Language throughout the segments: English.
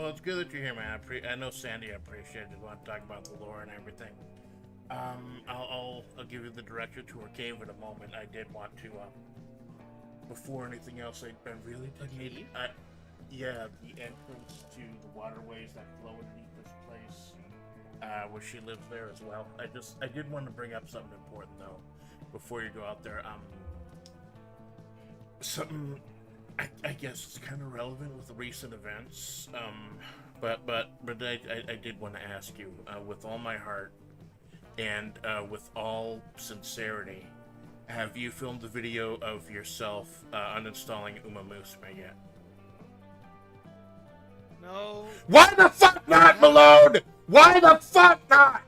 Well, it's good that you're here, man. I know Sandy appreciated it. Want to talk about the lore and everything. I'll give you the direction to her cave in a moment. I did want to, before anything else, I really need. Yeah, the entrance to the waterways that flow underneath this place, where she lives there as well. I did want to bring up something important though, before you go out there. Something I guess it's kind of relevant with the recent events. But I did want to ask you, with all my heart and with all sincerity, have you filmed the video of yourself uninstalling Musume yet? No. Why the fuck not, Malone? Why the fuck not?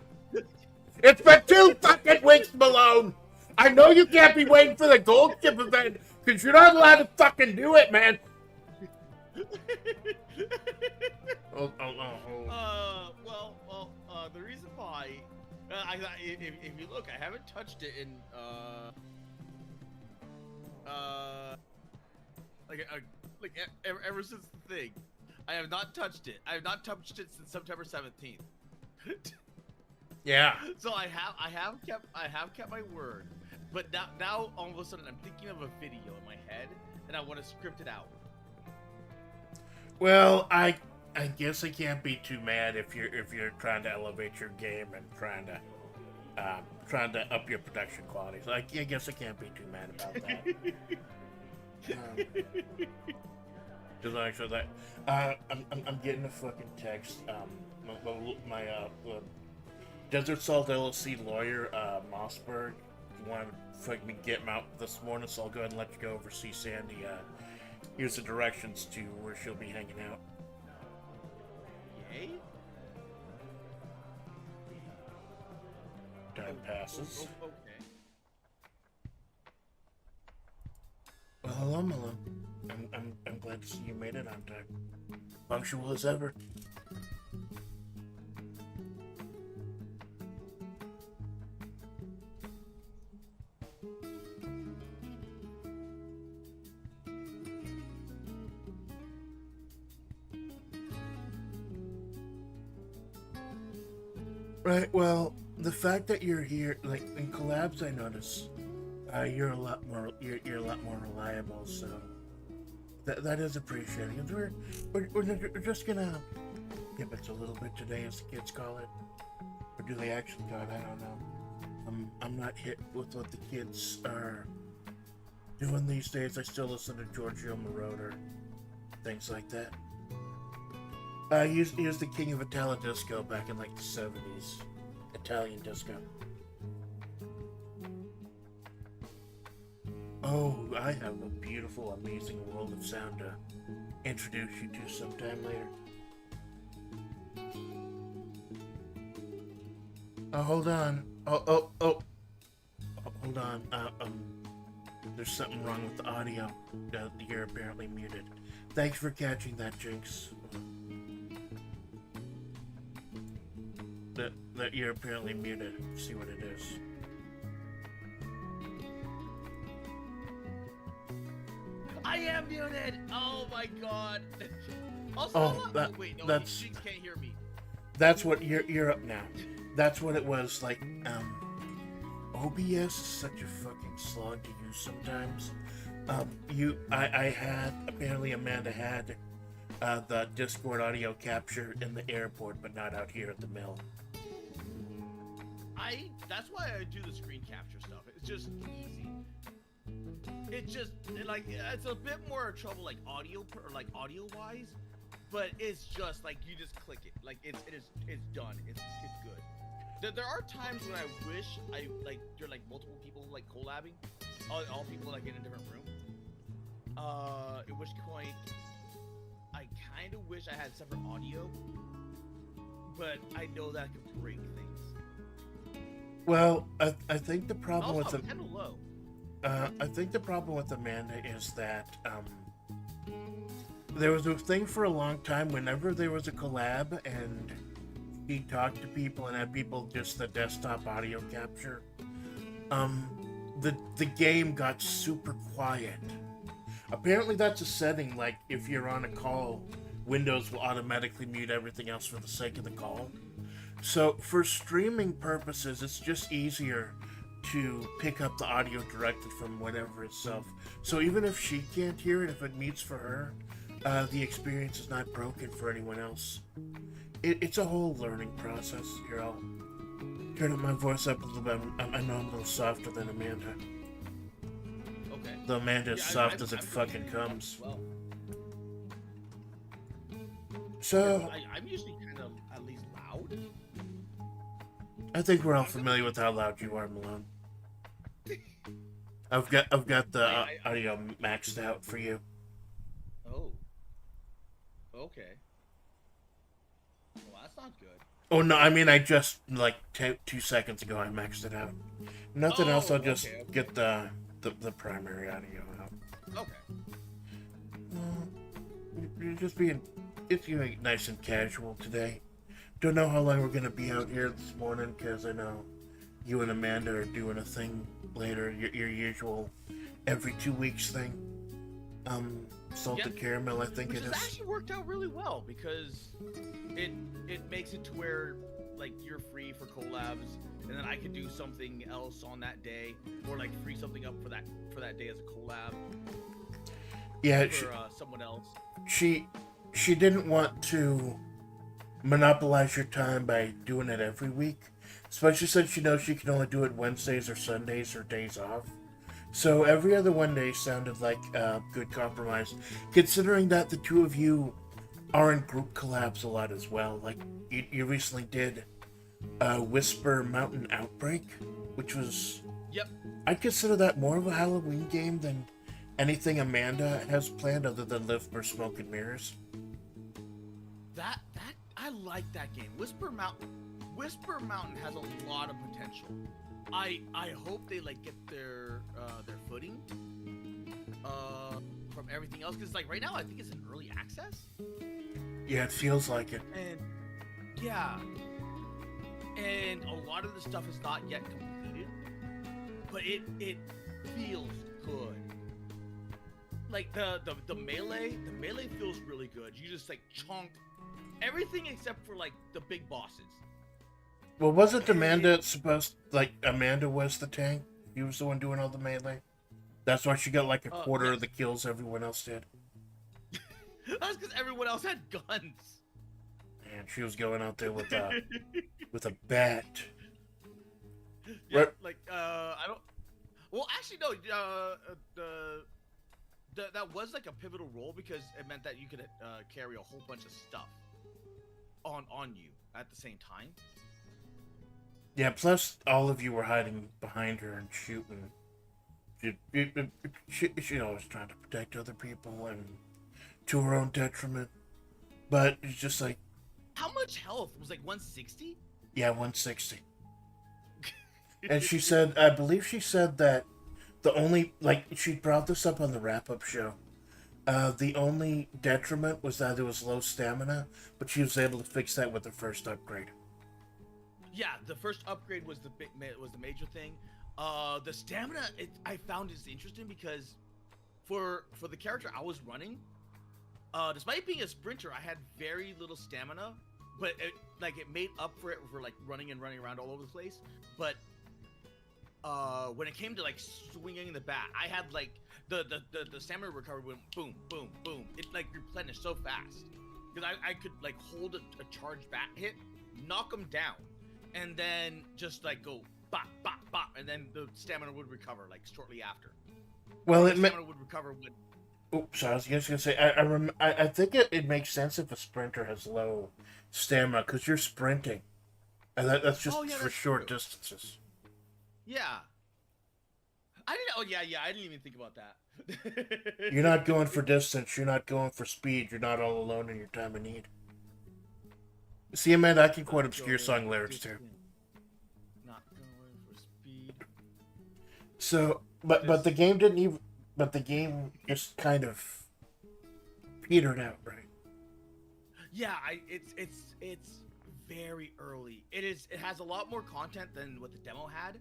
It's been 2 fucking weeks, Malone. I know you can't be waiting for the gold chip event because you're not allowed to fucking do it, man. The reason why, if you look, I haven't touched it in ever since the thing. I have not touched it. I have not touched it since September 17th. Yeah. So I have kept my word. But now all of a sudden I'm thinking of a video in my head and I want to script it out. Well, I guess I can't be too mad if you're trying to elevate your game and trying to up your production quality. So I guess I can't be too mad about that. Just like so that I'm getting a fucking text. My Desert Salt LLC lawyer, Mossberg, wanted to fucking get him out this morning, so I'll go ahead and let you go over see Sandy. Here's the directions to where she'll be hanging out. Yay? Time passes. Okay. Well, hello, Malone. I'm glad to see you made it on time. Punctual as ever. Right, well, the fact that you're here, like, in collabs, I notice, you're a lot more reliable, so that is appreciated. We're just gonna give it a little bit today, as the kids call it. Or do they actually call it? I don't know. I'm not hit with what the kids are doing these days. I still listen to Giorgio Moroder, things like that. He was the king of Italo disco back in like the 70s. Italian disco. Oh, I have a beautiful, amazing world of sound to introduce you to sometime later. Oh, hold on. Oh. Hold on. There's something wrong with the audio. You're apparently muted. Thanks for catching that, Jinx. That you're apparently muted. See what it is. I am muted! Oh my god! Also, Jinx can't hear me. That's what you're up now. That's what it was like. OBS is such a fucking slog to use sometimes. Apparently Amanda had the Discord audio capture in the airport, but not out here at the mill. That's why I do the screen capture stuff. It's just easy. It's a bit more trouble like audio wise, but it's just like you just click it. Like it's done. It's good. There are times when I wish you're like multiple people like collabing, all people like in a different room. At which point I kind of wish I had separate audio, but I know that could break things. Well, I think the problem also, with kind of low. I think the problem with Amanda is that there was a thing for a long time whenever there was a collab and he talked to people and had people just the desktop audio capture. The game got super quiet. Apparently that's a setting, like if you're on a call Windows will automatically mute everything else for the sake of the call. So for streaming purposes, it's just easier to pick up the audio directly from whatever itself. So even if she can't hear it, if it mutes for her, the experience is not broken for anyone else. It's a whole learning process. Here, I'll turn up my voice up a little bit. I know I'm a little softer than Amanda. Okay. The Amanda is soft as it I'm fucking pretty comes. well. So I'm usually kind of at least loud. I think we're all familiar with how loud you are, Malone. I've got the audio maxed out for you. Oh. Okay. Well, that's not good. Oh no, I mean I just like 2 seconds ago I maxed it out. Nothing else. I'll just okay. get the primary audio out. Okay. You're just being it's nice and casual today. Don't know how long we're gonna be out here this morning because I know you and Amanda are doing a thing later. Your usual every 2 weeks thing. Salted caramel, I think Which it has is. actually worked out really well because it makes it to where like you're free for collabs, and then I can do something else on that day, or like free something up for that day as a collab. Yeah, for someone else. She didn't want to monopolize your time by doing it every week. Especially since she knows she can only do it Wednesdays or Sundays or days off. So every other one day sounded like a good compromise, considering that the two of you are in group collabs a lot as well. Like you recently did Whisper Mountain Outbreak, which was I'd consider that more of a Halloween game than anything Amanda has planned other than Live for Smoke and Mirrors. That I like that game. Whisper Mountain has a lot of potential. I hope they like get their footing from everything else, because like right now I think it's in early access. Yeah, it feels like it. And a lot of the stuff is not yet completed, but it feels good. Like the melee feels really good. You just like chunk everything except for like the big bosses. Well, wasn't Amanda Amanda was the tank? He was the one doing all the melee? That's why she got like a quarter of the kills everyone else did. That's because everyone else had guns. And she was going out there with a bat. Yeah, right. like I don't. Well, actually, no. That was like a pivotal role because it meant that you could carry a whole bunch of stuff on you at the same time. Yeah, plus all of you were hiding behind her and shooting. She always trying to protect other people and to her own detriment. But it's just like... How much health? It was like 160? Yeah, 160. And she said, I believe she said that the only, like, she brought this up on the wrap-up show. The only detriment was that it was low stamina, but she was able to fix that with the first upgrade. Yeah, the first upgrade was the major thing. The stamina I found is interesting because for the character I was running, despite being a sprinter, I had very little stamina, but it made up for it for like running around all over the place. But when it came to like swinging the bat, I had like the stamina recovery went boom, boom, boom. It like replenished so fast because I could like hold a charged bat hit, knock them down, and then just like go bop, bop, bop, and then the stamina would recover like shortly after. Well, the stamina would recover when. Oops, I was just gonna say. I think it makes sense if a sprinter has low stamina because you're sprinting, and that's just for short distances. Yeah. I didn't. Oh yeah. I didn't even think about that. You're not going for distance. You're not going for speed. You're not all alone in your time of need. See, Amanda, I can quote obscure song lyrics too. Not going for speed. So, but the game didn't even. But the game just kind of petered out, right? Yeah, it's very early. It has a lot more content than what the demo had,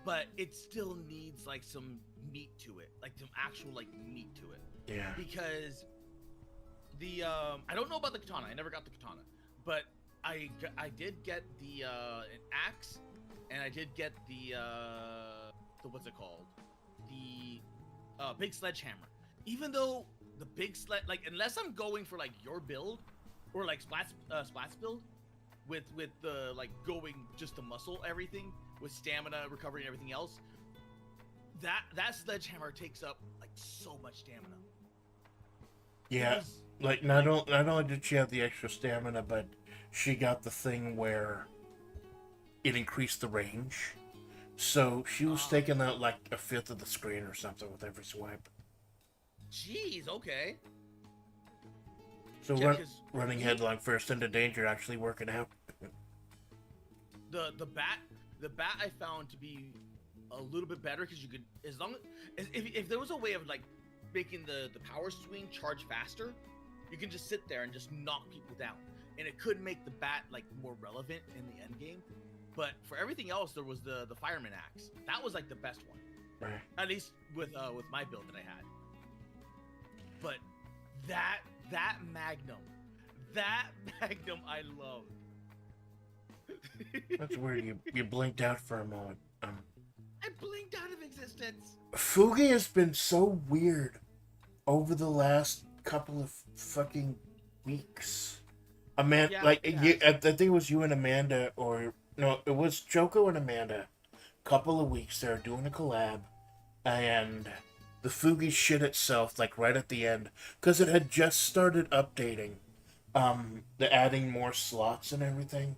but it still needs like some meat to it, like some actual like meat to it. Yeah. Because the I don't know about the katana. I never got the katana, but I did get the an axe, and I did get the what's it called, the big sledgehammer. Even though the big sled, like, unless I'm going for like your build or like Splat's build with the like going just to muscle everything with stamina, recovery, and everything else, that sledgehammer takes up like so much stamina. Yeah, like not only did she have the extra stamina, but she got the thing where it increased the range. So she was taking out like a fifth of the screen or something with every swipe. Jeez, okay. So Yeah, running headlong first into danger actually working out. the bat I found to be a little bit better because you could, as long as if there was a way of like making the power swing charge faster, you can just sit there and just knock people down, and it could make the bat like more relevant in the end game. But for everything else, there was the fireman axe. That was like the best one, Right. at least with my build that I had. But that magnum I loved. That's weird. You blinked out for a moment. I blinked out of existence. Fugi has been so weird over the last couple of fucking weeks. Amanda, Yeah, like it I think it was you and Amanda, or no, it was Choco and Amanda. Couple of weeks they were doing a collab, and the Fugi shit itself like right at the end because it had just started updating, the adding more slots and everything.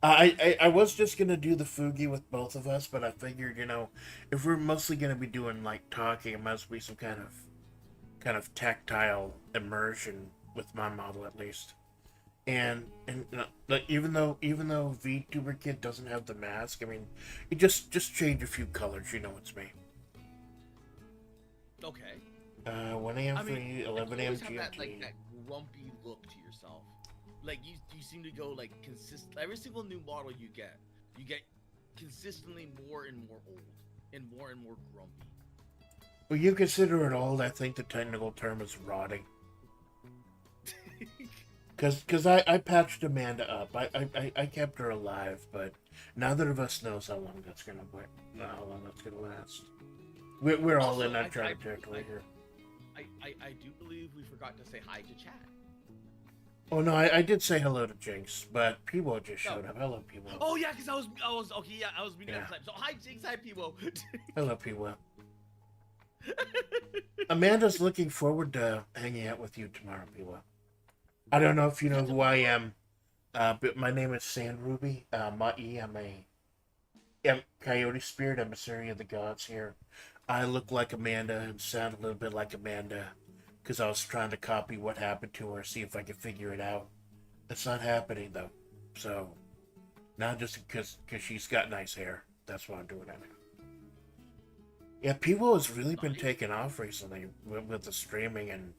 I was just gonna do the Fugi with both of us, but I figured, if we're mostly gonna be doing like talking, it must be some kind of tactile immersion with my model at least. And like even though VTuber Kid doesn't have the mask, I mean, you just change a few colors, it's me. Okay. 1 a.m. for you, 11 a.m. You always have GMT. that grumpy look to yourself. Like you seem to go like consistent. Every single new model you get consistently more and more old and more grumpy. Well, you consider it old. I think the technical term is rotting. Because I patched Amanda up. I kept her alive, but neither of us knows how long that's gonna last. We're all Also, in that territory here. I do believe we forgot to say hi to chat. Oh no, I did say hello to Jinx, but Peebo just showed up. Hello, Peebo. Oh yeah, because I was okay. Yeah, I was meeting Yeah. up time. So hi Jinx, hi Peebo. Hello, Peebo. Amanda's looking forward to hanging out with you tomorrow, Peebo. I don't know if you know who I am, but my name is Sandruby. I'm Coyote Spirit, emissary of the gods here. I look like Amanda and sound a little bit like Amanda, because I was trying to copy what happened to her, see if I could figure it out. It's not happening, though. So, not just because she's got nice hair. That's why I'm doing it. Yeah, people has really been taking off recently with the streaming, and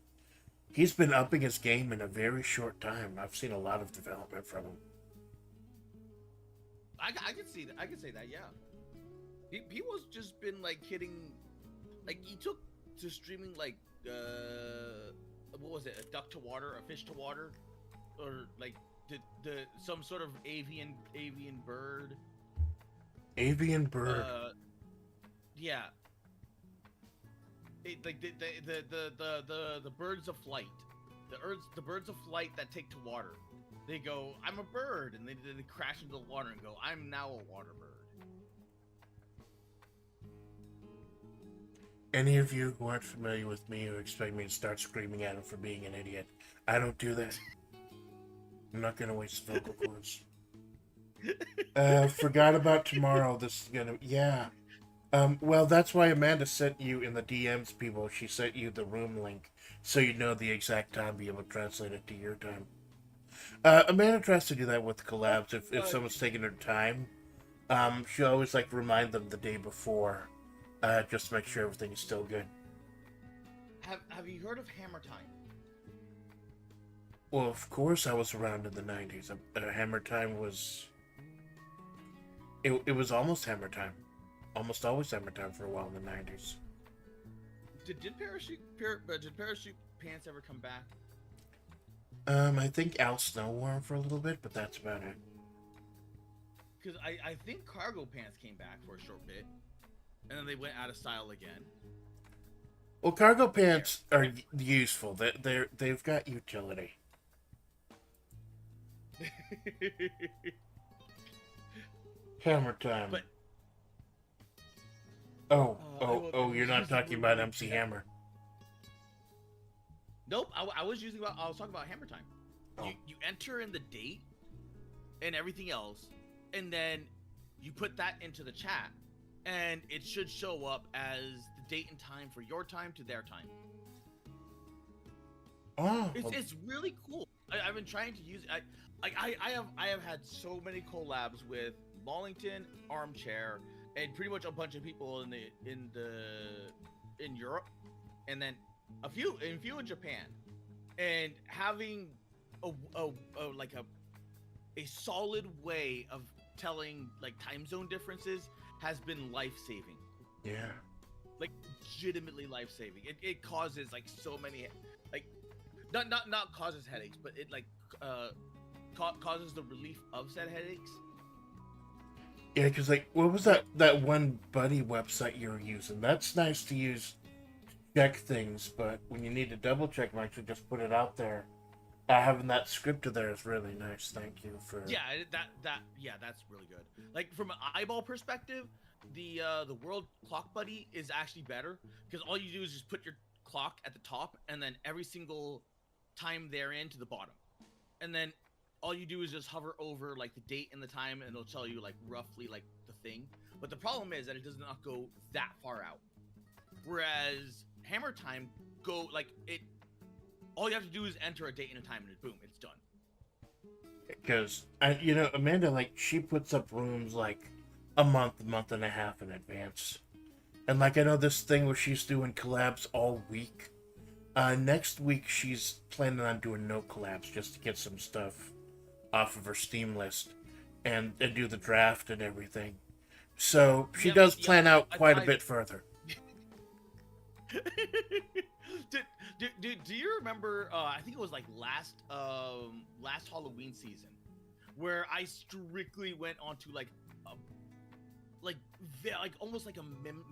he's been upping his game in a very short time. I've seen a lot of development from him. I can see that. I can say that. Yeah. He was just been like hitting, like he took to streaming like what was it? A duck to water, a fish to water, or like the some sort of avian bird. Avian bird. Yeah. Like the birds of flight, the birds of flight that take to water. They go, I'm a bird, and they crash into the water and go, I'm now a water bird. Any of you who aren't familiar with me who expect me to start screaming at him for being an idiot, I don't do that. I'm not gonna waste vocal cords. Forgot about tomorrow. This is gonna, yeah. Well, that's why Amanda sent you in the DMs, people. She sent you the room link, so you know the exact time, be able to translate it to your time. Amanda tries to do that with collabs. If someone's taking her time, she always like remind them the day before, just to make sure everything is still good. Have you heard of Hammer Time? Well, of course I was around in the 90s. Hammer Time was... It was almost Hammer Time. Almost always Hammer Time for a while in the 90s. Did parachute pants ever come back? I think Al Snow wore 'em for a little bit, but that's about it. Because I think cargo pants came back for a short bit, and then they went out of style again. Well, cargo There. pants are useful. They've got utility. Hammer time. But You're not talking about MC Hammer. Nope, I was talking about Hammer Time. Oh. You enter in the date and everything else, and then you put that into the chat, and it should show up as the date and time for your time to their time. Oh, It's really cool. I've been trying to use it. I have had so many collabs with Mollington, Armchair, and pretty much a bunch of people in Europe, and then a few in Japan, and having a solid way of telling like time zone differences has been life-saving. yeah. Like legitimately life-saving. It causes like so many like not causes headaches, but it like causes the relief of said headaches. Yeah, because like, what was that one buddy website you were using? That's nice to use, check things, but when you need to double check, them, actually just put it out there. Having that scripted there is really nice. Thank you for. Yeah, that's really good. Like from an eyeball perspective, the World Clock Buddy is actually better because all you do is just put your clock at the top and then every single time therein to the bottom, and then all you do is just hover over like the date and the time, and it'll tell you like roughly like the thing. But the problem is that it does not go that far out. Whereas Hammer Time go like it. All you have to do is enter a date and a time, and boom, it's done. Because Amanda, like, she puts up rooms like a month and a half in advance, and like I know this thing where she's doing collabs all week. Next week she's planning on doing no collabs just to get some stuff off of her Steam list and do the draft and everything. So she does plan out quite a bit further. Do you remember? I think it was like last Halloween season, where I strictly went onto like almost like a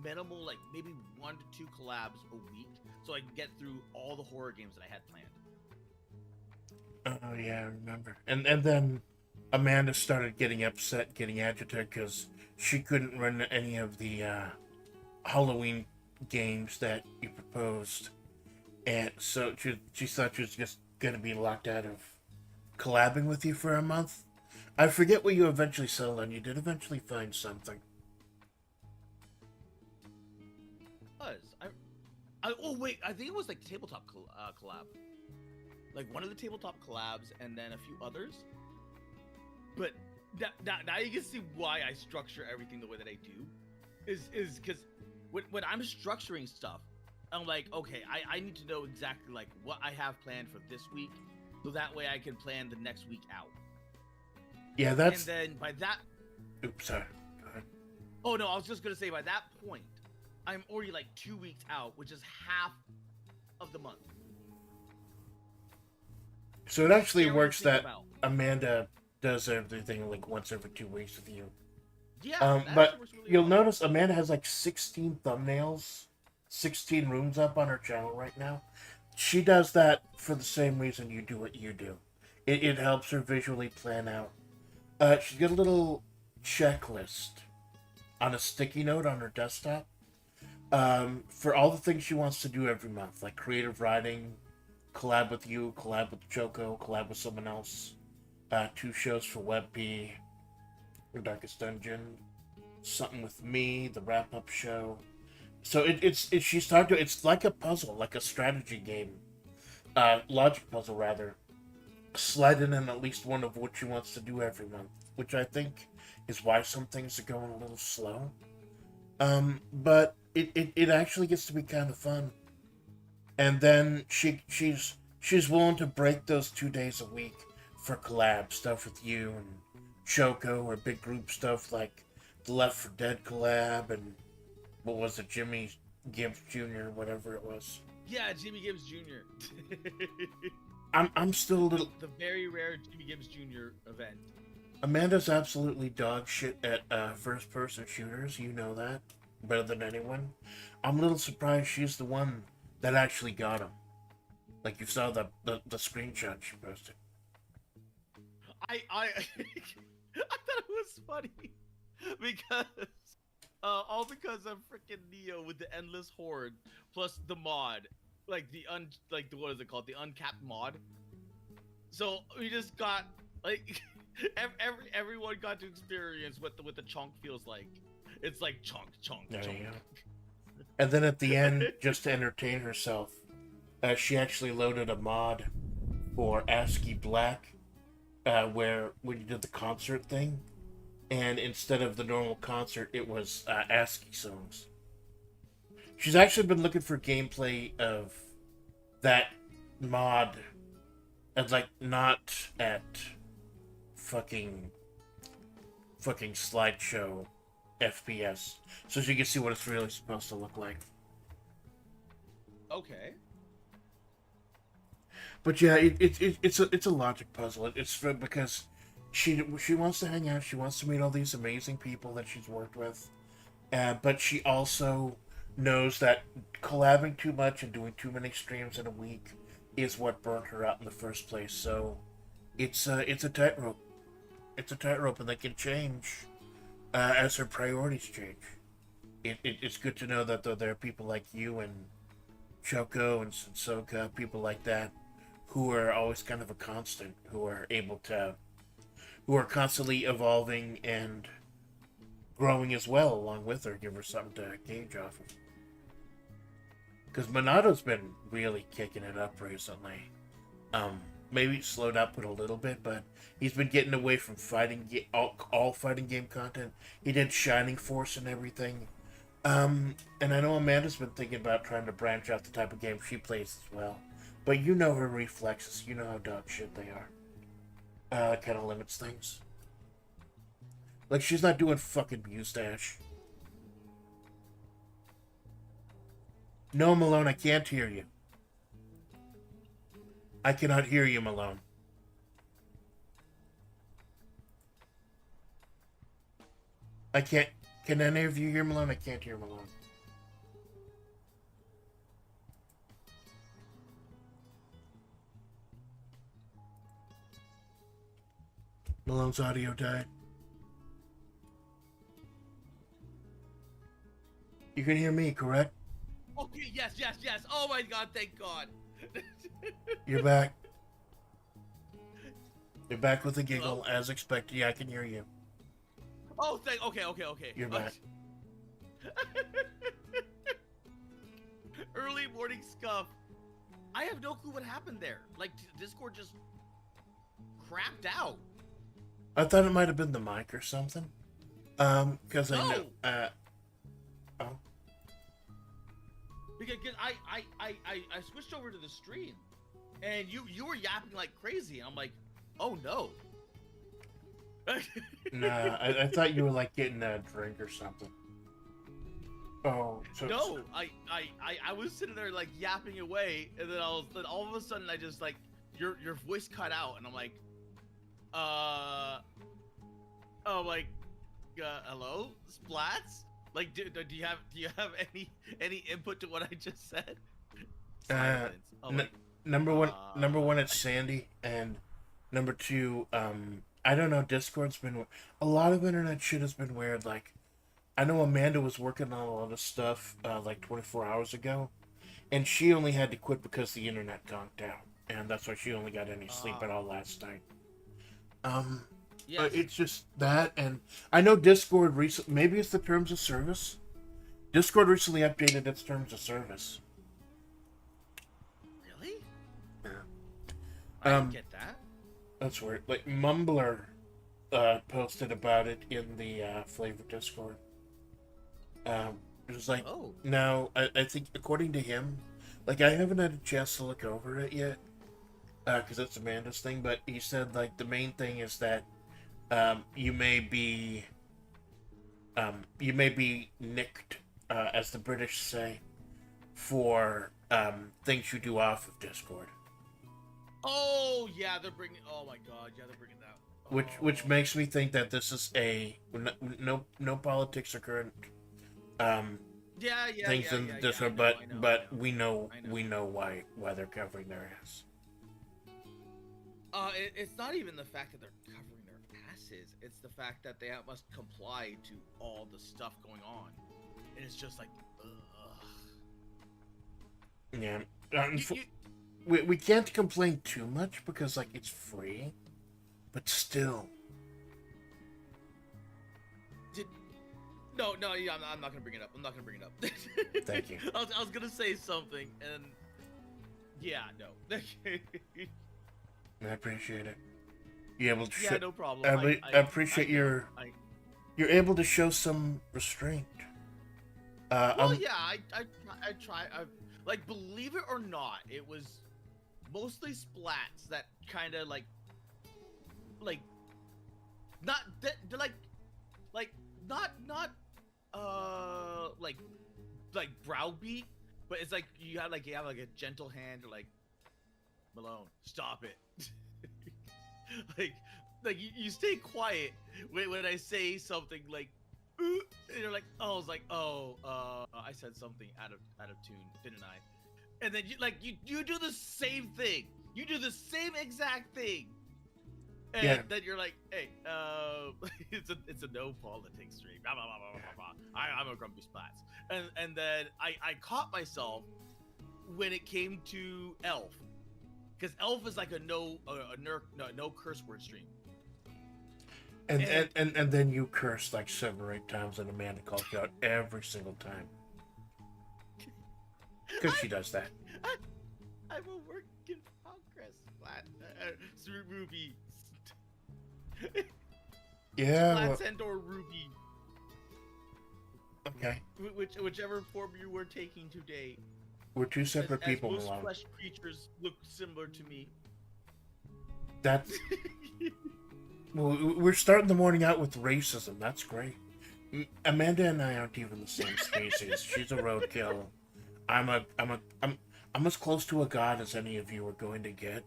minimal like maybe 1 to 2 collabs a week, so I could get through all the horror games that I had planned. Oh yeah, I remember. And then Amanda started getting upset, getting agitated because she couldn't run any of the Halloween games that you proposed. And so she thought she was just going to be locked out of collabing with you for a month. I forget what you eventually settled on. You did eventually find something. Oh wait, I think it was like tabletop collab. Like one of the tabletop collabs and then a few others. But now you can see why I structure everything the way that I do. Is because when I'm structuring stuff, I'm like, okay, I need to know exactly like what I have planned for this week, so that way I can plan the next week out. Yeah, that's. And then by that. Oops, sorry. Go ahead. Oh no, I was just gonna say by that point, I'm already like 2 weeks out, which is half of the month. So it actually works that Amanda does everything like once every 2 weeks with you. Yeah, but really you'll notice Amanda has like 16 thumbnails, 16 rooms up on her channel right now. She does that for the same reason you do what you do. It helps her visually plan out. She's got a little checklist on a sticky note on her desktop for all the things she wants to do every month, like creative writing, collab with you, collab with Choco, collab with someone else, 2 shows for WebP, or Darkest Dungeon, something with me, the wrap-up show. So she's talking to, it's like a puzzle, like a strategy game, logic puzzle rather, sliding in at least one of what she wants to do every month, which I think is why some things are going a little slow. But it actually gets to be kind of fun. And then she's willing to break those 2 days a week for collab stuff with you and Choco, or big group stuff like the Left 4 Dead collab and what was it, Jimmy Gibbs Jr., whatever it was. Yeah, Jimmy Gibbs Jr. I'm still a little. The very rare Jimmy Gibbs Jr. event. Amanda's absolutely dog shit at first person shooters. You know that better than anyone. I'm a little surprised she's the one that actually got him. Like you saw the screenshot she posted. I thought it was funny because all because of freaking Neo with the endless horde plus the mod, like the what is it called, the uncapped mod. So we just got like everyone got to experience what the chunk feels like. It's like chunk. There you go. And then at the end, just to entertain herself, she actually loaded a mod for ASCII Black, where when you did the concert thing, and instead of the normal concert, it was ASCII songs. She's actually been looking for gameplay of that mod, and like not at fucking slideshow FPS, so she can see what it's really supposed to look like. Okay. But yeah, it's a logic puzzle. It's because she wants to hang out. She wants to meet all these amazing people that she's worked with, but she also knows that collabing too much and doing too many streams in a week is what burnt her out in the first place. So it's a tightrope. It's a tightrope, and they can change as her priorities change. It's good to know that there are people like you and Choco and Sensoka, people like that, who are always kind of a constant, who are constantly evolving and growing as well along with her, give her something to gauge off of. Because Monato's been really kicking it up recently. Maybe slowed output a little bit, but he's been getting away from all fighting game content. He did Shining Force and everything. And I know Amanda's been thinking about trying to branch out the type of game she plays as well. But you know her reflexes. You know how dog shit they are. That kind of limits things. Like, she's not doing fucking Mustache. No, Malone, I can't hear you. I cannot hear you, Malone. I can't... Can any of you hear Malone? I can't hear Malone. Malone's audio died. You can hear me, correct? Okay, yes. Oh my god, thank god. You're back. You're back with a giggle, as expected. Yeah, I can hear you. Oh, okay. You're back. Early morning scuff. I have no clue what happened there. Like, Discord just crapped out. I thought it might have been the mic or something. Because No. I know. Oh. Because I switched over to the stream, and you were yapping like crazy. I'm like, oh no. Nah, I thought you were like getting a drink or something. Oh, so No, I was sitting there like yapping away, and then all of a sudden I just like your voice cut out, and I'm like, hello, Splats? Like, do you have any input to what I just said? Silence. Number one, it's Sandy, and number two, I don't know. Discord's been a lot of internet shit has been weird. Like, I know Amanda was working on a lot of stuff like 24 hours ago, and she only had to quit because the internet conked out, and that's why she only got any sleep at all last night. Yes. It's just that, and I know Discord recently. Maybe it's the terms of service. Discord recently updated its terms of service. Really? Yeah. I didn't get that. That's weird. Like Mumbler posted about it in the FlaVR Discord. It was like, Oh. now I think according to him, like I haven't had a chance to look over it yet, because that's Amanda's thing. But he said like the main thing is that you may be nicked, as the British say, for things you do off of Discord. Oh yeah, they're bringing. Oh my god, yeah, they're bringing that. which Oh. makes me think that this is a no politics or current um Yeah, yeah, things yeah, in yeah, yeah. this I are, know, I know, I but know, I know. we know why they're covering their ass. It's not even the fact that they're covering their asses. It's the fact that they must comply to all the stuff going on, and it's just like, ugh. Yeah, You, we can't complain too much because like it's free, but still. did, no, yeah, I'm not gonna bring it up. I'm not gonna bring it up. Thank you. I was gonna say something, and yeah, no. I appreciate it. You able to Yeah, no problem. I appreciate you're able to show some restraint. Well, yeah, I try. Like, believe it or not, it was mostly splats that kind of like, not that like not like browbeat, but it's like you have like a gentle hand or like, Malone, stop it. like you stay quiet when I say something like, "Ooh," and you're like, oh, I was like, oh, I said something out of tune, didn't I? And then you do the same thing. You do the same exact thing. And Yeah. then you're like, hey, it's a no politics stream. Blah, blah, blah, blah, blah, blah. I'm a grumpy splats. And then I caught myself when it came to Elf. Because Elf is like a no curse word stream. And then you curse like 7 or 8 times, and Amanda calls you out every single time. Because she does that. I'm a work in progress, Ruby. Yeah. Flats and or Ruby. Okay. Whichever form you were taking today. We're 2 separate people, most Malone. flesh creatures look similar to me. That's. Well, we're starting the morning out with racism. That's great. Amanda and I aren't even the same species. She's a roadkill. I'm as close to a god as any of you are going to get.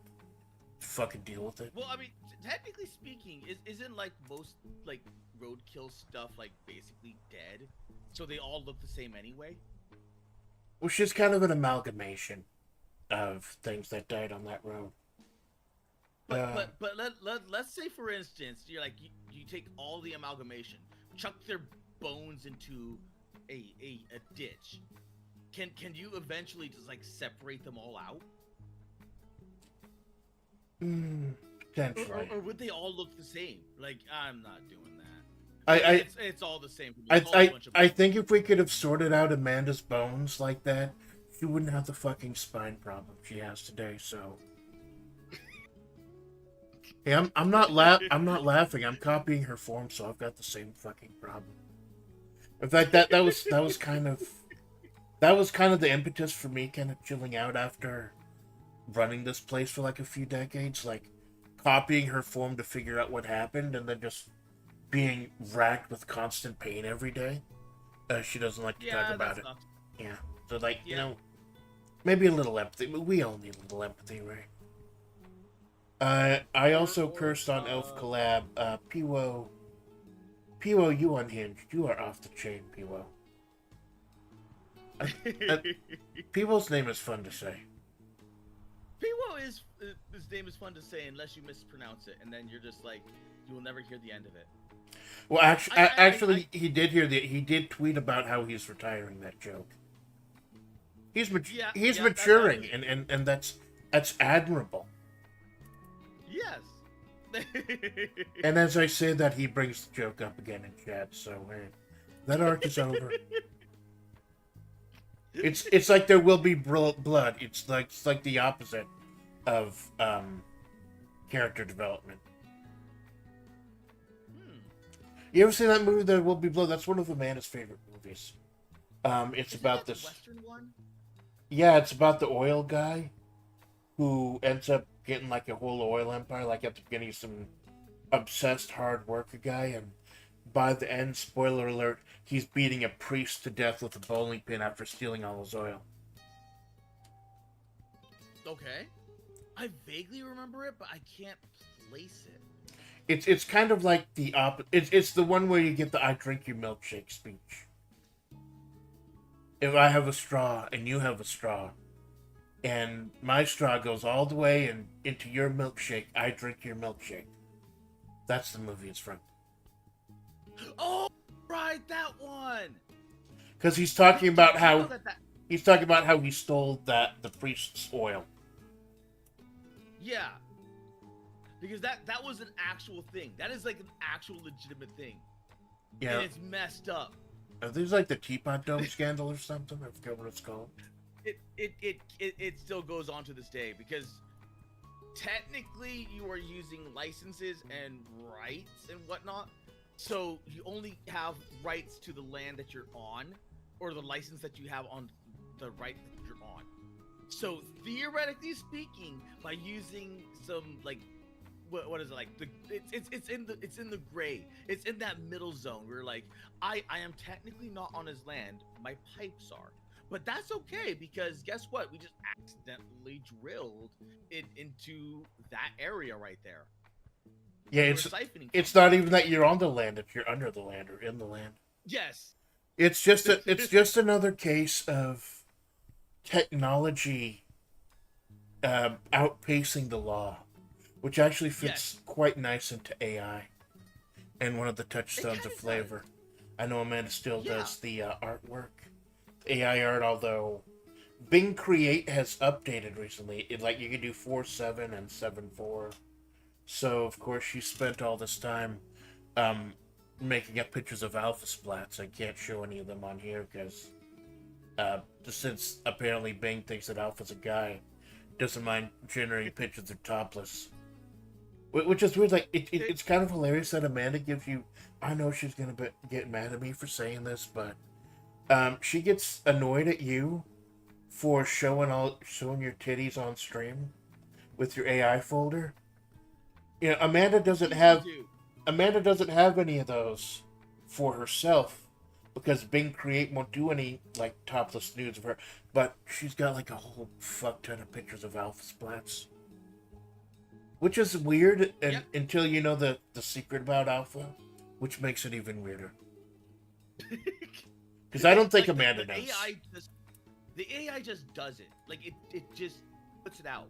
Fucking deal with it. Well, I mean, technically speaking, isn't like most like roadkill stuff like basically dead, so they all look the same anyway. Well, she's kind of an amalgamation of things that died on that road. But let's say for instance, you're like you take all the amalgamation, chuck their bones into a ditch. Can you eventually just like separate them all out? Potentially. Or would they all look the same? Like, I'm not doing that. It's all the same. I think if we could have sorted out Amanda's bones like that, she wouldn't have the fucking spine problem she has today. So, yeah, I'm not laughing. I'm copying her form, so I've got the same fucking problem. In fact, that was kind of the impetus for me kind of chilling out after running this place for like a few decades, like copying her form to figure out what happened, and then just being racked with constant pain every day. She doesn't like to talk about it. Yeah. So like, you know, maybe a little empathy. We all need a little empathy, right? I also cursed on Elf Collab. Piwo, you unhinged. You are off the chain, Piwo. Piwo's name is fun to say. Piwo is his name is fun to say unless you mispronounce it, and then you're just like, you will never hear the end of it. Well, actually, he did tweet about how he's retiring that joke. He's maturing, and that's admirable. Yes. And as I say that, he brings the joke up again in chat. So that arc is over. It's like there will be blood. It's like the opposite of character development. You ever seen that movie, There Will Be Blood? That's one of Amanda's favorite movies. It's about this Western one? Yeah, it's about the oil guy who ends up getting like a whole oil empire. Like at the beginning, he's some obsessed hard worker guy, and by the end, spoiler alert, he's beating a priest to death with a bowling pin after stealing all his oil. Okay. I vaguely remember it, but I can't place it. It's kind of like the it's the one where you get the "I drink your milkshake" speech. If I have a straw and you have a straw, and my straw goes all the way into your milkshake, I drink your milkshake. That's the movie it's from. Oh, right, that one. Because he's talking about Did you know how that? he's talking about how he stole the priest's oil. Yeah, because that was an actual thing. That is like an actual legitimate thing. Yeah, And it's messed up. there's like the Teapot Dome scandal or something. I forget what it's called. It still goes on to this day because technically you are using licenses and rights and whatnot, so you only have rights to the land that you're on, or the license that you have on the right that you're on. So theoretically speaking, by using some like what is it like it's in the gray, it's in that middle zone where like I am technically not on his land, my pipes are. But that's okay because guess what? We just accidentally drilled it into that area right there. Yeah, We're it's siphoning it's from not even that you're on the land; if you're under the land or in the land. Yes. It's just another case of technology outpacing the law, which actually fits Yes. quite nice into AI and one of the It touchstones kind of of flavor. does. I know Amanda still Yeah. does the artwork, AI art, although Bing Create has updated recently. Like you can do 4.7 and 7.4. So of course she spent all this time um, making up pictures of alpha splats. I can't show any of them on here because since apparently Bing thinks that alpha's a guy, doesn't mind generating pictures of topless. Which is weird. Like it's kind of hilarious that Amanda gives you. I know she's gonna get mad at me for saying this, but she gets annoyed at you for showing your titties on stream with your AI folder. You know, People do. Amanda doesn't have any of those for herself because Bing Create won't do any like topless nudes of her. But she's got like a whole fuck ton of pictures of alpha splats, which is weird and Yep. until you know the secret about alpha, which makes it even weirder. Because I don't think Like Amanda the knows. AI just does it. Like it just puts it out.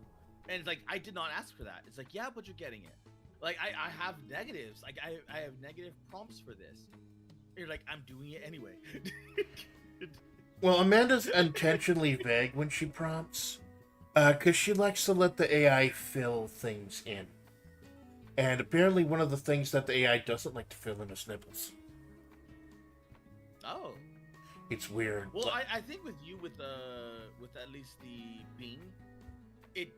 And it's like I did not ask for that. It's like, yeah, but you're getting it. Like I have negatives. Like I have negative prompts for this. You're like, I'm doing it anyway. Well, Amanda's intentionally vague when she prompts, because she likes to let the AI fill things in. And apparently, one of the things that the AI doesn't like to fill in is nipples. Oh. It's weird. Well, I think with you with at least the Bing, it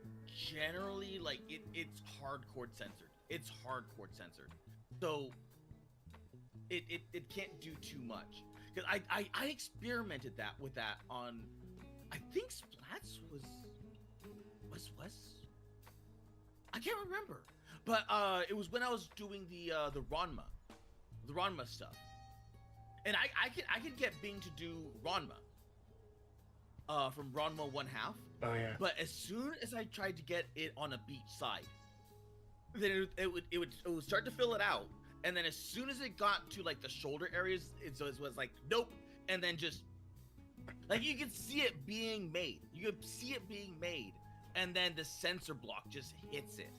generally like it's hardcore censored. It's hardcore censored. So it can't do too much. Because I experimented with that on I think Splats was I can't remember. But it was when I was doing the Ranma stuff. And I can get Bing to do Ranma. From Ranma 1/2. Oh yeah. But as soon as I tried to get it on a beach side, then it would start to fill it out. And then as soon as it got to like the shoulder areas, it was like nope. And then just like you could see it being made. You could see it being made, and then the sensor block just hits it.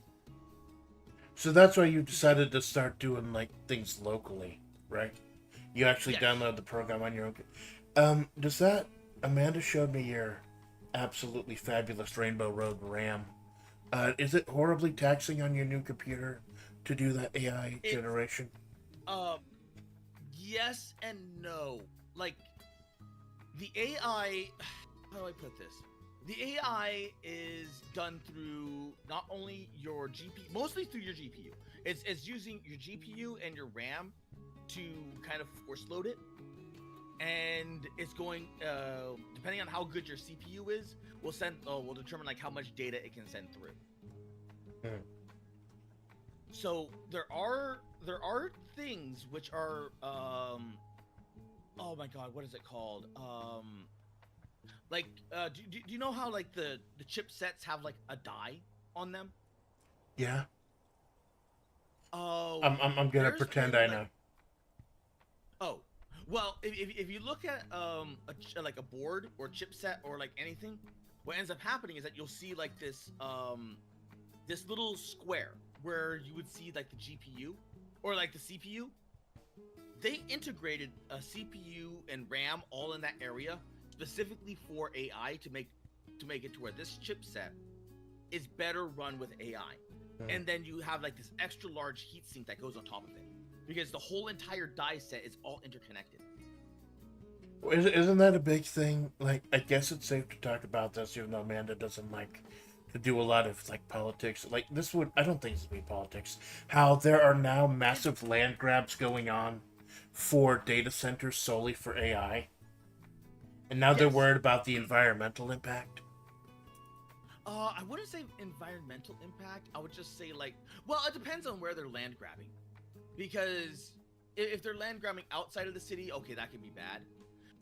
So that's why you decided to start doing like things locally, right? You actually Yes. download the program on your own. Does that Amanda showed me your absolutely fabulous Rainbow Road RAM. Is it horribly taxing on your new computer to do that AI generation? Um, yes and no. Like the AI, how do I put this? The AI is done through not only your GPU, mostly through your GPU. It's using your GPU and your RAM to kind of force load it, and it's going depending on how good your CPU is, will determine like how much data it can send through. Hmm. So there are things which are oh my god, what is it called? Like do you know how like the chipsets have like a die? on them? Yeah. Oh, I'm gonna there's pretend been I like know. oh, well, if you look at like a board or chipset or like anything, what ends up happening is that you'll see like this little square where you would see like the GPU or like the CPU. They integrated a CPU and RAM all in that area specifically for AI to make it to where this chipset is better run with AI. And then you have like this extra large heatsink that goes on top of it because the whole entire die set is all interconnected. Isn't that a big thing? Like, I guess it's safe to talk about this, even though Amanda doesn't like to do a lot of like politics. Like, this would, I don't think this would be politics. How there are now massive land grabs going on for data centers solely for AI, and now they're Yes. worried about the environmental impact. I wouldn't say environmental impact. I would just say like, well, it depends on where they're land grabbing, because if they're land grabbing outside of the city, okay, that can be bad.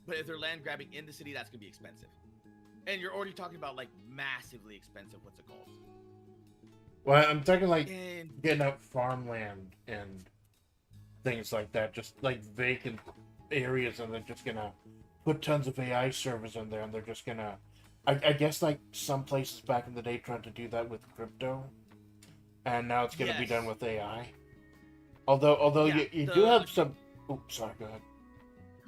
But if they're land grabbing in the city, that's gonna be expensive. And you're already talking about like massively expensive. What's it called? Well, I'm talking like And getting up farmland and things like that, just like vacant areas, and they're just gonna put tons of AI servers in there, and they're just gonna, I guess, like some places back in the day tried to do that with crypto, and now it's gonna be done yes, with AI. Although yeah. you do The have some. Oops, sorry. Go ahead.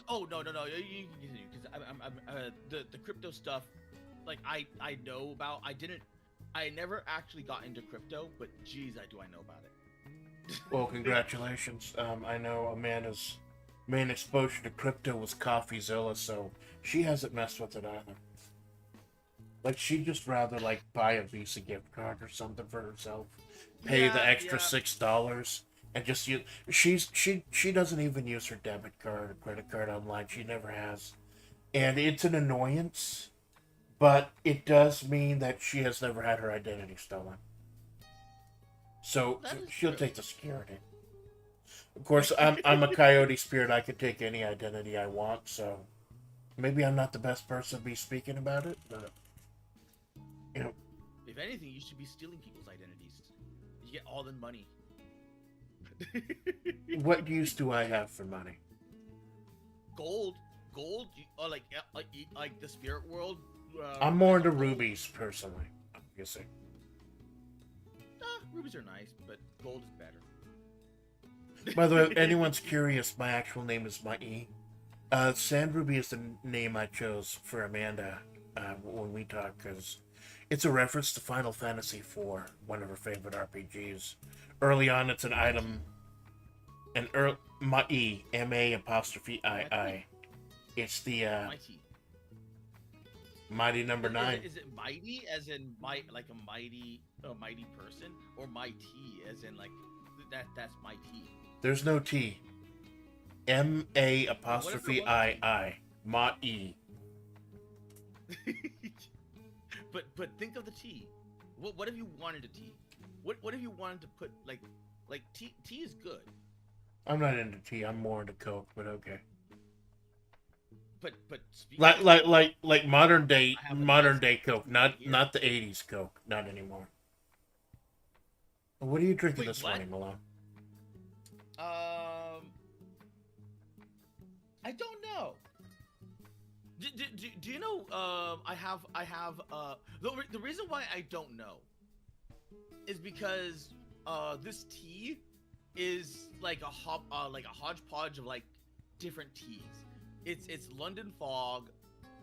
oh no no no, you can continue because I'm the crypto stuff. Like I know about. I never actually got into crypto, but geez, I know about Well, it. congratulations. I know Amanda's main exposure to crypto was CoffeeZilla, so she hasn't messed with it either. Like, she'd just rather like buy a Visa gift card or something for herself, pay the Yeah, extra yeah. $6, and just use. She doesn't even use her debit card or credit card online. She never has, and it's an annoyance. But it does mean that she has never had her identity stolen. So That is she'll true. take the security. Of course, I'm a coyote spirit. I can take any identity I want. So maybe I'm not the best person to be speaking about it, but you know, If anything, you should be stealing people's identities. You get all the money. what use do I have for money? Gold, gold, like the spirit world. I'm more Rubies into are gold. rubies personally. Obviously, Rubies are nice, but gold is by the way, if better. anyone's curious, my actual name is Mai. Sandruby is the name I chose for Amanda when we talk because it's a reference to Final Fantasy IV, one of her favorite RPGs. Early on, it's an item, Mai, M-A apostrophe Mighty, I-I. It's the mighty. mighty number 9. Is it mighty as in might like a mighty person, or mighty as in like that's mighty? There's no T. M-A Whatever it apostrophe was. I-I. Mai. But think of the T. What if you wanted a T? What if you wanted to put like T is good, I'm not into tea. I'm more into Coke, but okay. but speaking Like of like Coke, like like modern day I have a modern nice day Coke, one not here. not the '80s Coke, not anymore. What are you drinking Wait, this what? morning, Malone? Um, I don't know. Do you know? The reason why I don't know is because this tea is like like a hodgepodge of like different teas. It's London Fog,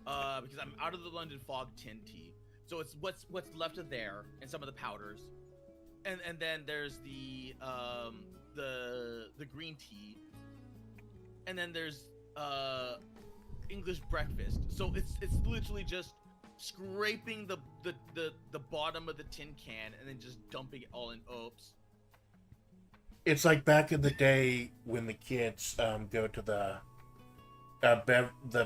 because I'm out of the London Fog tin tea. So it's what's left of there and some of the powders, and then there's the green tea, and then there's English breakfast. So it's literally just scraping the bottom of the tin can and then just dumping it all in. Oops. It's like back in the day when the kids go to the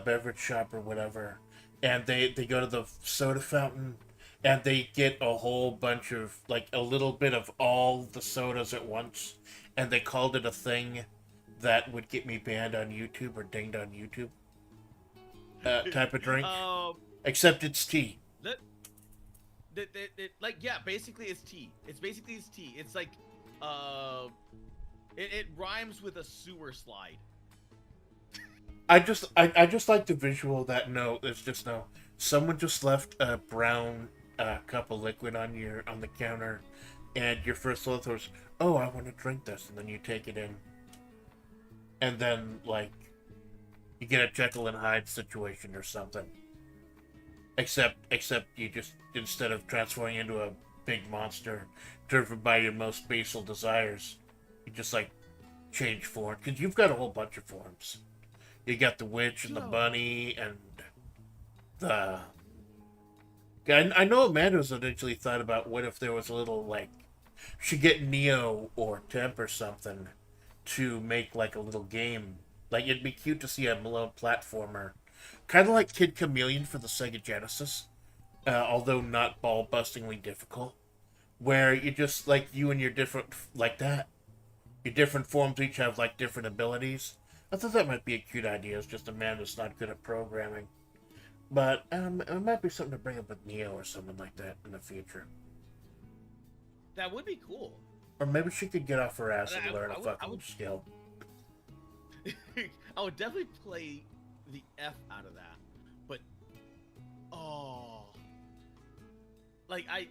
beverage shop or whatever, and they go to the soda fountain, and they get a whole bunch of like a little bit of all the sodas at once, and they called it a thing that would get me banned on YouTube or dinged on YouTube. Type of drink, um, except it's tea. let like yeah, basically it's tea. It's basically it's tea. It's like, uh, it rhymes with a sewer slide. I just like the visual that no, it's just no. Someone just left a brown cup of liquid on the counter, and your first thought was, "Oh, I want to drink this," and then you take it in, and then like you get a Jekyll and Hyde situation or something. Except you just instead of transforming into a big monster driven by your most basal desires, you just like change form because you've got a whole bunch of forms. You got the witch and the Yo. bunny and the. I know Amanda's initially thought about what if there was a little like she get Neo or Temp or something to make like a little game. Like it'd be cute to see a Malone platformer, kind of like Kid Chameleon for the Sega Genesis, although not ball bustingly difficult. Where you just like you and your different like that, your different forms each have like different abilities. I thought that might be a cute idea. It's just a man that's not good at programming. But it might be something to bring up with Neo or something like that in the future. That would be cool. Or maybe she could get off her ass I, and learn I a would, I fucking would, skill. I would definitely play the F out of that. But oh, like I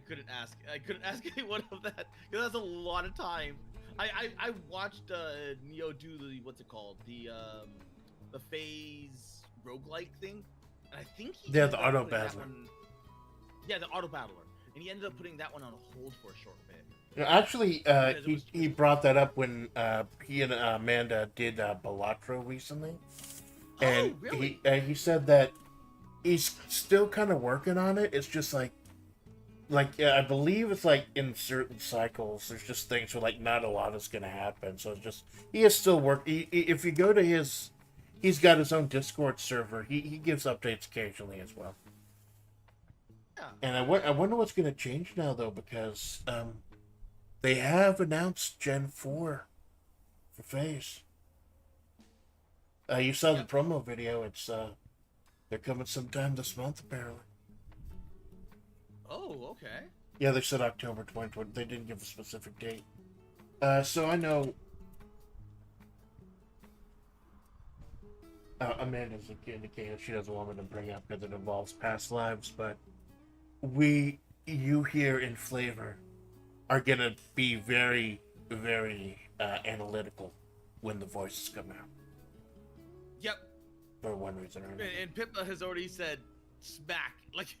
couldn't ask. I couldn't ask anyone of that because that's a lot of time. I watched Neo do the what's it called the phase roguelike thing, and I think he Yeah, ended the up auto putting that battler. one- Yeah, the auto battler, and he ended up putting that one on hold for a short bit. Actually, Because it he, was- he brought that up when he and Amanda did Balatro recently. And Oh, really? he said that he's still kind of working on it. It's just I believe it's like in certain cycles, there's just things where like not a lot is going to happen. So it's just he is still work. If you go to he's got his own Discord server. He gives updates occasionally as well. Yeah. And I wonder what's going to change now though because they have announced Gen 4 for Phase. You saw the promo video. It's they're coming sometime this month apparently. Oh, okay. Yeah, they said October 2020. They didn't give a specific date. So I know Amanda's indicated she doesn't want me to bring up because it involves past lives, but you here in FlaVR are gonna be very, very analytical when the voices come out. Yep. For one reason or another. And Pippa has already said smack. Like,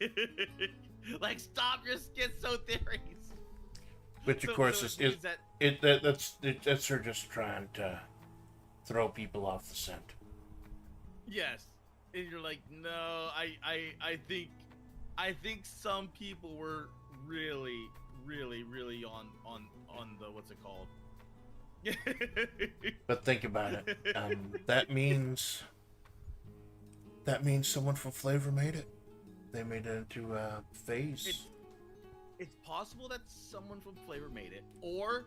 like stop your schizo theories. Which of So- course so it means that's her just trying to throw people off the scent. yes. And you're like, no, I think some people were really on the what's it called? But think about it. That means someone from FlaVR made it. They made it into Phase. It's possible that someone from FlaVR made it, or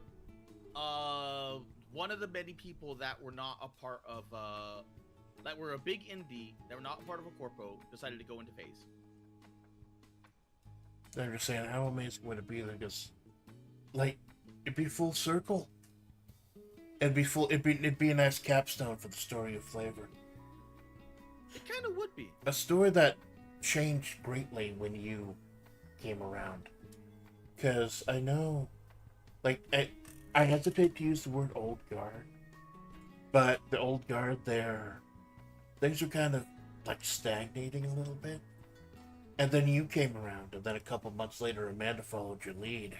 one of the many people that were not a part of that were a big indie that were not a part of a corpo decided to go into Phase. I'm just saying, how amazing would it be? Because, like, it'd be full circle. It'd be a nice capstone for the story of FlaVR. It kind of would be. A story that changed greatly when you came around. Because I know, like, I hesitate to use the word old guard, but the old guard there, things are kind of like stagnating a little bit. And then you came around, and then a couple months later, Amanda followed your lead.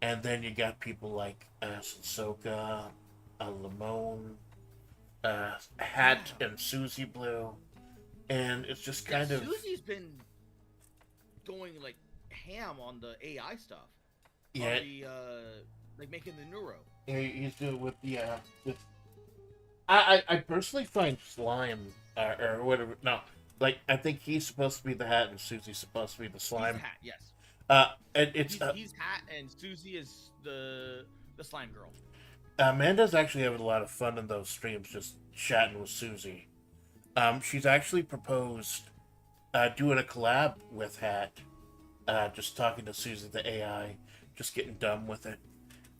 And then you got people like Sansoka, Lamone, Hat, and Susie Blue. And it's just kind of... Susie's been going like ham on the AI stuff. Yeah. On the, like making the neuro. Yeah, he's doing with the with. I personally find Slime or whatever. No, like I think he's supposed to be the Hat and Susie's supposed to be the Slime. He's Hat, yes. And it's He's Hat and Susie is the slime girl. Amanda's actually having a lot of fun in those streams, just chatting with Susie. She's actually proposed doing a collab with Hat. Just talking to Susie the AI, just getting dumb with it.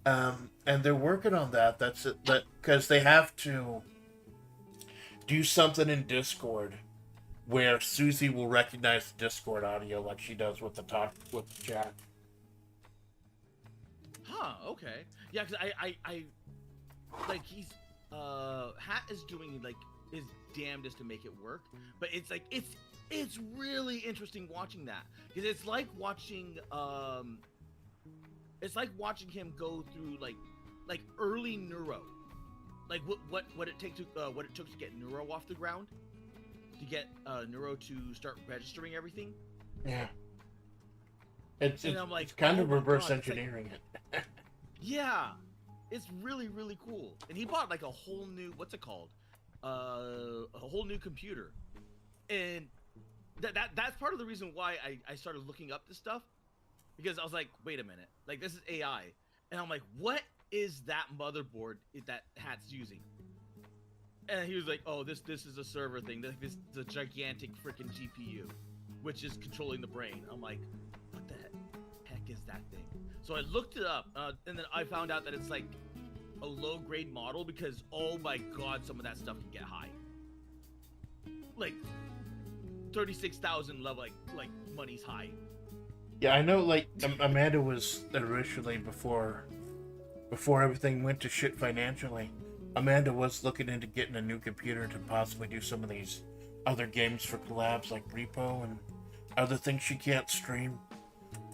And they're working on that. That's it. That because they have to do something in Discord where Susie will recognize the Discord audio like she does with the talk with the chat. Huh, okay. Yeah, because I like he's Hat is doing like his damnedest to make it work, but it's like it's really interesting watching that because it's like watching him go through like early neuro, like what it takes to what it took to get neuro off the ground, to get neuro to start registering everything. Yeah. It's I'm like, it's kind oh of my reverse God, it's like- engineering it. Yeah, it's really really cool. And he bought like a whole new what's it called, a whole new computer, and that's part of the reason why I started looking up this stuff, because I was like, wait a minute, like this is AI, and I'm like, what is that motherboard that Hat's using? And he was like, oh, this is a server thing. This is a gigantic freaking GPU, which is controlling the brain. I'm like, what the heck is that thing? So I looked it up, and then I found out that it's like a low-grade model because, oh my god, some of that stuff can get high. Like 36,000 level, like money's high. Yeah, I know. Like Amanda was originally before everything went to shit financially. Amanda was looking into getting a new computer to possibly do some of these other games for collabs like Repo and other things she can't stream.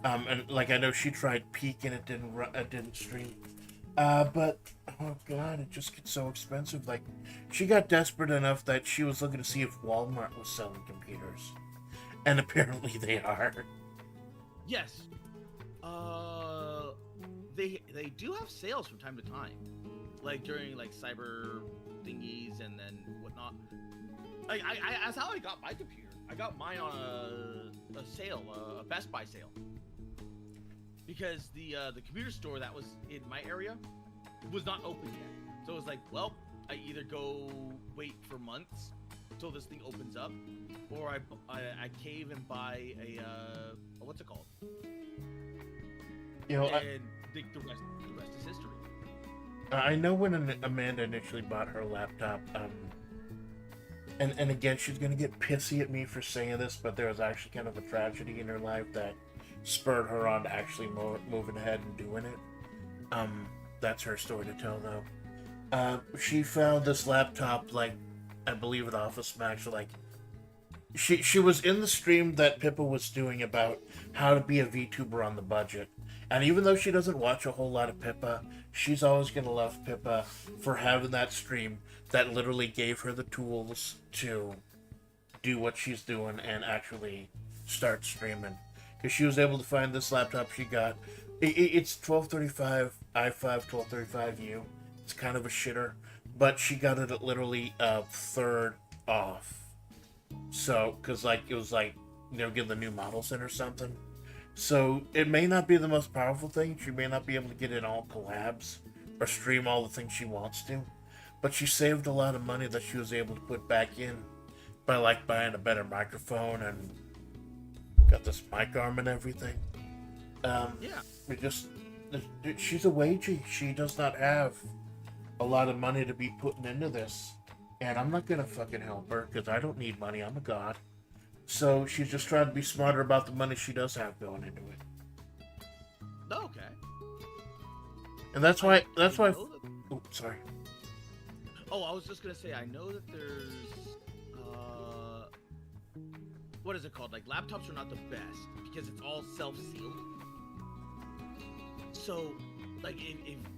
And like I know she tried Peak and it didn't stream. But oh god, it just gets so expensive. Like she got desperate enough that she was looking to see if Walmart was selling computers, and apparently they are. Yes. They do have sales from time to time, like during like cyber thingies and then whatnot. I that's how I got my computer. I got mine on a sale, a Best Buy sale, because the computer store that was in my area was not open yet. So it was like, well, I either go wait for months until this thing opens up, or I cave and buy a what's it called? You know, And the rest is history. I know when Amanda initially bought her laptop, and again, she's gonna get pissy at me for saying this, but there was actually kind of a tragedy in her life that spurred her on to actually moving ahead and doing it. That's her story to tell, though. She found this laptop, like, I believe at Office Max, like, she was in the stream that Pippa was doing about how to be a VTuber on the budget. And even though she doesn't watch a whole lot of Pippa, she's always going to love Pippa for having that stream that literally gave her the tools to do what she's doing and actually start streaming. Because she was able to find this laptop she got. It's 1235 i5 1235U. It's kind of a shitter, but she got it at literally a third off. So, because like it was like, you know, give the new models in or something. So it may not be the most powerful thing. She may not be able to get in all collabs or stream all the things she wants to, but she saved a lot of money that she was able to put back in by like buying a better microphone and got this mic arm and everything. Yeah. It just, she's a wagey. She does not have a lot of money to be putting into this, and I'm not gonna fucking help her because I don't need money. I'm a god. So she's just trying to be smarter about the money she does have going into it. Okay. And that's why. Oh, sorry. Oh, I was just gonna say, I know that there's, what is it called? Like, laptops are not the best because it's all self-sealed. So, like,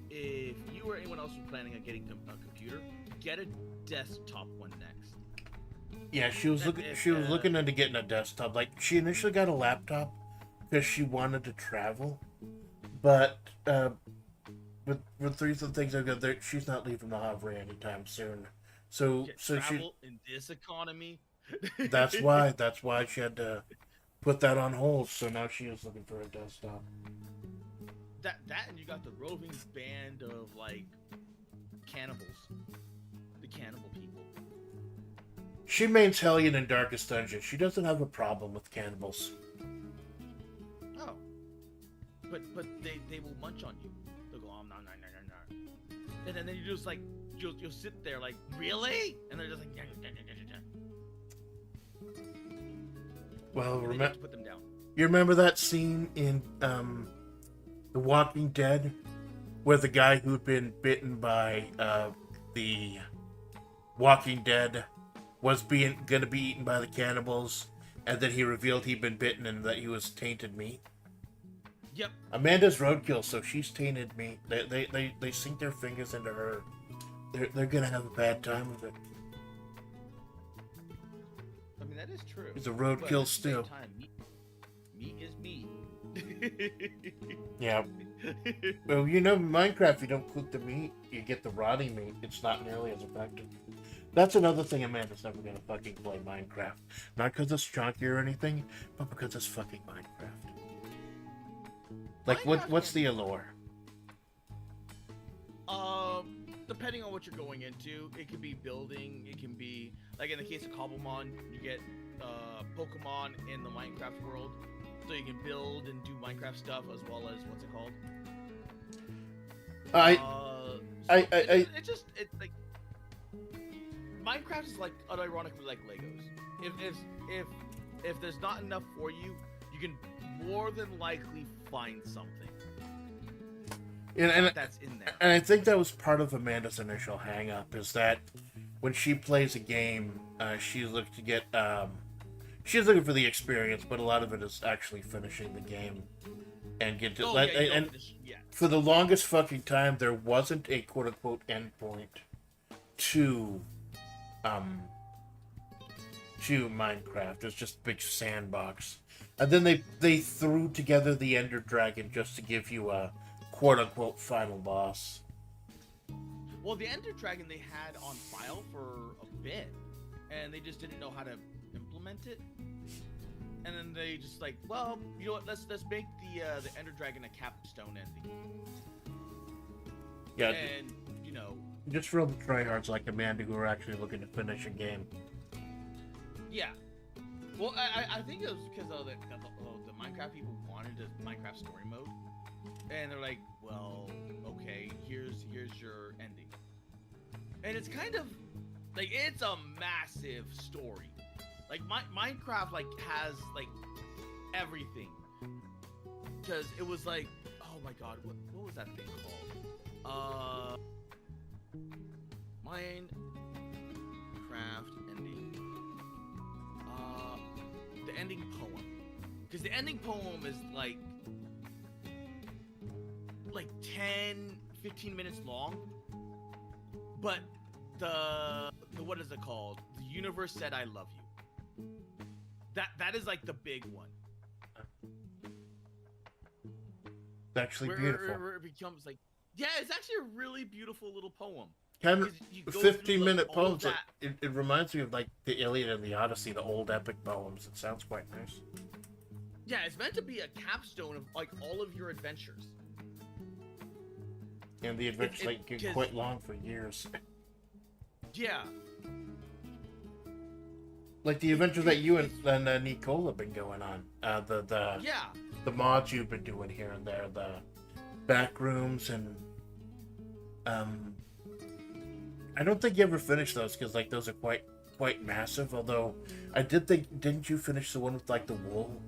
if you or anyone else was planning on getting a computer, get a desktop one next. Yeah, she was looking into getting a desktop. Like, she initially got a laptop because she wanted to travel, but with recent things I've got there, she's not leaving the Havre anytime soon. So Travel in this economy. that's why she had to put that on hold. So now she is looking for a desktop. That and you got the roving band of like cannibals, the cannibal people. She mains Hellion in Darkest Dungeon. She doesn't have a problem with cannibals. Oh. But they will munch on you. They'll go, oh, no. And then you just like, you'll sit there like, really? And they're just like, Well, remember, put them down. You remember that scene in The Walking Dead where the guy who'd been bitten by the Walking Dead was gonna be eaten by the cannibals, and then he revealed he'd been bitten and that he was tainted meat? Yep. Amanda's roadkill, so she's tainted meat. They sink their fingers into her. They're gonna have a bad time with it. I mean, that is true. It's a roadkill stew. Time, meat is meat. Yeah. Well, you know, in Minecraft, you don't cook the meat, you get the rotting meat. It's not nearly as effective. That's another thing Amanda's never gonna fucking play Minecraft. Not because it's chunky or anything, but because it's fucking Minecraft. Like, what's the allure? Depending on what you're going into, it could be building, it can be, like in the case of Cobblemon, you get Pokemon in the Minecraft world, so you can build and do Minecraft stuff as well as, what's it called? It's like, Minecraft is like, unironically like Legos. If there's not enough for you, you can more than likely find something. And that's in there. And I think that was part of Amanda's initial hang-up, is that when she plays a game, she's looking to get, she's looking for the experience, but a lot of it is actually finishing the game and get to, for the longest fucking time, there wasn't a quote-unquote endpoint to Minecraft. It's just a big sandbox. And then they threw together the Ender Dragon just to give you a quote-unquote final boss. Well, the Ender Dragon they had on file for a bit, and they just didn't know how to implement it. And then they just like, well, you know what? Let's make the Ender Dragon a capstone ending. Yeah. And you know, just for all the tryhards like Amanda who are actually looking to finish a game. Yeah. Well, I think it was because the Minecraft people wanted a Minecraft story mode. And they're like, well, okay, here's your ending. And it's kind of like, it's a massive story. Like Minecraft like has like everything. Because it was like, oh my god, what was that thing called? Minecraft ending. The ending poem. Because the ending poem is like 10-15 minutes long, but the what is it called? The universe said I love you. That is like the big one. It's actually beautiful. Where it becomes like, yeah, it's actually a really beautiful little poem. 15-minute poems. It reminds me of like the Iliad and the Odyssey, the old epic poems. It sounds quite nice. Yeah, it's meant to be a capstone of like all of your adventures. And the adventures like get quite long for years. Yeah. Like the adventures that you and Nicole have been going on. The mods you've been doing here and there, the back rooms and I don't think you ever finished those because like those are quite massive. Although I did think, didn't you finish the one with like the wool,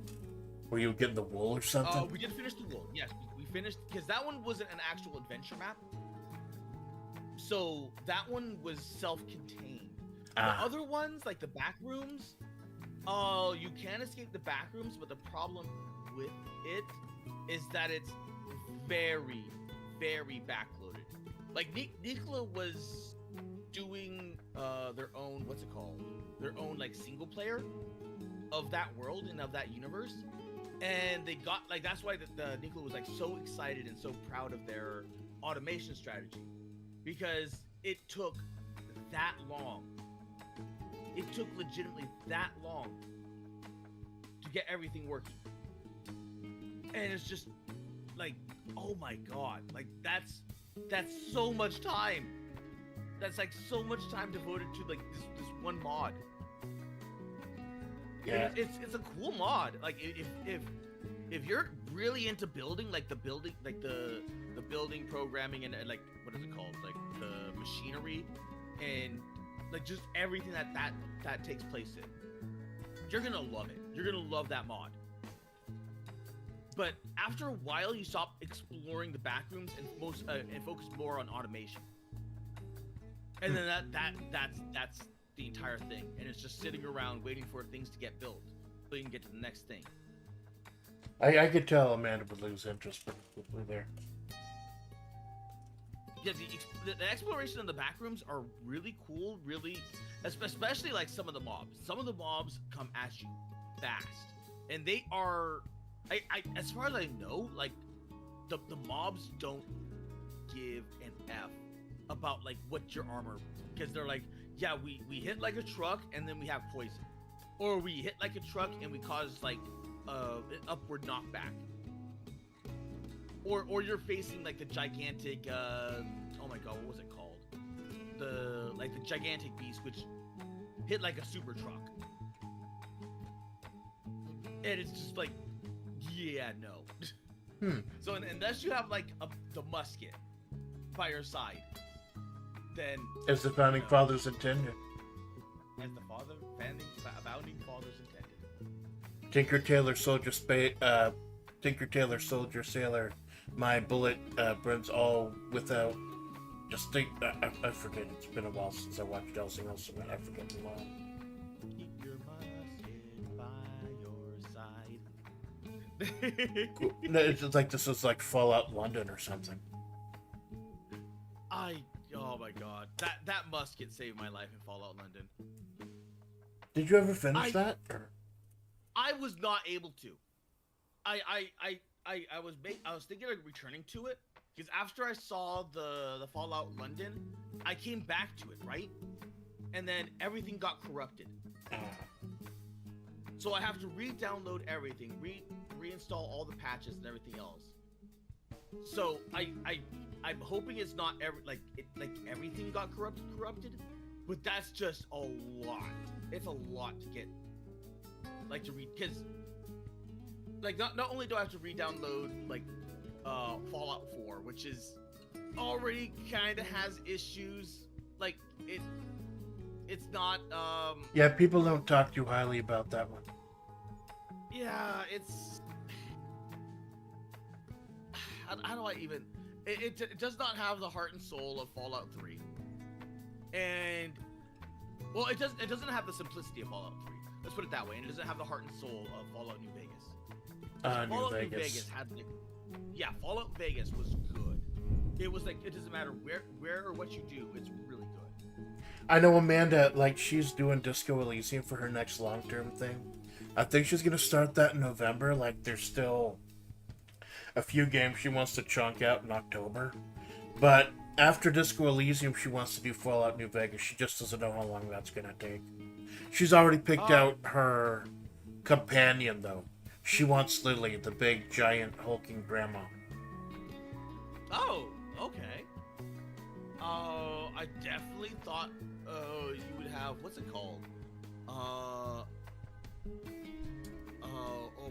where you were getting the wool or something? We did finish the wool. Yes, we finished because that one wasn't an actual adventure map. So that one was self-contained. The other ones, like the back rooms, you can escape the back rooms, but the problem with it is that it's very, very backloaded. Like Nicola was doing their own, what's it called? Their own like single player of that world and of that universe. And they got like, that's why the Nicola was like so excited and so proud of their automation strategy, because it took that long. It took legitimately that long to get everything working. And it's just like, oh my god, like that's so much time. That's like so much time devoted to like this one mod. Yeah. It's a cool mod. Like if you're really into building, like the building programming and like what is it called, like the machinery and like just everything that takes place in, you're gonna love it. You're gonna love that mod. But after a while, you stop exploring the back rooms and focus more on automation. And then that's the entire thing, and it's just sitting around waiting for things to get built so you can get to the next thing. I could tell Amanda would lose interest pretty quickly there. Yeah, the exploration of the back rooms are really cool, really, especially like some of the mobs. Some of the mobs come at you fast, and they are, I as far as I know, like the mobs don't give an F about like what your armor, because they're like, yeah, we hit like a truck and then we have poison, or we hit like a truck and we cause like an upward knockback, or you're facing like the gigantic oh my god, what was it called, the gigantic beast which hit like a super truck, and it's just like, yeah, no. So unless you have like the musket by your side, then As the founding fathers intended. As the founding fathers intended. Tinker Tailor Sailor, my bullet burns all without. Just think, I forget. It's been a while since I watched Elsie Nelson. I forget a while. Keep your musket by your side. Cool. No, it's like this was like Fallout London or something. Oh my god, that musket saved my life in Fallout London. Did you ever finish that? Or? I was not able to. I was thinking of returning to it because after I saw the Fallout London, I came back to it, right? And then everything got corrupted. So I have to re-download everything, reinstall all the patches and everything else. So I'm hoping it's not everything got corrupted, but that's just a lot. It's a lot to get to read, because not only do I have to re-download Fallout 4, which is already kind of has issues, it's not Yeah, people don't talk too highly about that one. Yeah, it's how do I even it does not have the heart and soul of Fallout 3, and well, it doesn't have the simplicity of Fallout 3. Let's put it that way. And it doesn't have the heart and soul of Fallout New Vegas. Fallout New Vegas had Fallout Vegas was good. It was like, it doesn't matter where or what you do, it's really good. I know Amanda, she's doing Disco Elysium for her next long-term thing. I think she's gonna start that in November. There's still a few games she wants to chunk out in October, but after Disco Elysium, she wants to do Fallout New Vegas. She just doesn't know how long that's gonna take. She's already picked out her companion, though. She wants Lily, the big, giant, hulking grandma. Oh, okay. I definitely thought you would have, what's it called? Oh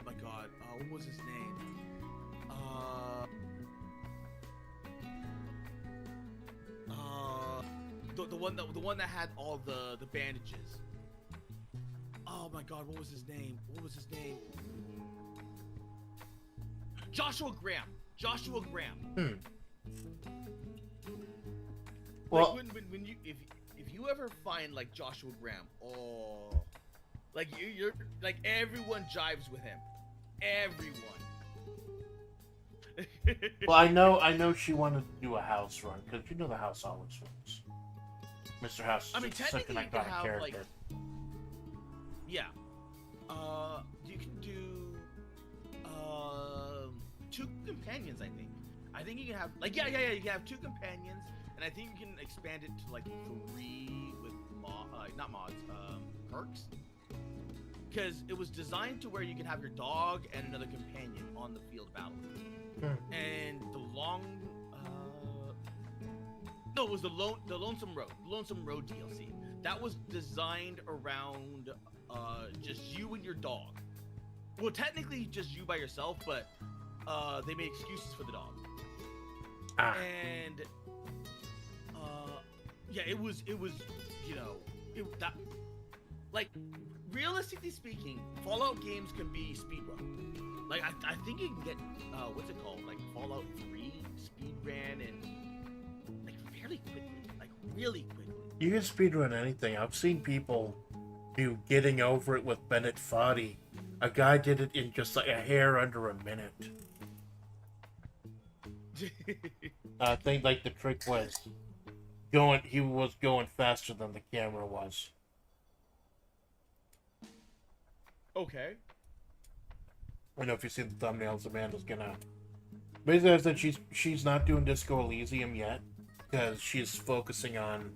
my god, what was his name? The one that had all the bandages. Oh my god, what was his name? Joshua Graham. Well, when you if you ever find Joshua Graham, you're everyone jives with him. Everyone. well, I know she wanted to do a house run, because you know the house always wins. Mr. House is such an iconic character. Yeah. You can do 2 companions, I think. I think you can have you can have 2 companions, and I think you can expand it to 3 with not mods, perks. Because it was designed to where you can have your dog and another companion on the field of battle. And No, it was the Lonesome Road DLC. That was designed around just you and your dog. Well, technically just you by yourself, but they made excuses for the dog. And yeah, it was that, like, realistically speaking, Fallout games can be speedrun. Like I think you can get what's it called, like Fallout 3 speedrun and like fairly quickly, like really quickly. You can speedrun anything. I've seen people do Getting Over It with Bennett Foddy. A guy did it in just like a hair under a minute. I think like the trick was he was going faster than the camera was. Okay. I don't know if you see the thumbnails. Amanda's gonna basically I said she's not doing Disco Elysium yet because she's focusing on,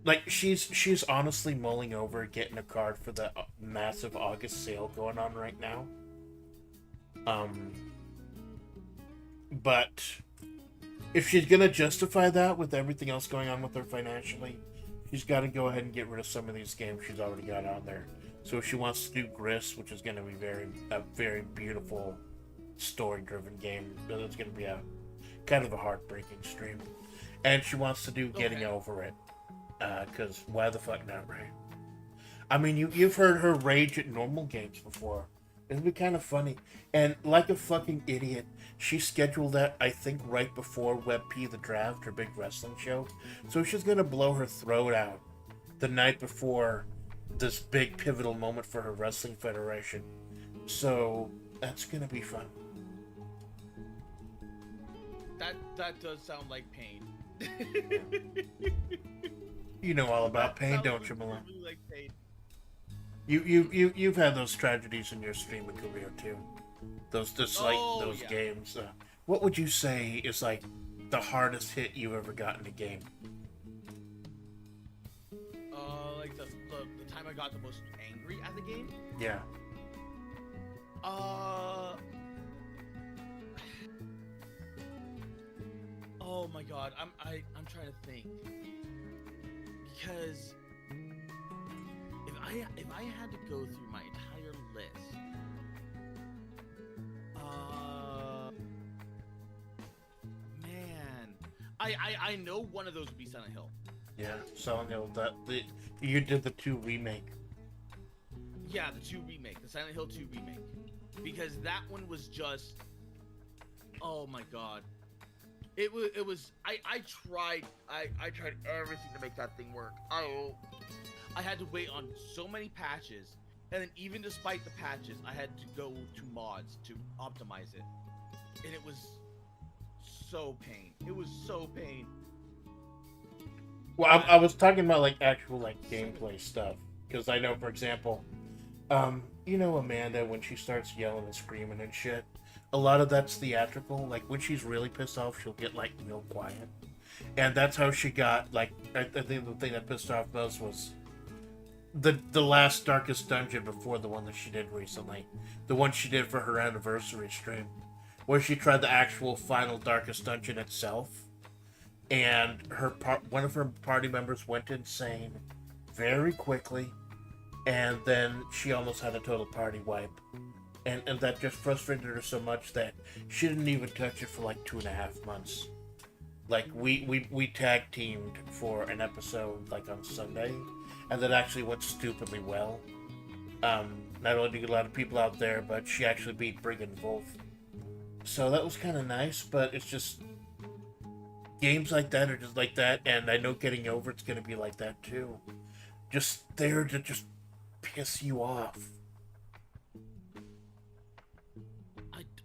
like, she's honestly mulling over getting a card for the massive August sale going on right now. But if she's gonna justify that with everything else going on with her financially, she's got to go ahead and get rid of some of these games she's already got on there. So if she wants to do Grist, which is going to be a very beautiful story-driven game, it's going to be a kind of a heartbreaking stream, and she wants to do Getting Over It, because why the fuck not, right? I mean, you've heard her rage at normal games before. It'd be kind of funny. And like a fucking idiot, she scheduled that, I think, right before WebP The Draft, her big wrestling show. So she's going to blow her throat out the night before this big pivotal moment for her wrestling federation. So that's going to be fun. That does sound like pain. You know all about pain, don't you, Milan? Really like pain. You've had those tragedies in your streaming career too. Those games. What would you say is like the hardest hit you've ever gotten in a game? Like the time I got the most angry at the game. Yeah. Oh my god, I'm trying to think, because if I had to go through my entire list, man, I know one of those would be Silent Hill. Yeah, Silent Hill. You did the 2 remake. Yeah, the 2 remake, the Silent Hill 2 remake, because that one was just, oh my god. It was I tried everything to make that thing work. I had to wait on so many patches, and then even despite the patches, I had to go to mods to optimize it, and it was so pain. It was so pain. Well, I was talking about like actual like gameplay stuff, because I know, for example, you know Amanda, when she starts yelling and screaming and shit, a lot of that's theatrical. Like when she's really pissed off, she'll get like real quiet, and that's how she got like. I think the thing that pissed her off most was the last Darkest Dungeon before the one that she did recently, the one she did for her anniversary stream, where she tried the actual final Darkest Dungeon itself, and one of her party members went insane very quickly, and then she almost had a total party wipe. And that just frustrated her so much that she didn't even touch it for like 2.5 months. Like we tag teamed for an episode like on Sunday, and that actually went stupidly well. Not only did you get a lot of people out there, but she actually beat Brigand Wolf. So that was kind of nice, but it's just games like that are just like that, and I know Getting Over It's gonna be like that too. Just there to just piss you off.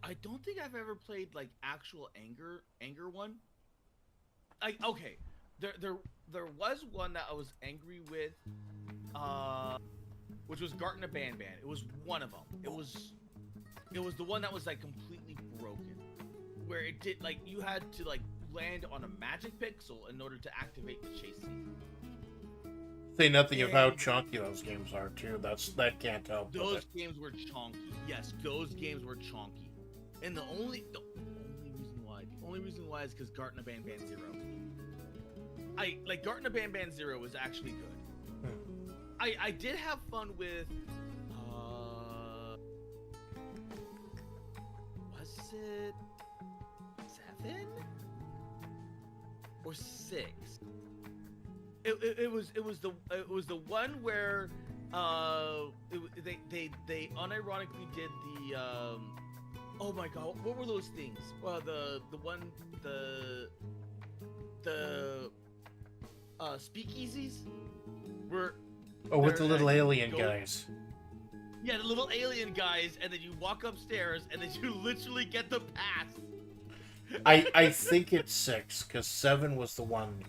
I don't think I've ever played like actual anger one. Like, okay, there was one that I was angry with, which was Gartner Ban. It was one of them. It was the one that was like completely broken, where it did like you had to like land on a magic pixel in order to activate the chase scene. Say nothing of how chunky those games are too. That can't help. Those games were chunky. Yes, those games were chunky. And the only reason why is because Gartner Ban 0. I like Garten of Ban Ban Zero was actually good. I did have fun with was it 7 or 6? It was the one where they unironically did the oh my god, what were those things? The speakeasies were with the little alien go, guys. Yeah, the little alien guys, and then you walk upstairs and then you literally get the pass. I think it's 6 because 7 was the one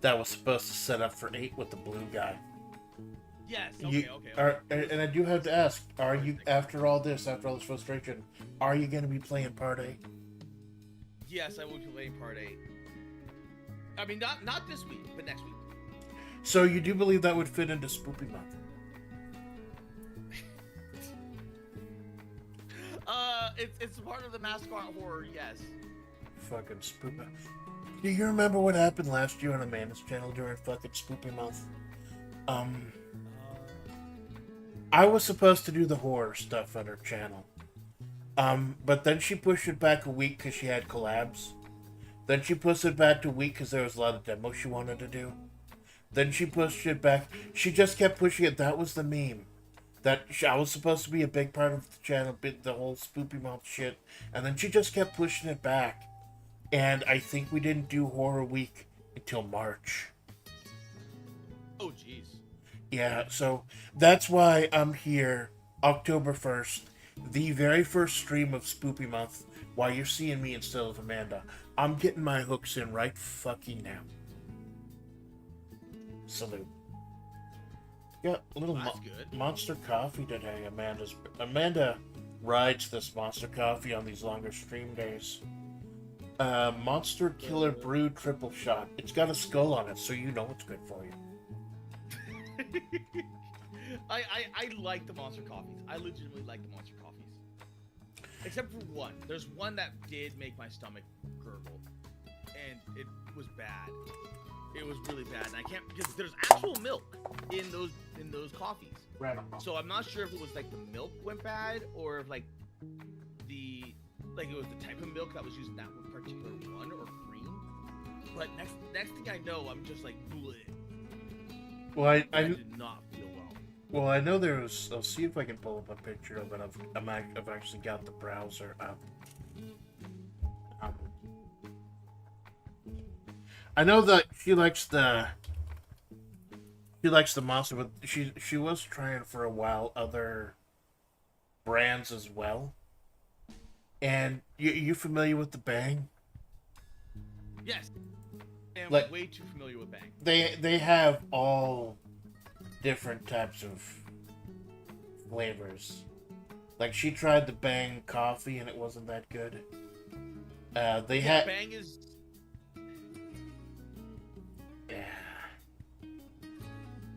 that was supposed to set up for 8 with the blue guy. Yes. Okay. And I do have to ask: are you, after all this frustration, are you going to be playing Part 8? Yes, I will be playing Part 8. I mean, not this week, but next week. So you do believe that would fit into Spoopy Month? It's part of the mascot horror, yes. Fucking Spoopy. Do you remember what happened last year on Amanda's channel during fucking Spoopy Month? I was supposed to do the horror stuff on her channel. But then she pushed it back a week because she had collabs. Then she pushed it back a week because there was a lot of demos she wanted to do. Then she pushed it back. She just kept pushing it. That was the meme. That I was supposed to be a big part of the channel, the whole Spoopy Month shit. And then she just kept pushing it back. And I think we didn't do Horror Week until March. Oh, jeez. Yeah, so that's why I'm here October 1st, the very first stream of Spoopy Month, while you're seeing me instead of Amanda. I'm getting my hooks in right fucking now. Salute. Yeah, a little Monster Coffee today. Amanda rides this Monster Coffee on these longer stream days. Monster Killer Brew Triple Shot. It's got a skull on it, so you know it's good for you. I like the Monster Coffees. I legitimately like the Monster Coffees. Except for one. There's one that did make my stomach gurgle. And it was bad. It was really bad. And I can't, because there's actual milk in those coffees. Right. So I'm not sure if it was like the milk went bad or if like it was the type of milk that was used in that particular one or cream. But next thing I know, I'm just like, bleh. Well, I did not feel well. Well, I know there was. I'll see if I can pull up a picture of it. I've actually got the browser up. I know that she likes the monster, but she was trying for a while other brands as well. And you familiar with the Bang? Yes. I'm way too familiar with Bang. They have all different types of flavors. Like, she tried the Bang coffee and it wasn't that good. Bang is... Yeah.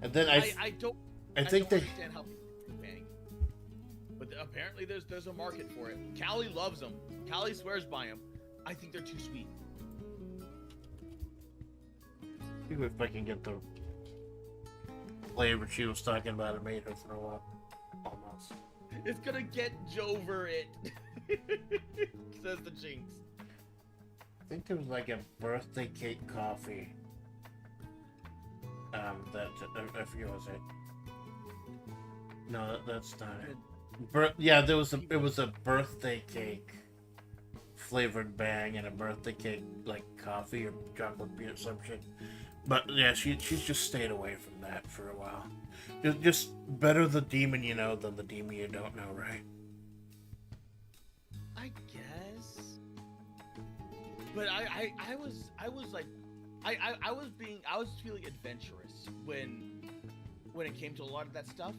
And then I don't understand how people do Bang. But apparently there's a market for it. Callie loves them. Callie swears by them. I think they're too sweet. See if I can get the flavor she was talking about. It made her throw up. Almost. It's gonna get Jover it. Says the Jinx. I think there was like a birthday cake coffee. That I forget what was it. No, that's not it. Yeah, it was a birthday cake flavored Bang and a birthday cake like coffee or chocolate beer or some shit. But yeah, she's just stayed away from that for a while. Just better the demon you know than the demon you don't know, right? I guess. But I was feeling adventurous when it came to a lot of that stuff.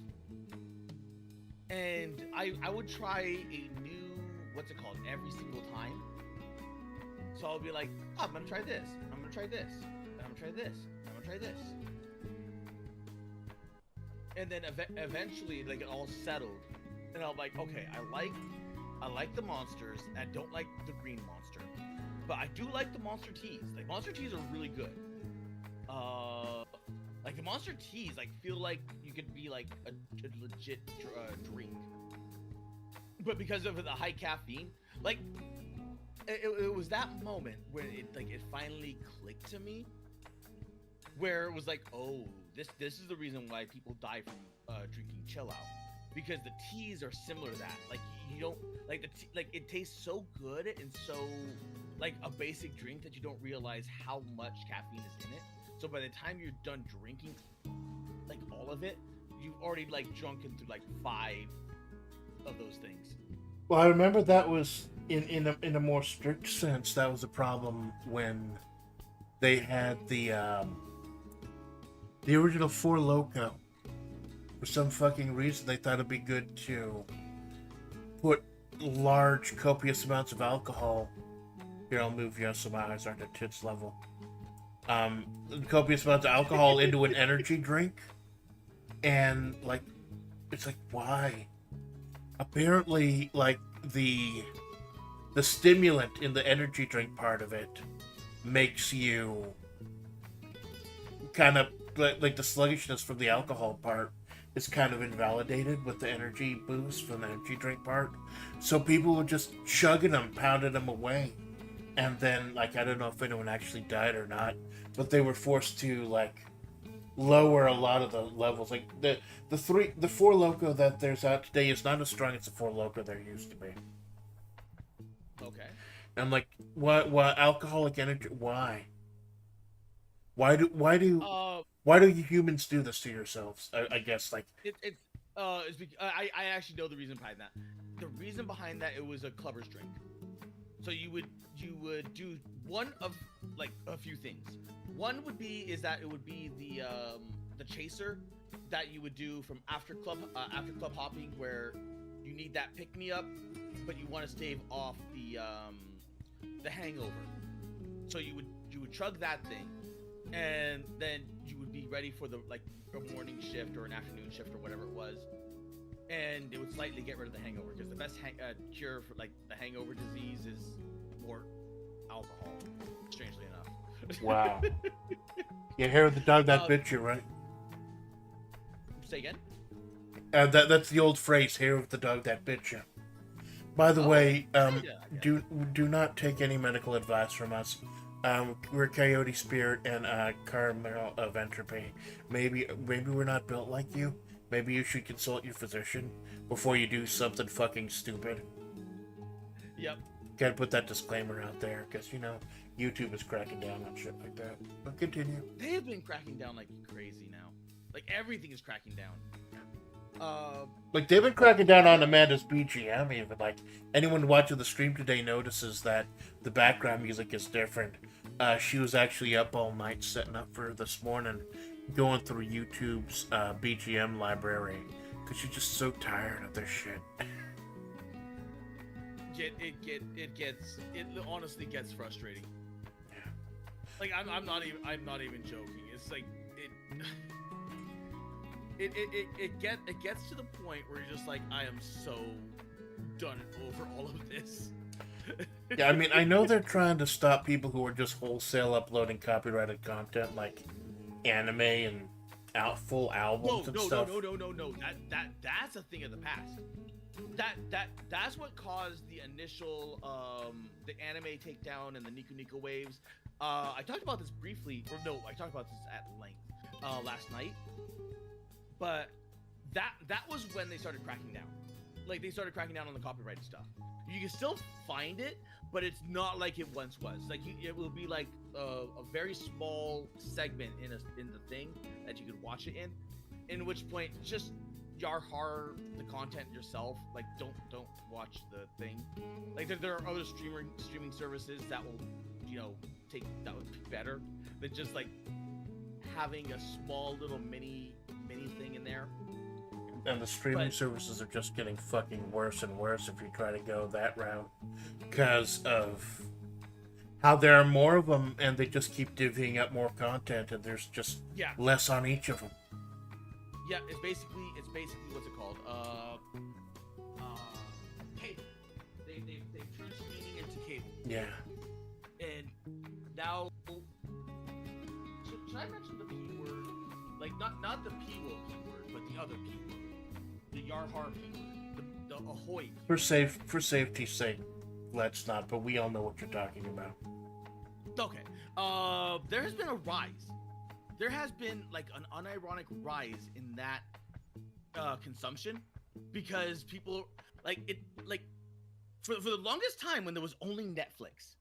And I would try a new, what's it called, every single time. So I'll be like, oh, I'm gonna try this, I'm gonna try this, I'm gonna try this, I'm gonna try this. And then eventually, like, it all settled. And I'm like, okay, I like the monsters. I don't like the green monster. But I do like the monster teas. Like, monster teas are really good. like the Monster Teas, like feel like you could be like a legit drink, but because of the high caffeine, like it was that moment where it finally clicked to me, where it was like, oh, this is the reason why people die from drinking chill out, because the teas are similar to that. Like you don't like like it tastes so good and so like a basic drink that you don't realize how much caffeine is in it. So by the time you're done drinking like all of it, you've already like drunken through like 5 of those things. Well, I remember that was in a more strict sense. That was a problem when they had the original Four Loko. For some fucking reason, they thought it'd be good to put large, copious amounts of alcohol. Here, I'll move you so my eyes aren't at tits level. Copious amounts of alcohol into an energy drink, and like, it's like, why? Apparently, like the stimulant in the energy drink part of it makes you kind of like the sluggishness from the alcohol part is kind of invalidated with the energy boost from the energy drink part. So people were just chugging them, pounding them away. And then, like, I don't know if anyone actually died or not, but they were forced to, like, lower a lot of the levels. Like, the Four Loko that there's out today is not as strong as the Four Loko there used to be. Okay. And, like, what alcoholic energy, why? Why do you humans do this to yourselves? I guess, like... It's I actually know the reason behind that. The reason behind that, it was a clubber's drink. So you would do one of like a few things. One would be it would be the chaser that you would do from after club hopping, where you need that pick me up, but you want to stave off the hangover. So you would chug that thing, and then you would be ready for the like a morning shift or an afternoon shift or whatever it was. And it would slightly get rid of the hangover, because the best cure for like the hangover disease is more alcohol. Strangely enough. Wow. You hair of the dog that bit you, right? Say again. That's the old phrase, hair of the dog that bit you. By the way, do not take any medical advice from us. We're Coyote Spirit and Carmel of Entropy. Maybe we're not built like you. Maybe you should consult your physician before you do something fucking stupid. Yep. Gotta put that disclaimer out there, because, you know, YouTube is cracking down on shit like that. But continue. They have been cracking down like crazy now. Like, everything is cracking down. Like, they've been cracking down on Amanda's BGM, even. Like, anyone watching the stream today notices that the background music is different. She was actually up all night setting up for this morning, going through YouTube's BGM library, because she's just so tired of this shit. It honestly gets frustrating. Yeah. Like, I'm not even joking. It's like it gets to the point where you're just like, I am so done over all of this. Yeah, I mean, I know they're trying to stop people who are just wholesale uploading copyrighted content, like anime and full albums and stuff. No. That's a thing of the past. That's what caused the initial the anime takedown and the Nico waves. I talked about this briefly, or no, I talked about this at length last night. But that was when they started cracking down. Like, they started cracking down on the copyrighted stuff. You can still find it, but it's not like it once was. Like, it will be like a very small segment in the thing that you could watch it in which point just horror the content yourself. Like, don't watch the thing. Like, there are other streaming services that will, that would be better than just like having a small little mini thing in there. And the streaming services are just getting fucking worse and worse if you try to go that route, because of how there are more of them, and they just keep divvying up more content, and there's just less on each of them. Yeah, it's basically what's it called? Cable. They've turned streaming into cable. Yeah. And now, should I mention the P word? Like not the P will P word, but the other P word, the Yarhar P word, the ahoy. For safety's sake, let's not. But we all know what you're talking about. Okay. There has been a rise. There has been like an unironic rise in that consumption because people like it like for the longest time when there was only Netflix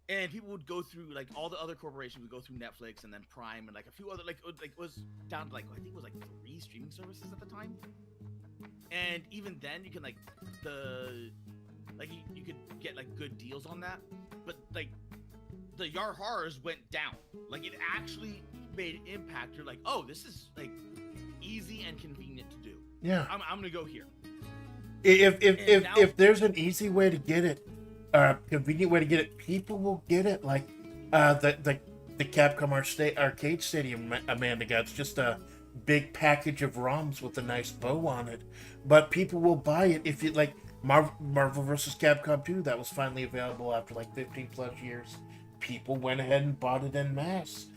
and people would go through like all the other corporations would go through Netflix and then Prime and like a few other like it was down to like I think it was like 3 streaming services at the time. And even then you can like you could get like good deals on that, but like the Yarhars went down. Like it actually made an impact. You're like, oh, this is like easy and convenient to do. Yeah. I'm gonna go here. If there's an easy way to get it, convenient way to get it, people will get it. Like the Capcom arcade stadium Amanda got. It's just a big package of ROMs with a nice bow on it. But people will buy it if you like Marvel vs. Capcom 2. That was finally available after like 15 plus years. People went ahead and bought it en masse.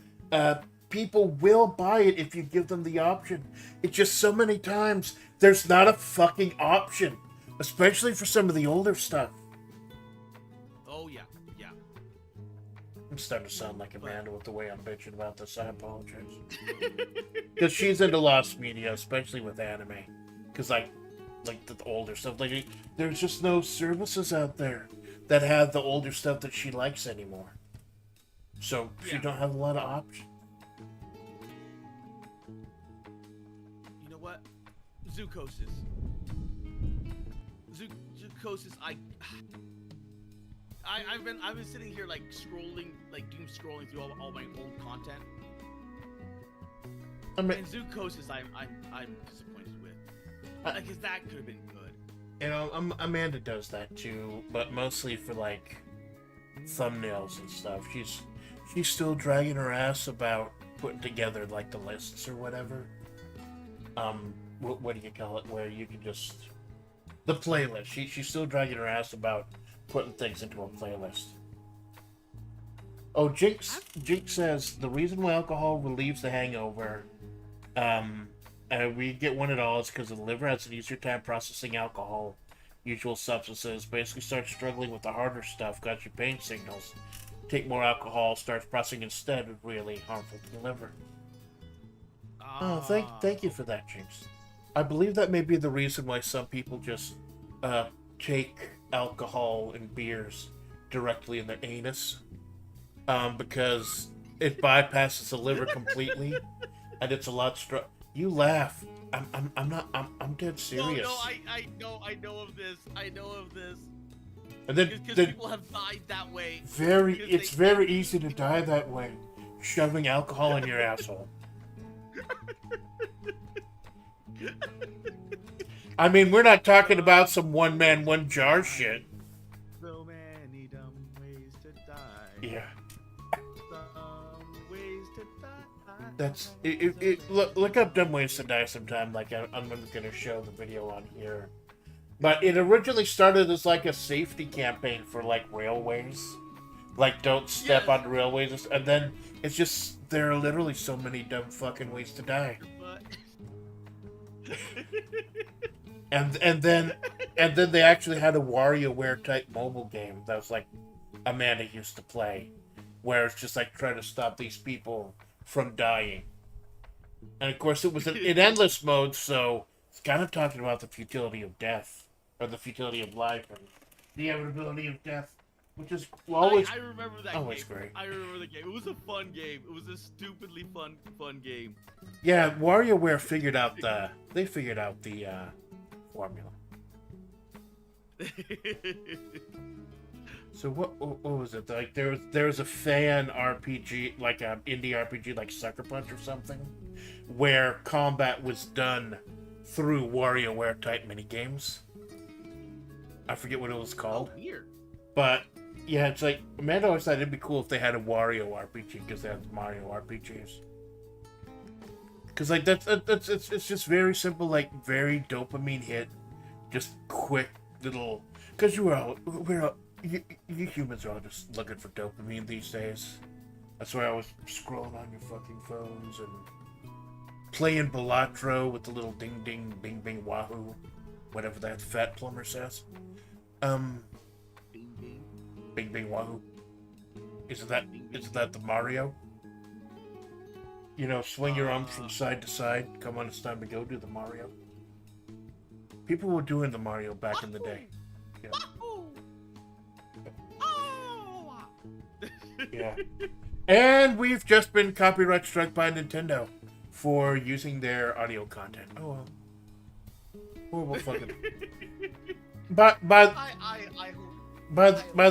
People will buy it if you give them the option. It's just so many times there's not a fucking option, especially for some of the older stuff. Oh yeah. I'm starting to sound like Amanda with the way I'm bitching about this. I apologize. Because she's into lost media, especially with anime. Because like the older stuff, like there's just no services out there that have the older stuff that she likes anymore. So she don't have a lot of options. You know what? Zoocosis. Zoocosis. I've been sitting here like scrolling, like doom scrolling through all my old content. And Zoocosis, I'm disappointed with. Because that could have been good. You know, Amanda does that too, but mostly for like thumbnails and stuff. She's still dragging her ass about putting together like the lists or whatever. What do you call it? Where you can just the playlist. She's still dragging her ass about putting things into a playlist. Oh, Jinx says the reason why alcohol relieves the hangover, we get one at all is because the liver has an easier time processing alcohol. Usual substances basically starts struggling with the harder stuff, got your pain signals. Take more alcohol, starts processing instead, really harmful to the liver. Oh, thank you for that, Jinx. I believe that may be the reason why some people just take alcohol and beers directly in their anus, because it bypasses the liver completely, and it's a lot You laugh. I'm dead serious. No, I know of this. And then because people have died that way. It's very easy to die that way, shoving alcohol in your asshole. I mean, we're not talking about some one man, one jar shit. So many dumb ways to die. Yeah. Dumb ways to die. That's look up dumb ways to die sometime. Like I'm gonna show the video on here. But it originally started as like a safety campaign for like railways. Like don't step on railways, and then it's just there are literally so many dumb fucking ways to die. And then they actually had a WarioWare type mobile game that was like Amanda used to play, where it's just like trying to stop these people from dying. And of course it was in endless mode, so it's kind of talking about the futility of death, or the futility of life, and the inevitability of death, which is always I remember that always game. great. I remember the game. It was a fun game. It was a stupidly fun game. Yeah, WarioWare figured out the formula. So what was it? Like there was a fan RPG, like an indie RPG like Sucker Punch or something, where combat was done through WarioWare type minigames. I forget what it was called. Oh, weird. But yeah, it's like Amanda always thought it'd be cool if they had a Wario RPG because they have the Mario RPGs. Because like it's just very simple, like very dopamine hit, just quick little. Because you humans are all just looking for dopamine these days. That's why I was scrolling on your fucking phones and playing Balatro with the little ding ding bing bing wahoo, whatever that fat plumber says. Bing bing. Bing bing wahoo. Isn't that the Mario? You know, swing your arms from side to side. Come on, it's time to go do the Mario. People were doing the Mario back in the day. Yeah. Oh! Yeah. And we've just been copyright struck by Nintendo for using their audio content. Oh well. Horrible fucking. But I hope. by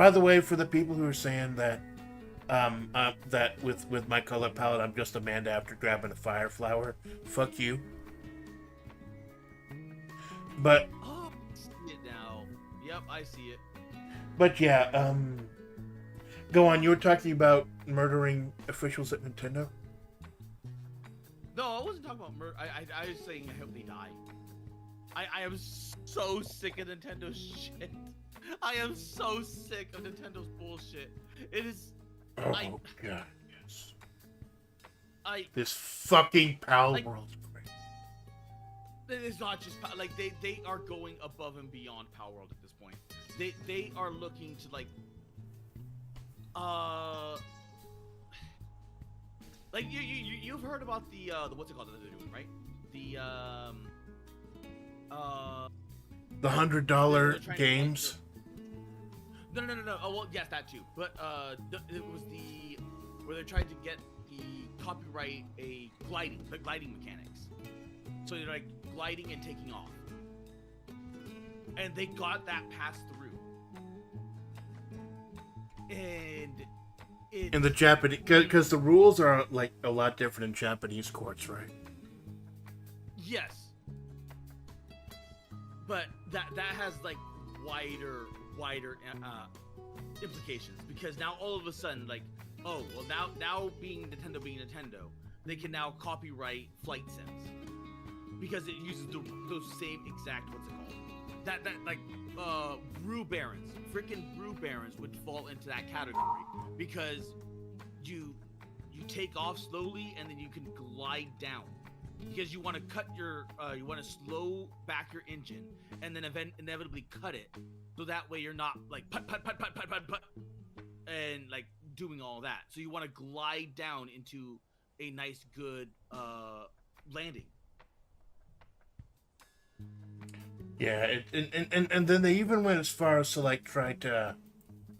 the way, for the people who are saying that that with my color palette I'm just Amanda after grabbing a fire flower, fuck you. But Oh, I see it now. Yep, I see it. but yeah, go on. You were talking about murdering officials at Nintendo. No, I wasn't talking about murder. I was saying I hope they die. I am so sick of Nintendo's shit. I am so sick of Nintendo's bullshit. It is. Oh I- god, yes. I. This fucking Pal Like- World's great. It is not just like they are going above and beyond Power World at this point. They are looking to like you've heard about the what's it called that they're doing, right? The $100 they're trying to games. No. Oh well, yes, that too. But it was where they're trying to get the copyright the gliding mechanics. So they're like gliding and taking off, and they got that passed through. And In the Japanese, because the rules are like a lot different in Japanese courts, right? yes, but that has like wider implications, because now all of a sudden, like, oh well, now being Nintendo, they can now copyright flight sims because it uses those same exact what's it called, that like brew barons, freaking brew barons would fall into that category, because you take off slowly and then you can glide down, because you want to cut your you want to slow back your engine and then inevitably cut it, so that way you're not like put and like doing all that. So you want to glide down into a nice good landing. Yeah, and then they even went as far as to like try to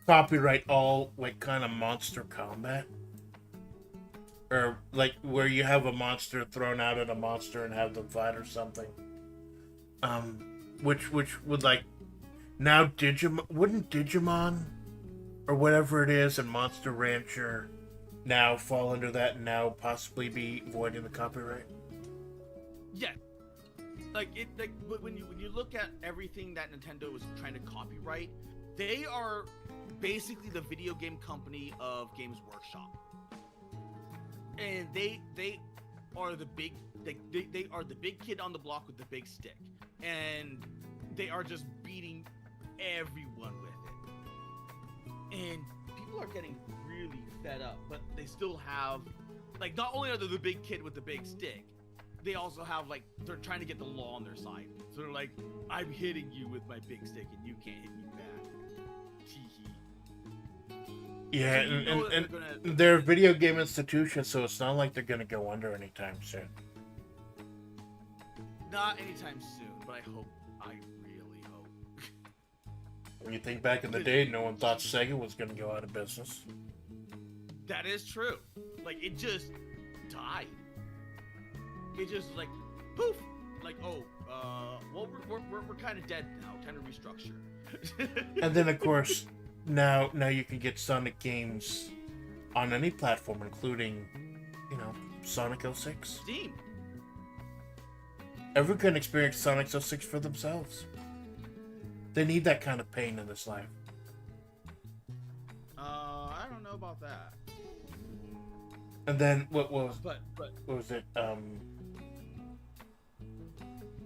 copyright all like kind of monster combat, or like where you have a monster thrown out at a monster and have them fight or something. Which would like now wouldn't Digimon or whatever it is and Monster Rancher now fall under that and now possibly be voiding the copyright? Yeah. But when you look at everything that Nintendo is trying to copyright, they are basically the video game company of Games Workshop, and they are the big they are the big kid on the block with the big stick, and they are just beating everyone with it, and people are getting really fed up. But they still have, like, not only are they the big kid with the big stick, they also have, like, they're trying to get the law on their side. So they're like, I'm hitting you with my big stick and you can't hit me back. Tee hee. Yeah, So you know and that they're a video game institution, so it's not like they're gonna go under anytime soon. Not anytime soon, but I really hope. When you think back in the day, no one thought Sega was gonna go out of business. That is true. Like, it just died. It just, like, poof. Like, oh, well, we're kind of dead now. Time to restructure. And then, of course, now you can get Sonic games on any platform, including, you know, Sonic 06. Steam. Everyone can experience Sonic 06 for themselves. They need that kind of pain in this life. I don't know about that. And then what was But what was it?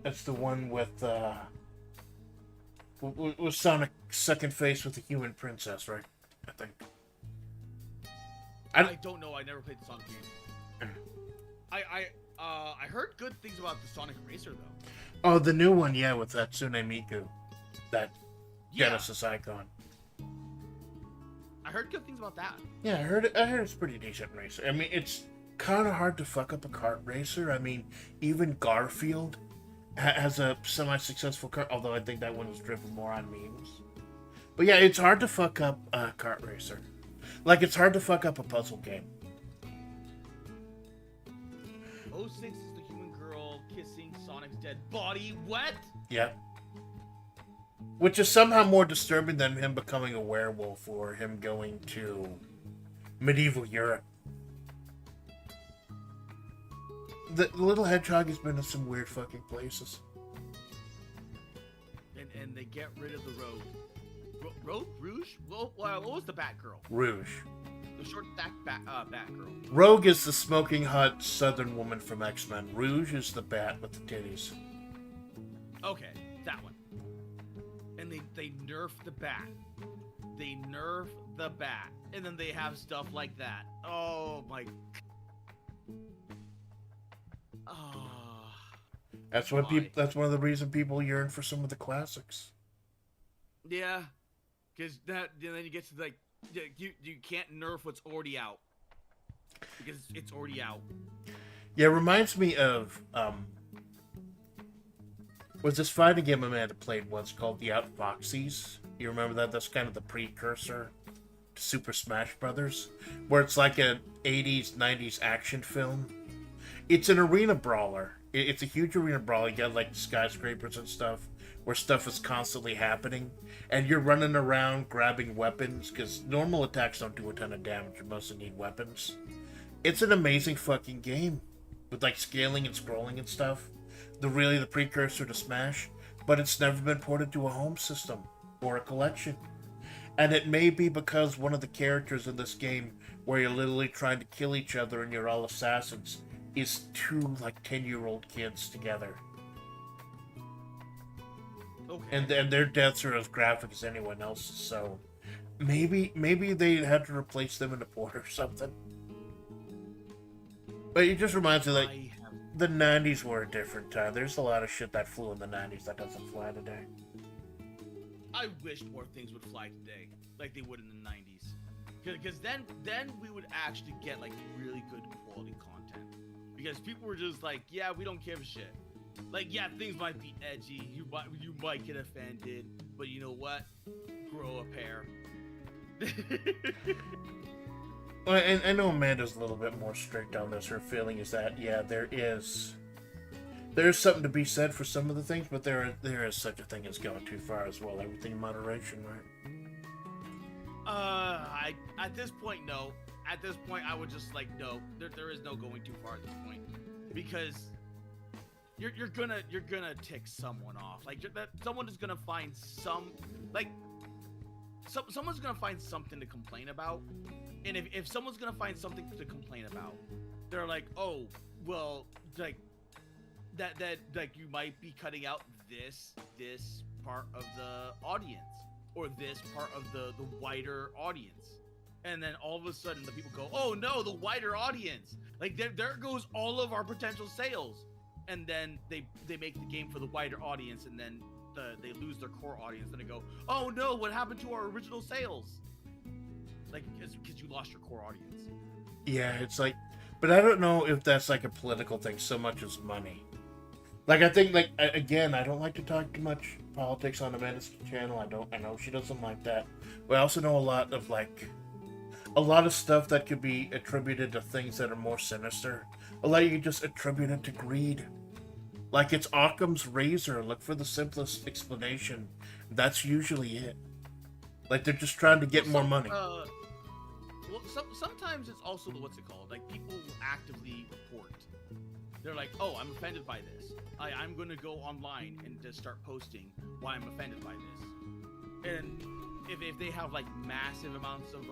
That's the one with was Sonic second face with the human princess, right? I think. I don't know. I never played the Sonic game. I heard good things about the Sonic Racer though. Oh, the new one, yeah, with that Tsune Miku, that Yeah, Genesis icon. I heard good things about that. Yeah, I heard it's pretty decent racer. I mean, it's kind of hard to fuck up a kart racer. I mean, even Garfield has a semi-successful kart, although I think that one was driven more on memes. But yeah, it's hard to fuck up a kart racer. Like, it's hard to fuck up a puzzle game. '06 is the human girl kissing Sonic's dead body. What? Yeah. Which is somehow more disturbing than him becoming a werewolf or him going to medieval Europe. The little hedgehog has been in some weird fucking places. And they get rid of the road. Road Rouge? Well, what was the Batgirl? Rouge. The short Batgirl. Rogue is the smoking hot southern woman from X-Men. Rouge is the bat with the titties. Okay, that one. And they nerf the bat. They nerf the bat. And then they have stuff like that. Oh my. Oh. That's what people. That's one of the reasons people yearn for some of the classics. Yeah, because then you get to like you can't nerf what's already out because it's already out. Yeah, it reminds me of was this fighting game Amanda played once called the Outfoxies? You remember that? That's kind of the precursor to Super Smash Brothers, where it's like an 80s, 90s action film. It's an arena brawler. It's a huge arena brawler. You got like skyscrapers and stuff, where stuff is constantly happening, and you're running around grabbing weapons, because normal attacks don't do a ton of damage. You mostly need weapons. It's an amazing fucking game, with like scaling and scrolling and stuff. The precursor to Smash, but it's never been ported to a home system or a collection. And it may be because one of the characters in this game, where you're literally trying to kill each other and you're all assassins, is two like 10-year-old kids together. Okay. And their deaths are as graphic as anyone else's, so maybe they had to replace them in a port or something. But it just reminds me, like, the 90s were a different time. There's a lot of shit that flew in the 90s that doesn't fly today. I wish more things would fly today, like they would in the 90s. Because then we would actually get like really good quality content. Because people were just like, yeah, we don't give a shit. Like, yeah, things might be edgy, you might get offended, but you know what? Grow a pair. Well, and I know Amanda's a little bit more strict on this. Her feeling is that, yeah, there's something to be said for some of the things, but there is such a thing as going too far as well. Everything in moderation, right? At this point, no. At this point, I would just like, no. There is no going too far at this point, because you're gonna tick someone off. Like someone is gonna find someone's gonna find something to complain about. And if someone's gonna find something to complain about, they're like, oh, well, like that like you might be cutting out this part of the audience or this part of the wider audience, and then all of a sudden the people go, oh no, the wider audience, like there goes all of our potential sales, and then they make the game for the wider audience, and then they lose their core audience, and they go, oh no, what happened to our original sales? Like, because you lost your core audience. Yeah, it's like, but I don't know if that's like a political thing so much as money. Like, I think, like, again, I don't like to talk too much politics on Amanda's channel. I know she doesn't like that. But I also know a lot of stuff that could be attributed to things that are more sinister. A lot you can just attribute it to greed. Like, it's Occam's razor. Look for the simplest explanation. That's usually it. Like, they're just trying to get more money. Well, sometimes it's also what's it called? Like, people will actively report. They're like, oh, I'm offended by this. I'm going to go online and just start posting why I'm offended by this. And if they have, like, massive amounts of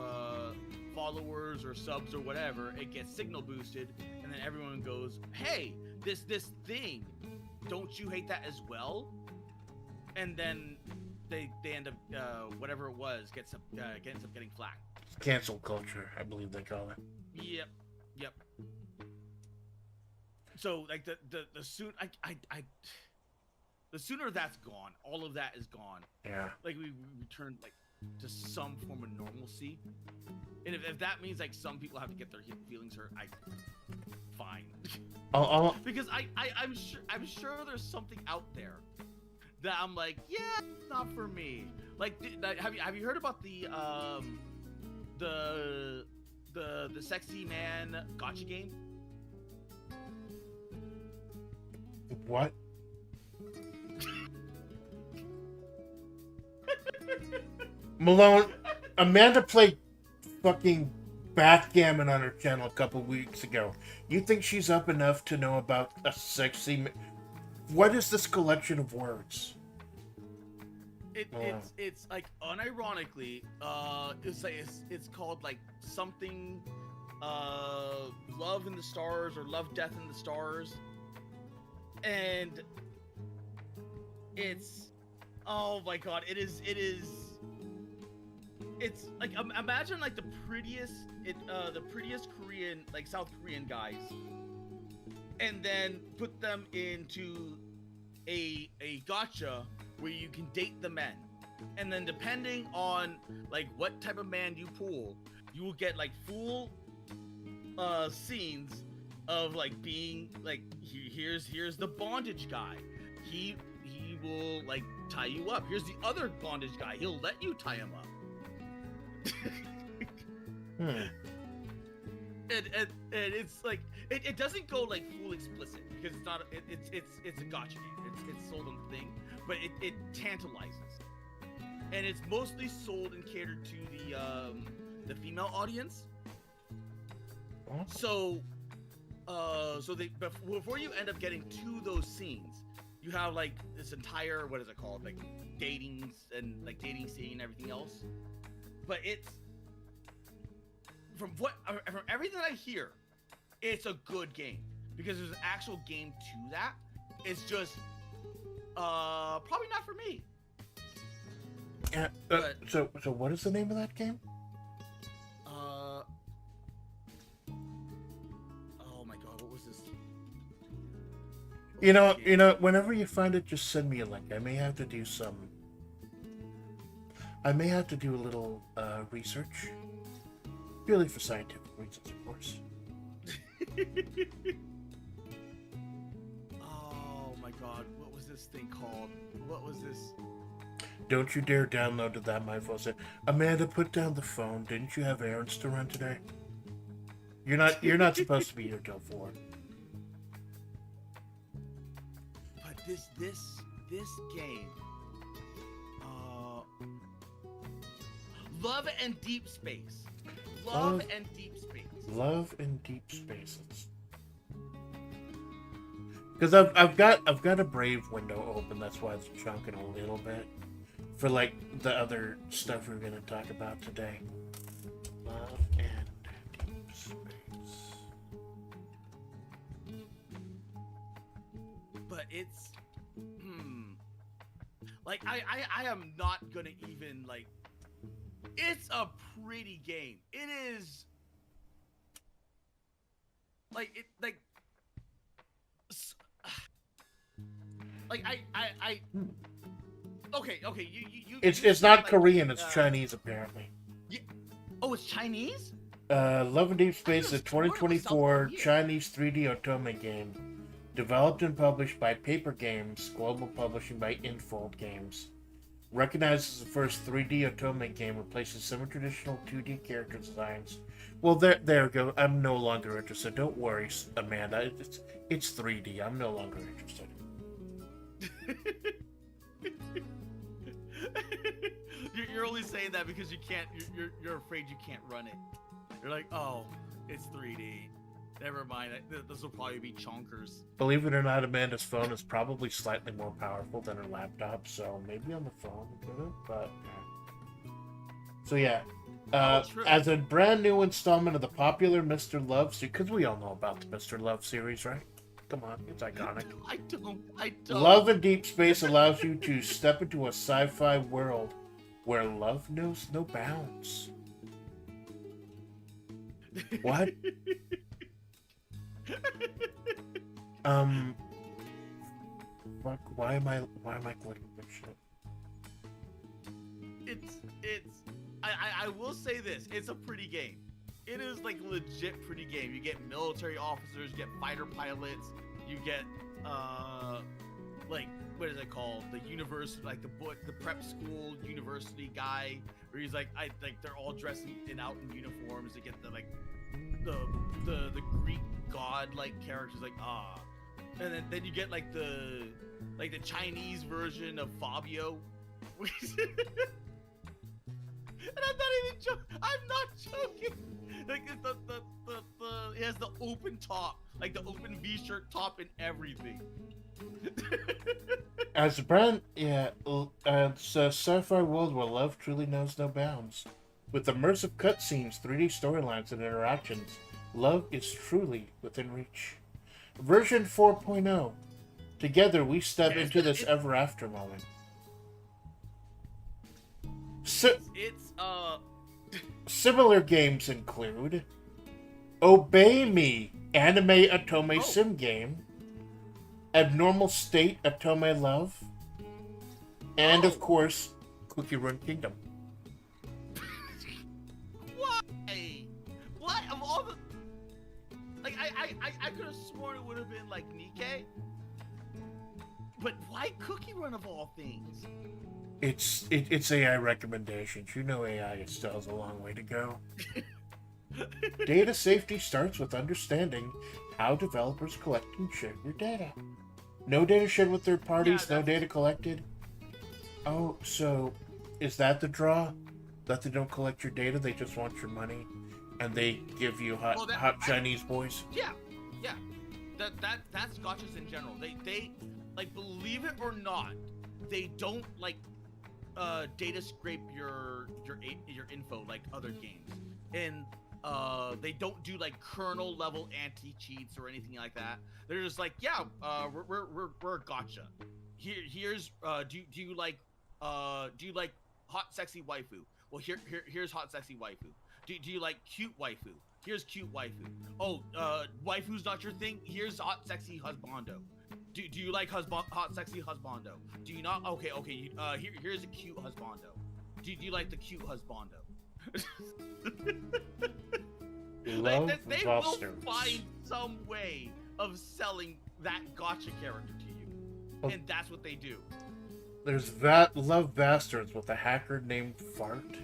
followers or subs or whatever, it gets signal boosted, and then everyone goes, hey, this thing, don't you hate that as well? And then they end up, whatever it was, ends up getting flagged. cancel culture, I believe they call it. Yep. So like the soon the sooner that's gone, all of that is gone. Yeah. Like we return like to some form of normalcy, and if that means like some people have to get their feelings hurt, fine. Because I'm sure there's something out there that I'm like, yeah, it's not for me. Like, have you heard about the sexy man gotcha game? What? Malone, Amanda played fucking backgammon on her channel a couple weeks ago. You think she's up enough to know about a sexy? What is this collection of words? It's like unironically, it's called like something, love in the stars or love death in the stars, and it's, oh my god, it's like imagine like the prettiest Korean, like South Korean guys, and then put them into a gacha where you can date the men, and then depending on like what type of man you pull, you will get like full scenes of like being like, here's the bondage guy, he will like tie you up, here's the other bondage guy, he'll let you tie him up. And it's like it doesn't go like full explicit because it's not it's a gotcha game, it's sold on the thing, but it tantalizes, and it's mostly sold and catered to the female audience. So they, before you end up getting to those scenes, you have like this entire, what is it called, like dating scene and everything else. But it's, from everything I hear, it's a good game because there's an actual game to that. It's just probably not for me. Yeah. So what is the name of that game? Oh my god, what was this? You know, whenever you find it, just send me a link. I may have to do a little research. Purely for scientific reasons, of course. Oh my god, what was this thing called? What was this? Don't you dare download that, my phone said. Amanda, put down the phone. Didn't you have errands to run today? You're not supposed to be here till 4. But this game, Love and Deep Space. Love and Deep Space. Love and Deep Spaces. Because I've got a Brave window open. That's why it's chunking a little bit for like the other stuff we're gonna talk about today. Love and Deep Space. But it's like I am not gonna even like. It's a pretty game. It is like okay, you It's not like, Korean, it's Chinese apparently. Yeah. Oh, it's Chinese? Love and Deep Space is a 2024 Chinese 3D otome game developed and published by Paper Games, global publishing by Infold Games. Recognized as the first 3D otome game, replaces some traditional 2D character designs. Well, there we go. I'm no longer interested. Don't worry, Amanda. It's 3D. I'm no longer interested. You're only saying that because you can't. You're afraid you can't run it. You're like, oh, it's 3D. Never mind. This will probably be chonkers. Believe it or not, Amanda's phone is probably slightly more powerful than her laptop, so maybe on the phone we could have, but yeah. So yeah, as a brand new installment of the popular Mr. Love series, because we all know about the Mr. Love series, right? Come on, it's iconic. I don't. Love and Deep Space allows you to step into a sci-fi world where love knows no bounds. What? Um, fuck, why am I clicking this shit? It's I will say this, it's a pretty game. It is like legit pretty game. You get military officers, you get fighter pilots, you get like what is it called? The university, like the prep school university guy, where he's like they're all dressed in out in uniforms. They get the like the Greek god like characters like and then you get like the Chinese version of Fabio. And I'm not even joking. I'm not joking. Like the it has the open top, like the open V-shirt top and everything. As a brand, yeah, it's a sci-fi world where love truly knows no bounds. With immersive cutscenes, 3D storylines, and interactions, love is truly within reach. Version 4.0. Together, we step into this ever after moment. Similar games include Obey Me, anime Otome sim game, Abnormal State Otome Love, and of course, Cookie Run Kingdom. Why? What of all the like I could have sworn it would have been like Nikkei, but why Cookie Run of all things? It's AI recommendations. You know AI still has a long way to go. Data safety starts with understanding how developers collect and share your data. No data shared with third parties, no data collected. Oh, so is that the draw? That they don't collect your data, they just want your money, and they give you hot Chinese boys? Yeah. That's gotchas in general. They like, believe it or not, they don't like data scrape your info like other games, and they don't do like kernel level anti-cheats or anything like that. They're just like, yeah, we're gotcha. Here's do you like hot sexy waifu? Well, here's hot sexy waifu. Do you like cute waifu? Here's cute waifu. Oh, waifu's not your thing? Here's hot sexy husbando. Do you like hot sexy husbando? Do you not? Okay. Here's a cute husbando. Do you like the cute husbando? They will find some way of selling that gotcha character to you, and that's what they do. There's Love Bastards with a hacker named Fart.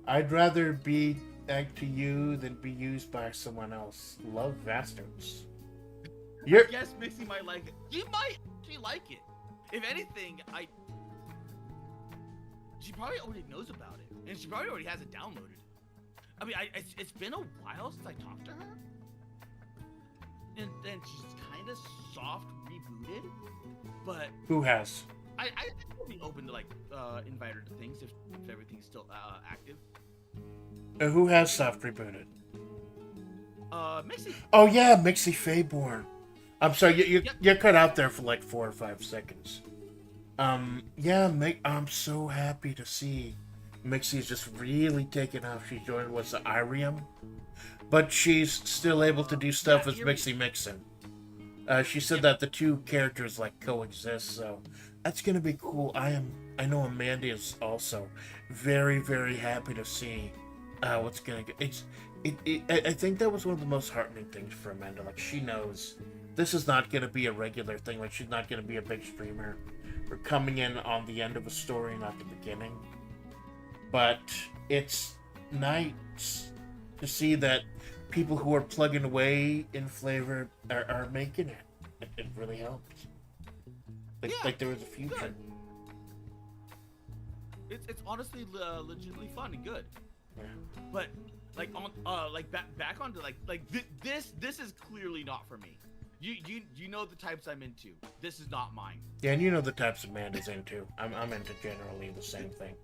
I'd rather be back to you than be used by someone else. Love Bastards. I guess Mixie might like it. She might actually like it. If anything, she probably already knows about it, and she probably already has it downloaded. I mean, it's been a while since I talked to her, and then she's kind of soft rebooted. But who has? I would be open to like invite her to things if everything's still active. Who has soft rebooted? Mixie. Oh yeah, Mixie Fayborn. I'm sorry, you cut out there for like 4 or 5 seconds. I'm so happy to see Mixie's just really taken off. She joined the Irium, but she's still able to do stuff as Mixie Mixin. She said that the two characters like coexist, so that's gonna be cool. I know Amanda is also very, very happy to see what's gonna go. I think that was one of the most heartening things for Amanda. Like, she knows this is not gonna be a regular thing. Like, she's not gonna be a big streamer. We're coming in on the end of a story, not the beginning. But it's nice to see that people who are plugging away in FlaVR are making it. It really helps. Like there was a future. Good. It's honestly legitimately fun and good. Yeah. But like on back onto this is clearly not for me. You know the types I'm into. This is not mine. Yeah, and you know the types Amanda's into. I'm into generally the same thing.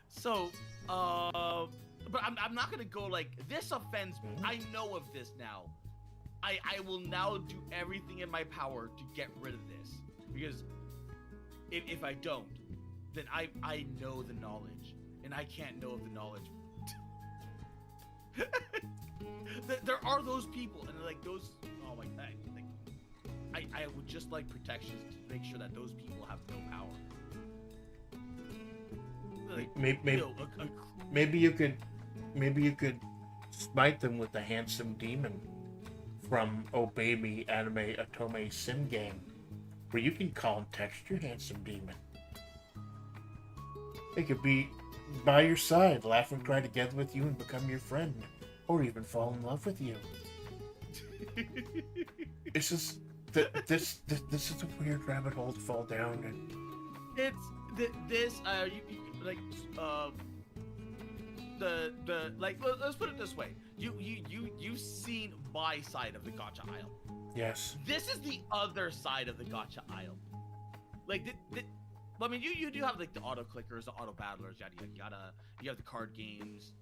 So, but I'm not gonna go like, this offends me. I know of this now. I will now do everything in my power to get rid of this, because if I don't, then I know the knowledge, and I can't know of the knowledge There are those people, and like those. Oh my god! Like, I would just like protections to make sure that those people have no power. Like, Maybe, maybe you could smite them with the handsome demon from Obey Me Anime Otome Sim game, where you can call and text your handsome demon. They could be by your side, laugh and cry together with you, and become your friend, or even fall in love with you. It's just this is a weird rabbit hole to fall down, and this like the like let's put it this way. You've seen my side of the gacha aisle. yes, This is the other side of the gacha aisle. Like I mean, you do have like the auto clickers, the auto battlers, yada yada yada. You have the card games.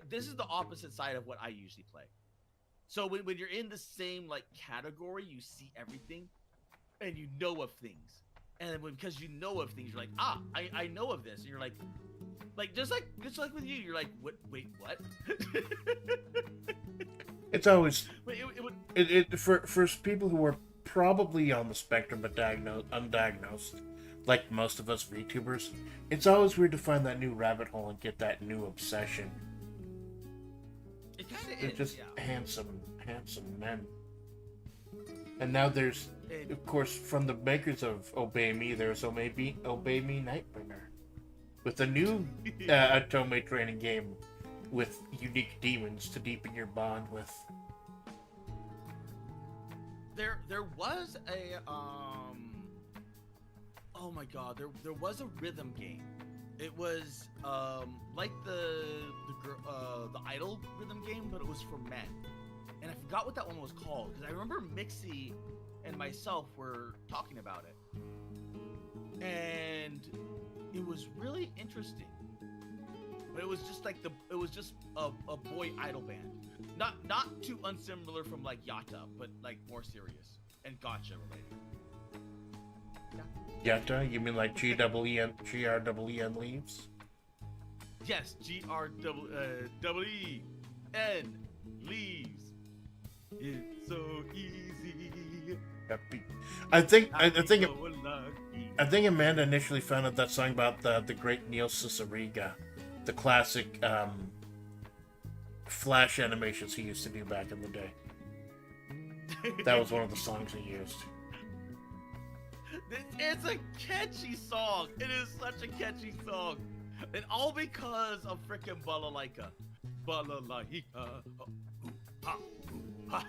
This is the opposite side of what I usually play. So when you're in the same like category, you see everything, and you know of things. And because you know of things, you're like, I know of this, and you're like just like with you, you're like, what? Wait, what? it's always But for people who are probably on the spectrum but undiagnosed, like most of us VTubers, it's always weird to find that new rabbit hole and get that new obsession. it kind of They're is, just yeah. handsome men. And now there's, of course, from the makers of Obey Me, there's Obey Me Nightbringer, with a new Otome training game with unique demons to deepen your bond with. There was a oh my god, there was a rhythm game. It was like the idol rhythm game, but it was for men. And I forgot what that one was called, because I remember Mixie and myself were talking about it. And it was really interesting. But it was just like a boy idol band. Not too unsimilar from like Yata, but like more serious and gotcha related. Yata? You mean like GREEN leaves? Yes, GREEN leaves. It's so easy. I think so lucky. Amanda initially found out that song about the great Neil Cicierega, the classic Flash animations he used to do back in the day. That was one of the songs he used. It's a catchy song. It is such a catchy song. And all because of frickin' Balalaika. Balalaika. Oh, ooh, ha, ooh, ha.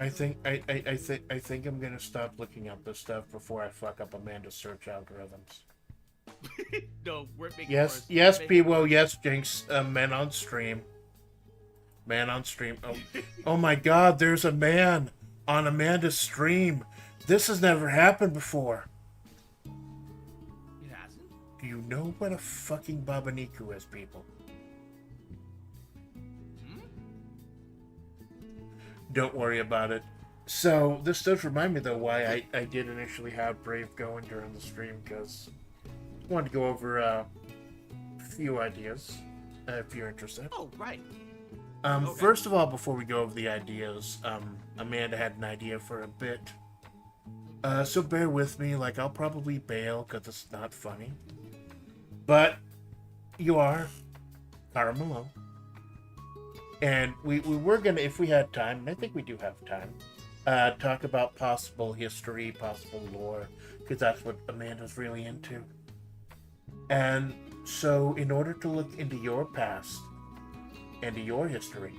I think I'm gonna stop looking up this stuff before I fuck up Amanda's search algorithms. No, we're making Yes, worse. yes, Making Piwo, worse. yes, Jinx. Man on stream. Oh my God! There's a man on Amanda's stream. This has never happened before. It hasn't? Do you know what a fucking Babaniku is, people? Hmm? Don't worry about it. So, this does remind me, though, why I did initially have Brave going during the stream, because I wanted to go over a few ideas, if you're interested. Oh, right. Okay. First of all, before we go over the ideas, Amanda had an idea for a bit. So bear with me, like, I'll probably bail, because it's not funny. But, you are Cara Malone. And we were gonna, if we had time, and I think we do have time, talk about possible history, possible lore, because that's what Amanda's really into. And so, in order to look into your past, and to your history,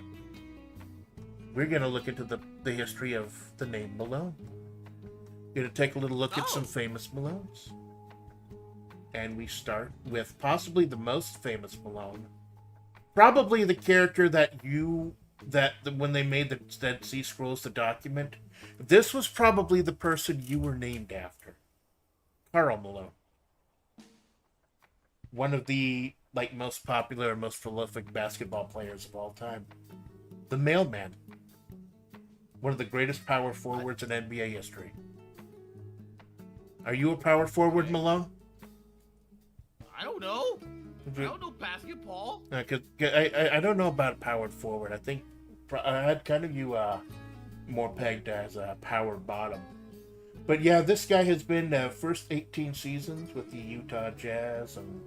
we're gonna look into the history of the name Malone. We're gonna take a little look at some famous Malones. And we start with possibly the most famous Malone. Probably the character that when they made the Dead Sea Scrolls, the document, this was probably the person you were named after. Karl Malone. One of the most popular and most prolific basketball players of all time. The Mailman. One of the greatest power forwards in NBA history. Are you a power forward, Malone? I don't know. I don't know basketball. Cause I don't know about powered forward. I think I had kind of you more pegged as a powered bottom. But yeah, this guy has been first 18 seasons with the Utah Jazz and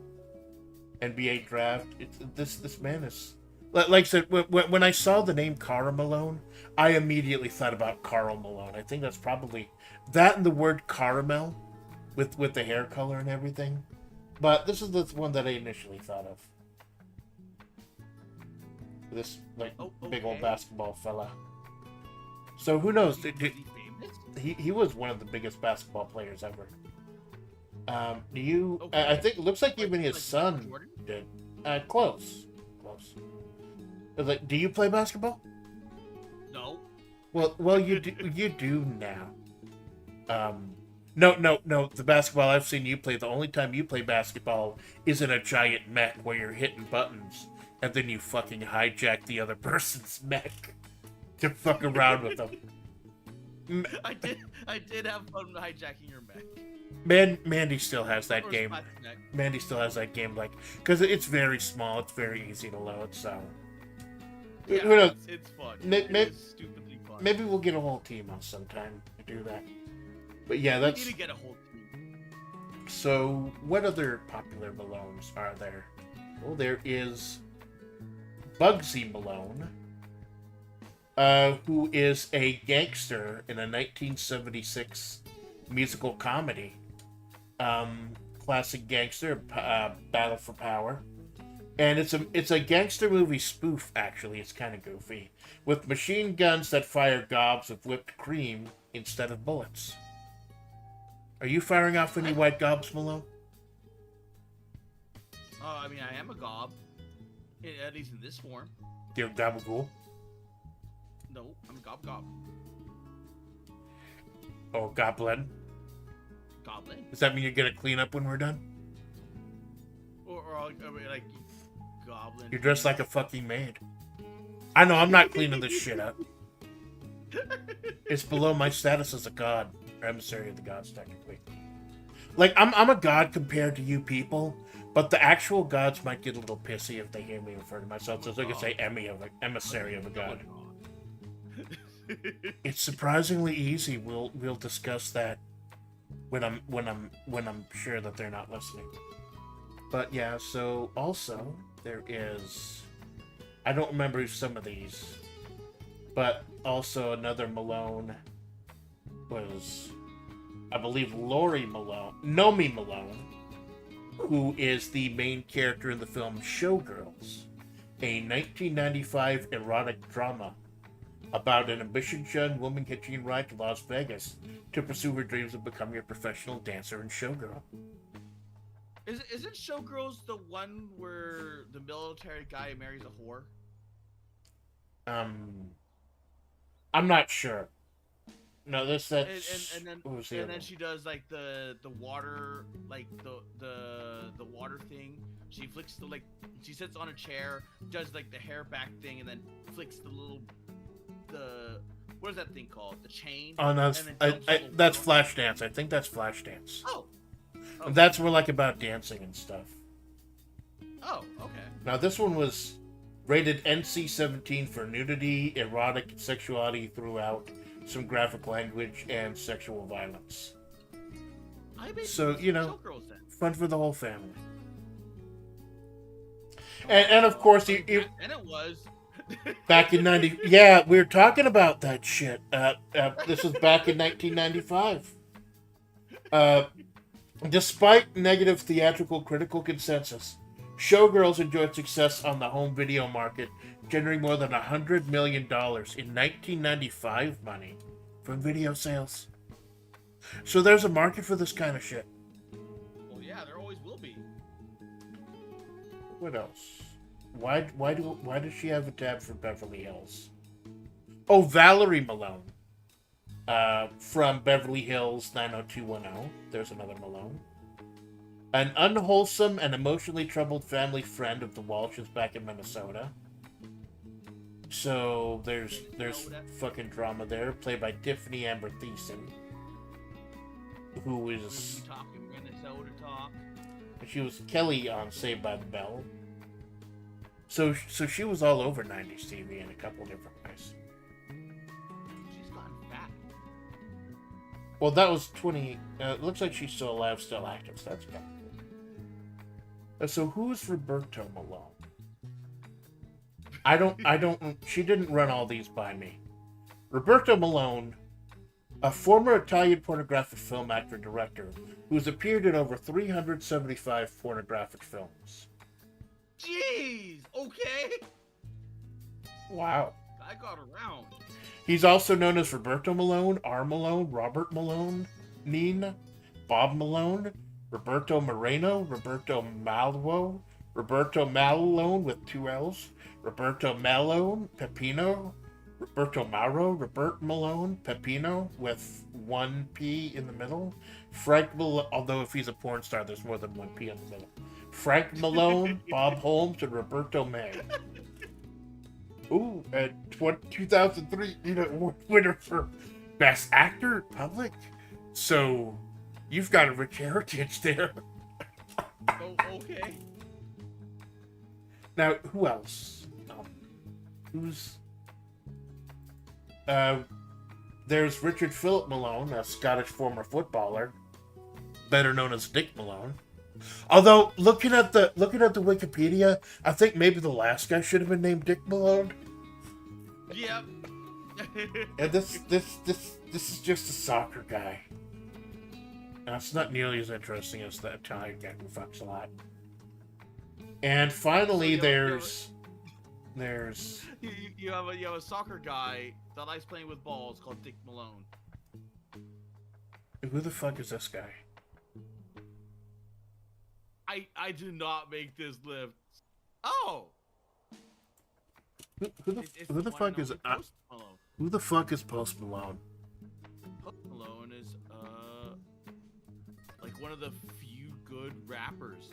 NBA draft. This man is like I said, when I saw the name Karl Malone, I immediately thought about Karl Malone. I think that's probably that and the word caramel with the hair color and everything. But this is the one that I initially thought of. This big old basketball fella. So who knows? Is he famous? He was one of the biggest basketball players ever. Do you? Okay. I think it looks like even his Like son Jordan? did. Close. Like, do you play basketball? No. Well, you do now. No. The basketball I've seen you play, the only time you play basketball is in a giant mech where you're hitting buttons and then you fucking hijack the other person's mech to fuck around with them. I did have fun hijacking your mech. Mandy still has that Or game. Splat's mech. Mandy still has that game, like, because it's very small, it's very easy to load, so. Yeah, Who knows? it's fun. May- may- It's stupidly fun. Maybe we'll get a whole team on sometime to do that. But yeah, We that's. need to get a whole team. So, what other popular Malones are there? Well, there is Bugsy Malone, who is a gangster in a 1976 musical comedy. Classic gangster, Battle for Power. And it's a gangster movie spoof, actually. It's kind of goofy. With machine guns that fire gobs of whipped cream instead of bullets. Are you firing off any white gobs, Malone? I mean, I am a gob. At least in this form. You're gabagool? No, I'm a gob. Oh, goblin? Goblin. Does that mean you're gonna clean up when we're done? Or I mean, like, goblin. You're dressed like a fucking maid. I know, I'm not cleaning this shit up. It's below my status as a god. Or emissary of the gods, technically. Like, I'm a god compared to you people, but the actual gods might get a little pissy if they hear me refer to myself. So I can say emissary of a god. It's surprisingly easy. We'll discuss that when I'm sure that they're not listening. But yeah, so also there is, I don't remember some of these, but also another Malone was, I believe, Nomi Malone, who is the main character in the film Showgirls, a 1995 erotic drama about an ambitious young woman hitching a ride to Las Vegas to pursue her dreams of becoming a professional dancer and showgirl. Isn't Showgirls the one where the military guy marries a whore? I'm not sure. No, that's And then what was the and other then one? she does like the water, like the water thing. She flicks she sits on a chair, does like the hair back thing, and then flicks what is that thing called? The chain. Oh no, that's Flashdance. I think that's Flashdance. Oh. And that's more like about dancing and stuff. Oh, okay. Now this one was rated NC-17 for nudity, erotic sexuality throughout, some graphic language, and sexual violence. So, you know, Showgirls then. fun for the whole family. And of course, And it was. back in 90... Yeah, we were talking about that shit. This was back in 1995. Despite negative theatrical critical consensus, Showgirls enjoyed success on the home video market, generating more than $100 million in 1995 money from video sales. So there's a market for this kind of shit. Well, yeah, there always will be. What else? Why does she have a tab for Beverly Hills? Oh, Valerie Malone. From Beverly Hills 90210. There's another Malone. An unwholesome and emotionally troubled family friend of the Walshes back in Minnesota. So there's fucking drama there, played by Tiffany Amber Thiessen, who is Talking Minnesota talk. She was Kelly on Saved by the Bell. So she was all over 90s TV in a couple different ways. She's gotten fat. Well, that was 20. Looks like she's still alive, still active. So that's good. So who's Roberto Malone? I don't. She didn't run all these by me. Roberto Malone, a former Italian pornographic film actor and director who's appeared in over 375 pornographic films. Jeez. Okay. Wow. I got around. He's also known as Roberto Malone, R. Malone, Robert Malone, Neen, Bob Malone, Roberto Moreno, Roberto Malvo, Roberto Malone with 2 L's, Roberto Malone, Pepino, Roberto Mauro, Robert Malone, Pepino with 1 P in the middle, Frank Malone, although if he's a porn star, there's more than 1 P in the middle, Frank Malone, Bob Holmes, and Roberto May. Ooh, and 2003 winner for Best Actor Public. So you've got a rich heritage there. Oh, okay. Now, who else? There's Richard Philip Malone, a Scottish former footballer, better known as Dick Malone. Although looking at the Wikipedia, I think maybe the last guy should have been named Dick Malone. Yep. And this is just a soccer guy. Now, it's not nearly as interesting as the Italian guy who fucks a lot. And finally, there's you have a soccer guy that likes playing with balls called Dick Malone. who the fuck is this guy? I do not make this lift. Oh. Who the fuck is Post Malone. who the fuck is Post Malone? Post Malone is like one of the few good rappers.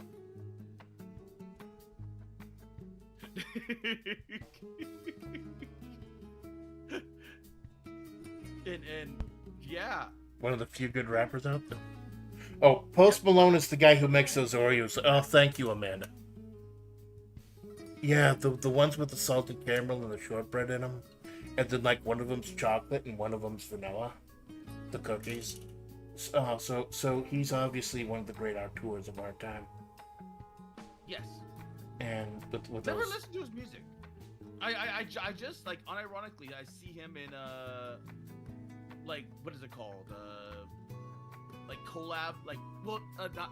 and yeah. One of the few good rappers out there. Oh, Post Malone is the guy who makes those Oreos. Oh, thank you, Amanda. Yeah, the ones with the salted caramel and the shortbread in them. And then, like, one of them's chocolate and one of them's vanilla. The cookies. So he's obviously one of the great auteurs of our time. Yes. And with Never those... listened to his music. I just, like, unironically, I see him in, like, what is it called? Like, collab, like, well, not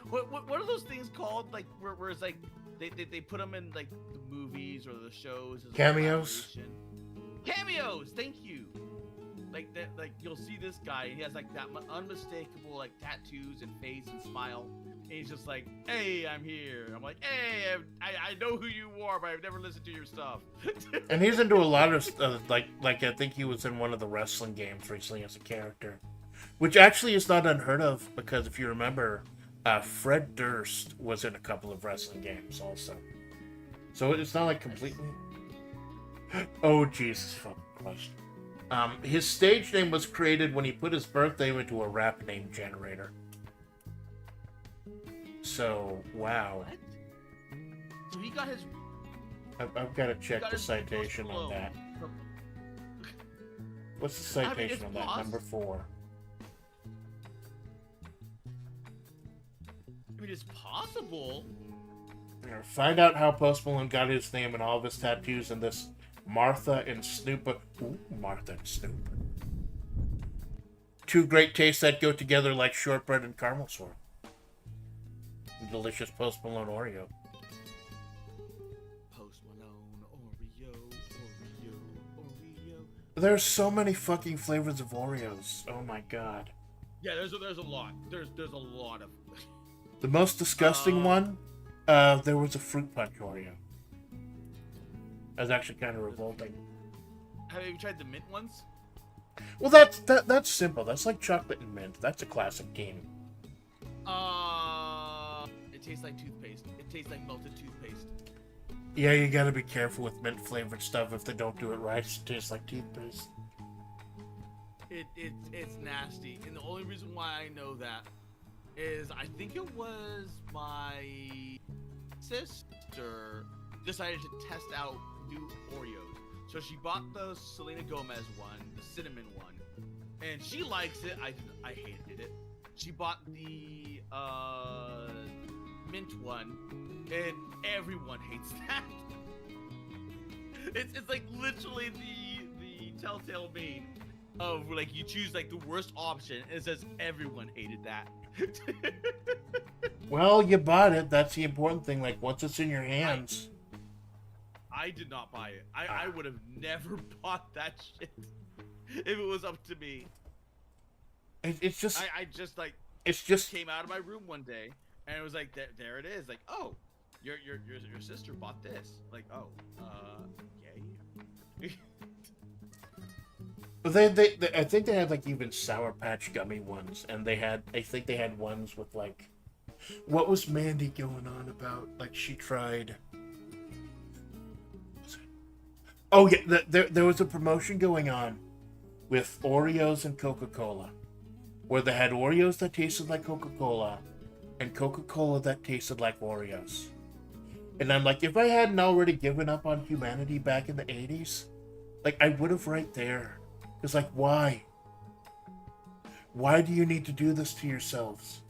what are those things called? Like, where it's, like, they put them in, like, the movies or the shows. As Cameos? Cameos, thank you. Like, that, like, you'll see this guy, and he has, like, that unmistakable, like, tattoos and face and smile. And he's just like, hey, I'm here. I'm like, hey, I know who you are, but I've never listened to your stuff. And he's into a lot of, like I think he was in one of the wrestling games recently as a character. Which actually is not unheard of, because if you remember, Fred Durst was in a couple of wrestling games also. So it's not like completely... Oh, Jesus fucking Christ. His stage name was created when he put his birthday into a rap name generator. So, wow. What? So he got his... I've got to check the citation on that. What's the citation on that? Number 4. I mean, it's possible. Find out how Post Malone got his name and all of his tattoos in this Martha and Snoop. Ooh, Martha and Snoop. Two great tastes that go together like shortbread and caramel swirl. Delicious Post Malone Oreo. Post Malone Oreo. There's so many fucking flavors of Oreos. Oh my god. Yeah, there's a lot. There's a lot of. The most disgusting one, there was a fruit punch Oreo. That's actually kind of revolting. Have you tried the mint ones? Well, that's simple. That's like chocolate and mint. That's a classic game. It tastes like toothpaste. It tastes like melted toothpaste. Yeah, you gotta be careful with mint flavored stuff. If they don't do it right, it tastes like toothpaste. It's nasty, and the only reason why I know that is I think it was my sister decided to test out new Oreos. So she bought the Selena Gomez one, the cinnamon one, and she likes it. I hated it. She bought the mint one, and everyone hates that. It's like literally the telltale meme of like you choose like the worst option and it says everyone hated that. Well, you bought it. That's the important thing. Like, once it's in your hands. I did not buy it. I would have never bought that shit if it was up to me. It's just. I just like. It's just. Came out of my room one day and it was like, there it is. Like, oh, your sister bought this. Like, oh, yay. But they I think they had like even Sour Patch Gummy ones, and I think they had ones with like, what was Mandy going on about? Like she tried. Oh yeah, there was a promotion going on with Oreos and Coca-Cola, where they had Oreos that tasted like Coca-Cola, and Coca-Cola that tasted like Oreos. And I'm like, if I hadn't already given up on humanity back in the 80s, like I would have right there. It's like, why? Why do you need to do this to yourselves?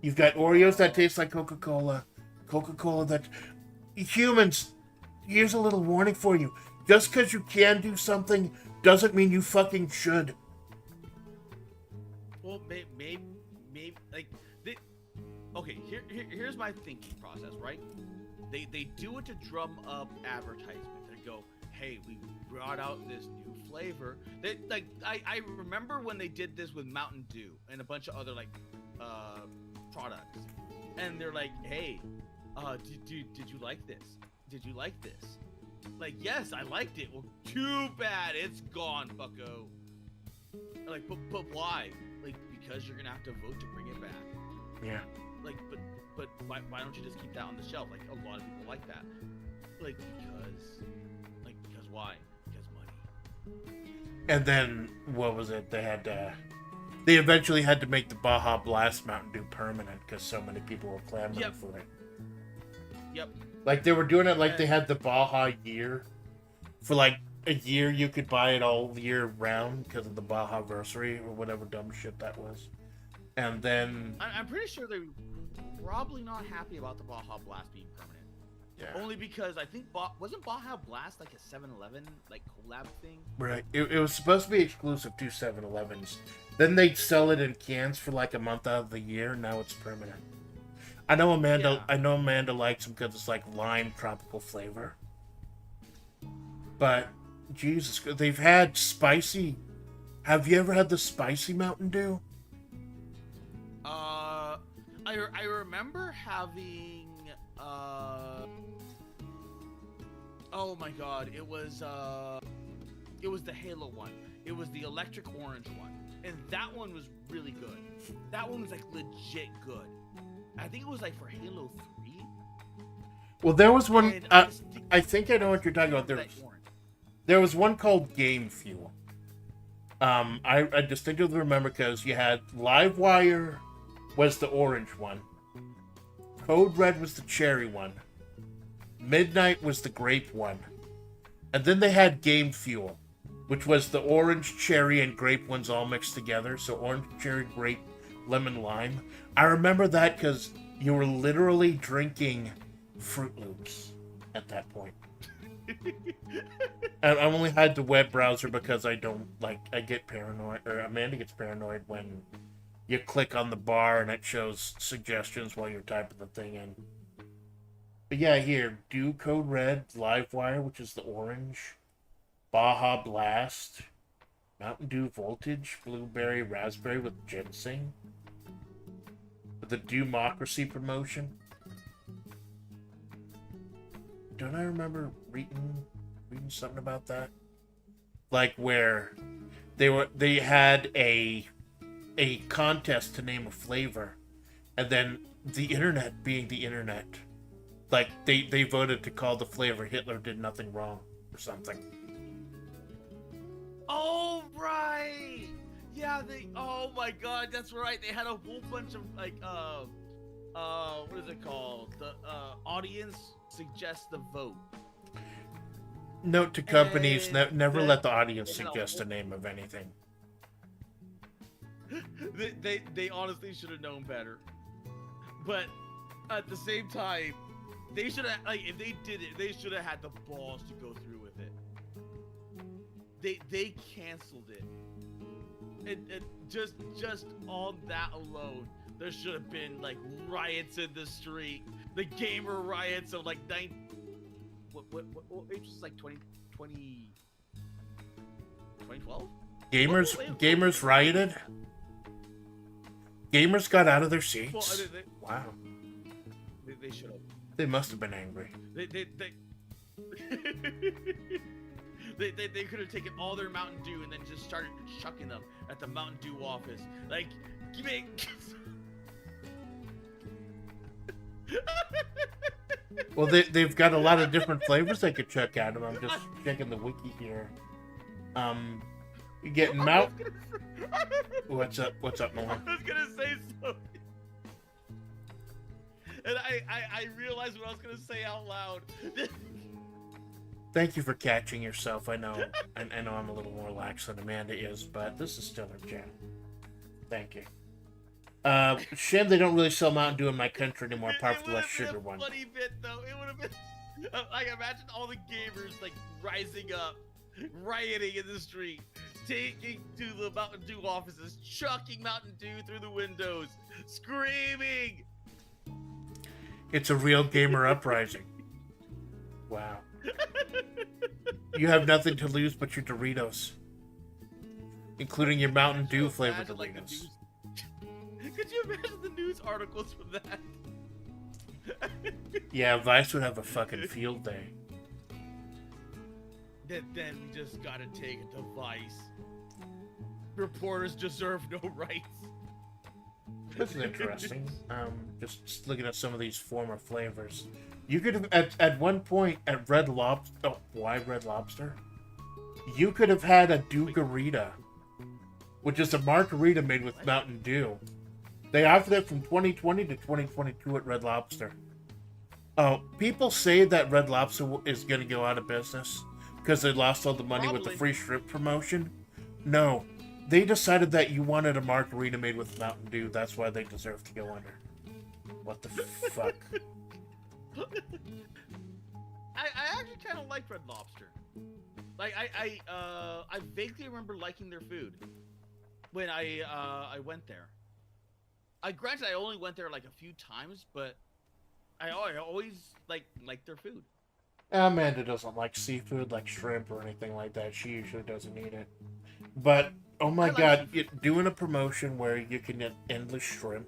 You've got Oreos that taste like Coca-Cola, Coca-Cola that... Humans, here's a little warning for you. Just because you can do something doesn't mean you fucking should. Well, maybe like... Okay, here's my thinking process, right? They do it to drum up advertisement. They go, hey, we brought out this new flavor. They like I remember when they did this with Mountain Dew and a bunch of other like products, and they're like, hey, did you like this? Did you like this? Like, yes, I liked it. Well, too bad it's gone, bucko. Like, but why? Like, because you're gonna have to vote to bring it back. Yeah. Like, but why don't you just keep that on the shelf? Like, a lot of people like that. Like, because why? Because money. And then, what was it? They eventually had to make the Baja Blast Mountain Dew permanent because so many people were clamoring for it. Yep. Like, they were doing it like they had the Baja year. For like a year, you could buy it all year round because of the Baja-versary or whatever dumb shit that was. And then... I'm pretty sure they're probably not happy about the Baja Blast being permanent. Yeah. Only because I think wasn't Baja Blast like a 7-Eleven like collab thing? Right. It was supposed to be exclusive to 7-Elevens. Then they'd sell it in cans for like a month out of the year. Now it's permanent. I know Amanda likes them because it's like lime tropical flavor. But Jesus, they've had spicy. Have you ever had the spicy Mountain Dew? I remember having oh my god, it was the Halo one. It was the electric orange one. And that one was really good. That one was like legit good. I think it was like for Halo 3. Well, there was one I think I know what you're talking about. There was one called Game Fuel. I distinctly remember because you had Livewire was the orange one. Code Red was the cherry one. Midnight was the grape one. And then they had Game Fuel, which was the orange, cherry, and grape ones all mixed together. So orange, cherry, grape, lemon, lime. I remember that because you were literally drinking Fruit Loops at that point. I only had the web browser because I get paranoid, or Amanda gets paranoid when you click on the bar and it shows suggestions while you're typing the thing in. But yeah, here, do Code Red, Livewire, which is the orange, Baja Blast, Mountain Dew Voltage, Blueberry, Raspberry with ginseng, with the Democracy promotion. Don't I remember reading something about that? Like where they had a contest to name a flavor, and then the internet being the internet, like they voted to call the flavor Hitler Did Nothing Wrong or something. Oh right, Yeah, they. Oh my God, that's right. They had a whole bunch of like, what is it called? The audience suggests the vote. Note to companies: And never then let the audience they had a suggest the whole. name of anything. They honestly should have known better. But at the same time, they should have like if they did it, they should have had the balls to go through with it. They canceled it. And just on that alone, there should have been like riots in the street, the gamer riots of like what age was this, like 2012? Gamers rioted. Gamers got out of their seats. Well, Wow. they should have. They must have been angry. They they could have taken all their Mountain Dew and then just started chucking them at the Mountain Dew office. Like, give me. Well, they've got a lot of different flavors they could chuck at them. I'm just checking the wiki here. You getting Mountain? What's up, Nolan? I was gonna say something, and I realized what I was gonna say out loud. Thank you for catching yourself. I know I'm a little more lax than Amanda is, but this is still her channel. Thank you. Shame they don't really sell Mountain Dew in my country anymore, apart from the less sugar one. Funny bit though, it would have been like imagine all the gamers like rising up, rioting in the street, taking to the Mountain Dew offices, chucking Mountain Dew through the windows, screaming. It's a real gamer uprising. Wow. You have nothing to lose but your Doritos, including your Mountain Dew flavored Doritos. Could you imagine the news articles from that? Yeah, Vice would have a fucking field day. Then we just gotta take it to Vice. Reporters deserve no rights. This is interesting. Just looking at some of these former flavors. You could have, at one point, at Red Lobster... Oh, why Red Lobster? You could have had a Dugarita, which is a margarita made with Mountain Dew. They offered it from 2020 to 2022 at Red Lobster. Oh, people say that Red Lobster is going to go out of business because they lost all the money with the free shrimp promotion. No. They decided that you wanted a margarita made with Mountain Dew. That's why they deserve to go under. What the fuck? I actually kind of like Red Lobster. Like I vaguely remember liking their food when I went there. Granted, I only went there like a few times, but I always liked their food. Amanda doesn't like seafood, like shrimp or anything like that. She usually doesn't eat it. But oh my god, doing a promotion where you can get endless shrimp,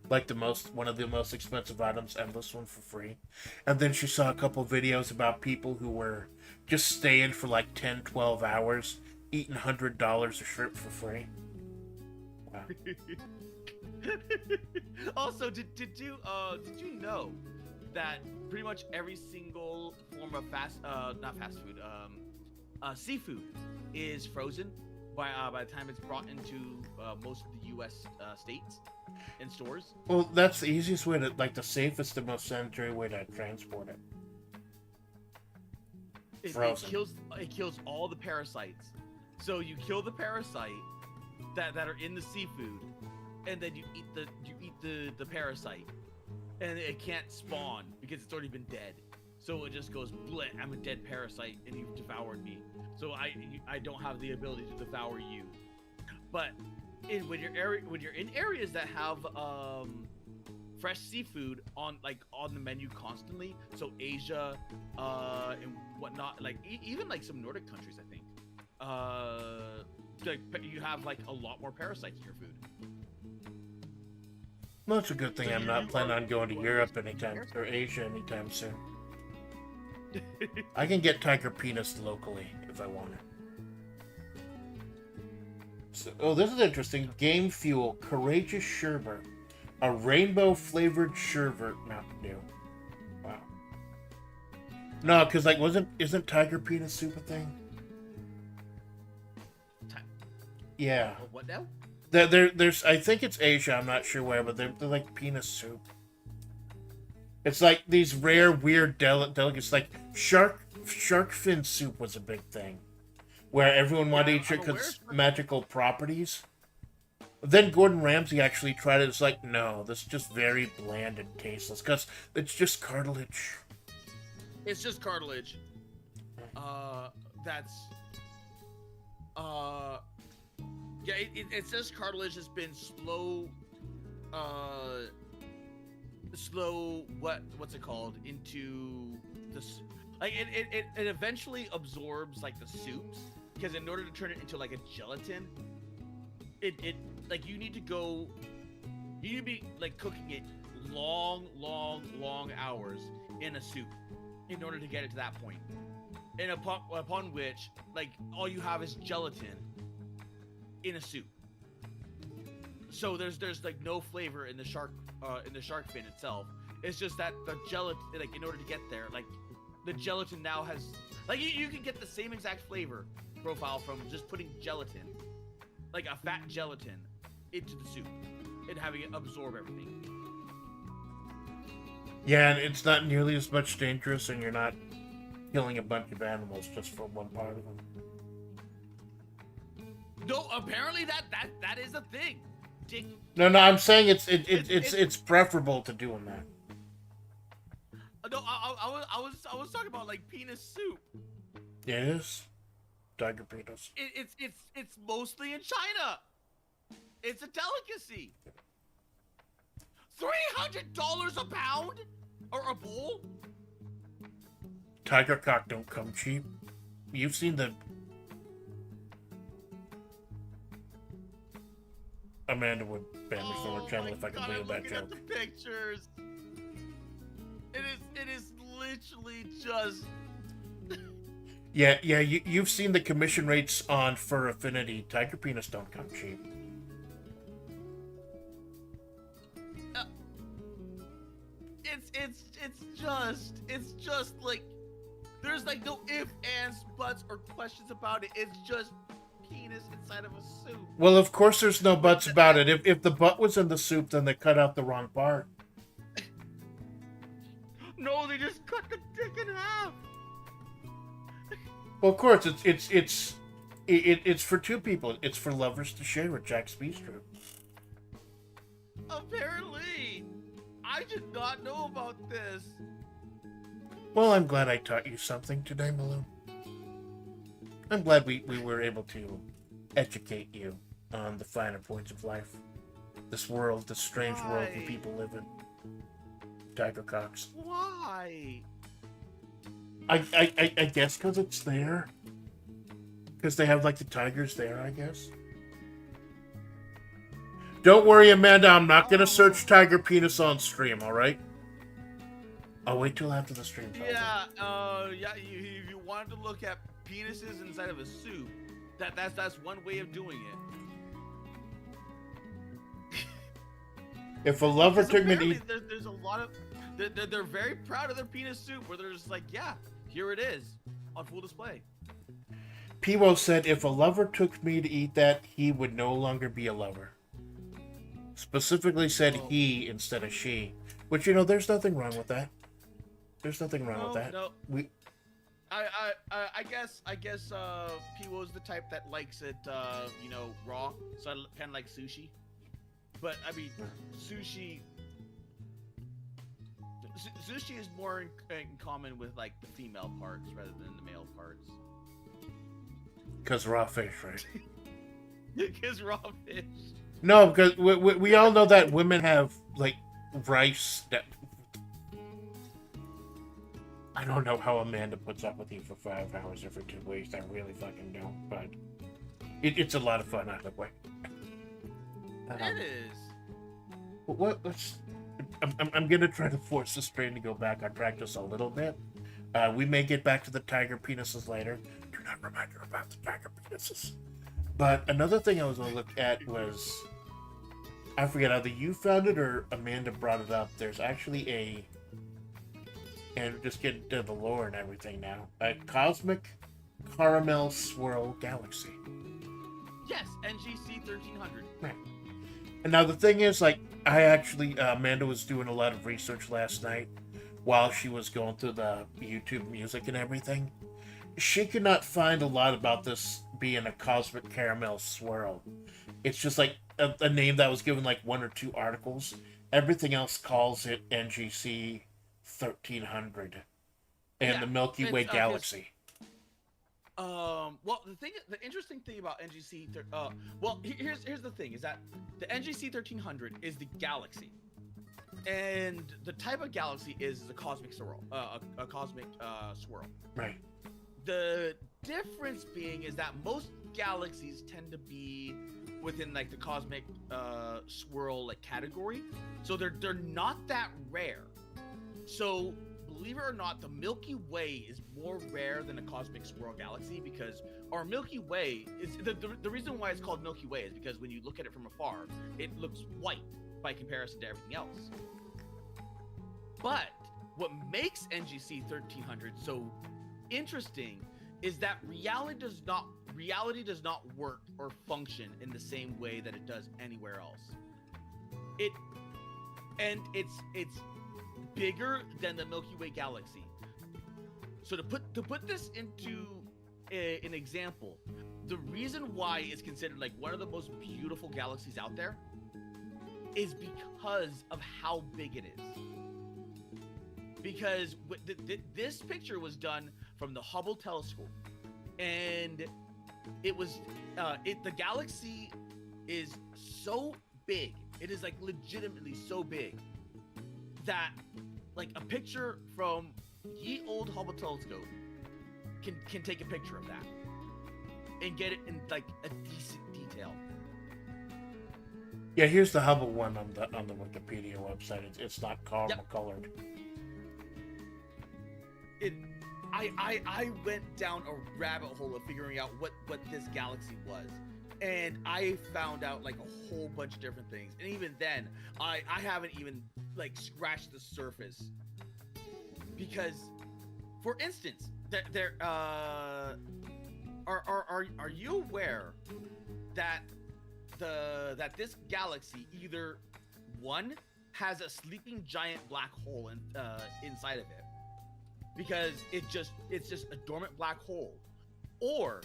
like one of the most expensive items, endless one for free. And then she saw a couple videos about people who were just staying for like 10, 12 hours, eating $100 of shrimp for free. Wow. Also, did you know that pretty much every single form of seafood is frozen by the time it's brought into most of the U.S. States and stores? Well, that's the easiest way to, like, the safest and most sanitary way to transport it. It kills all the parasites. So you kill the parasite that are in the seafood, and then you eat the parasite, and it can't spawn because it's already been dead. So it just goes, bleh, I'm a dead parasite, and you've devoured me. So I don't have the ability to devour you. But when you're in areas that have fresh seafood on the menu constantly, so Asia and whatnot, like even like some Nordic countries, I think, like you have like a lot more parasites in your food. Well, it's a good thing I'm not planning on going to Europe or Asia anytime soon. I can get tiger penis locally if I want it. So, this is interesting. Game Fuel Courageous Sherbet, a rainbow flavored sherbet Mountain Dew. Wow. No, because isn't tiger penis soup a thing? Yeah. What now? There's I think it's Asia. I'm not sure where, but they're like penis soup. It's like these rare, weird delicacies. Like shark fin soup was a big thing, where everyone wanted to eat it I'm aware because of magical properties. Then Gordon Ramsay actually tried it. It's like, no, this is just very bland and tasteless because it's just cartilage. It's just cartilage. That's. Yeah, it says cartilage has been slow. What's it called? Into this. Like, it eventually absorbs, like, the soups. Because in order to turn it into, like, a gelatin, like, you need to be, like, cooking it long hours in a soup in order to get it to that point. And upon which, like, all you have is gelatin in a soup. So there's like no flavor in the shark fin itself. It's just that the gelatin, like, in order to get there, like, the gelatin now has, like, you can get the same exact flavor profile from just putting gelatin, like a fat gelatin, into the soup and having it absorb everything. Yeah, and it's not nearly as much dangerous, and you're not killing a bunch of animals just for one part of them. No, apparently that is a thing. No, I'm saying it's preferable to doing that. No, I was talking about, like, penis soup. Yeah, it is. Tiger penis. It's mostly in China. It's a delicacy. $300 a pound or a bowl. Tiger cock don't come cheap. You've seen the Amanda would ban me from her channel if I could leave that joke. At the pictures. It is literally just. Yeah. You've seen the commission rates on Fur Affinity. Tiger penis don't come cheap. It's just like, there's like no ifs, ands, buts, or questions about it. It's just penis inside of a soup. Well, of course there's no buts about it. If the butt was in the soup, then they cut out the wrong part. No, they just cut the dick in half. Well, of course it's for two people. It's for lovers to share with Jack Speedster. Apparently, I did not know about this. Well, I'm glad I taught you something today, Malone. I'm glad we were able to educate you on the finer points of life. This world, this strange world that people live in. Tiger cocks. Why? I guess because it's there. Because they have, like, the tigers there, I guess. Don't worry, Amanda. I'm not going to search tiger penis on stream, alright? I'll wait till after the stream. Yeah, if you wanted to look at penises inside of a soup, that's one way of doing it. If a lover took me to eat... There's a lot of... They're very proud of their penis soup, where they're just like, yeah, here it is, on full display. Piwo said, if a lover took me to eat that, he would no longer be a lover. Specifically said he instead of she. Which, there's nothing wrong with that. There's nothing wrong with that. No. I guess Piwo's the type that likes it, raw, so kind of like sushi. But, I mean, sushi is more in common with, like, the female parts rather than the male parts. Because raw fish, right? Because raw fish. No, because we all know that women have, like, rice that... I don't know how Amanda puts up with you for 5 hours every 2 weeks. I really fucking don't, but it's a lot of fun either way. It is. I'm gonna try to force the strain to go back on track just a little bit. We may get back to the tiger penises later. Do not remind her about the tiger penises. But another thing I was gonna look at was, I forget either you found it or Amanda brought it up. There's actually and just get into the lore and everything now, a cosmic caramel swirl galaxy. Yes, NGC 1300. Right. And now the thing is, like, I actually, Amanda was doing a lot of research last night while she was going through the YouTube music and everything. She could not find a lot about this being a cosmic caramel swirl. It's just like a name that was given like one or two articles. Everything else calls it NGC 1300 and Yeah, the Milky Way galaxy. Well, the interesting thing about NGC, here's the thing: is that the NGC 1300 is the galaxy, and the type of galaxy is a cosmic swirl, a cosmic swirl. Right. The difference being is that most galaxies tend to be within like the cosmic swirl like category, so they're not that rare. So believe it or not, the Milky Way is more rare than a cosmic swirl galaxy because our Milky Way is the reason why it's called Milky Way is because when you look at it from afar, it looks white by comparison to everything else. But what makes NGC 1300 so interesting is that reality does not work or function in the same way that it does anywhere else. It's bigger than the Milky Way galaxy. So to put this into an example, the reason why it's considered like one of the most beautiful galaxies out there is because of how big it is. Because this picture was done from the Hubble telescope, and it was the galaxy is so big. It is like legitimately so big that like a picture from ye old Hubble telescope can take a picture of that and get it in like a decent detail. Yeah, here's the Hubble one on the Wikipedia website. It's not caramel colored. I went down a rabbit hole of figuring out what this galaxy was, and I found out like a whole bunch of different things. And even then, I haven't even like scratched the surface. Because, for instance, there are you aware that this galaxy either one has a sleeping giant black hole inside of it, because it's just a dormant black hole, or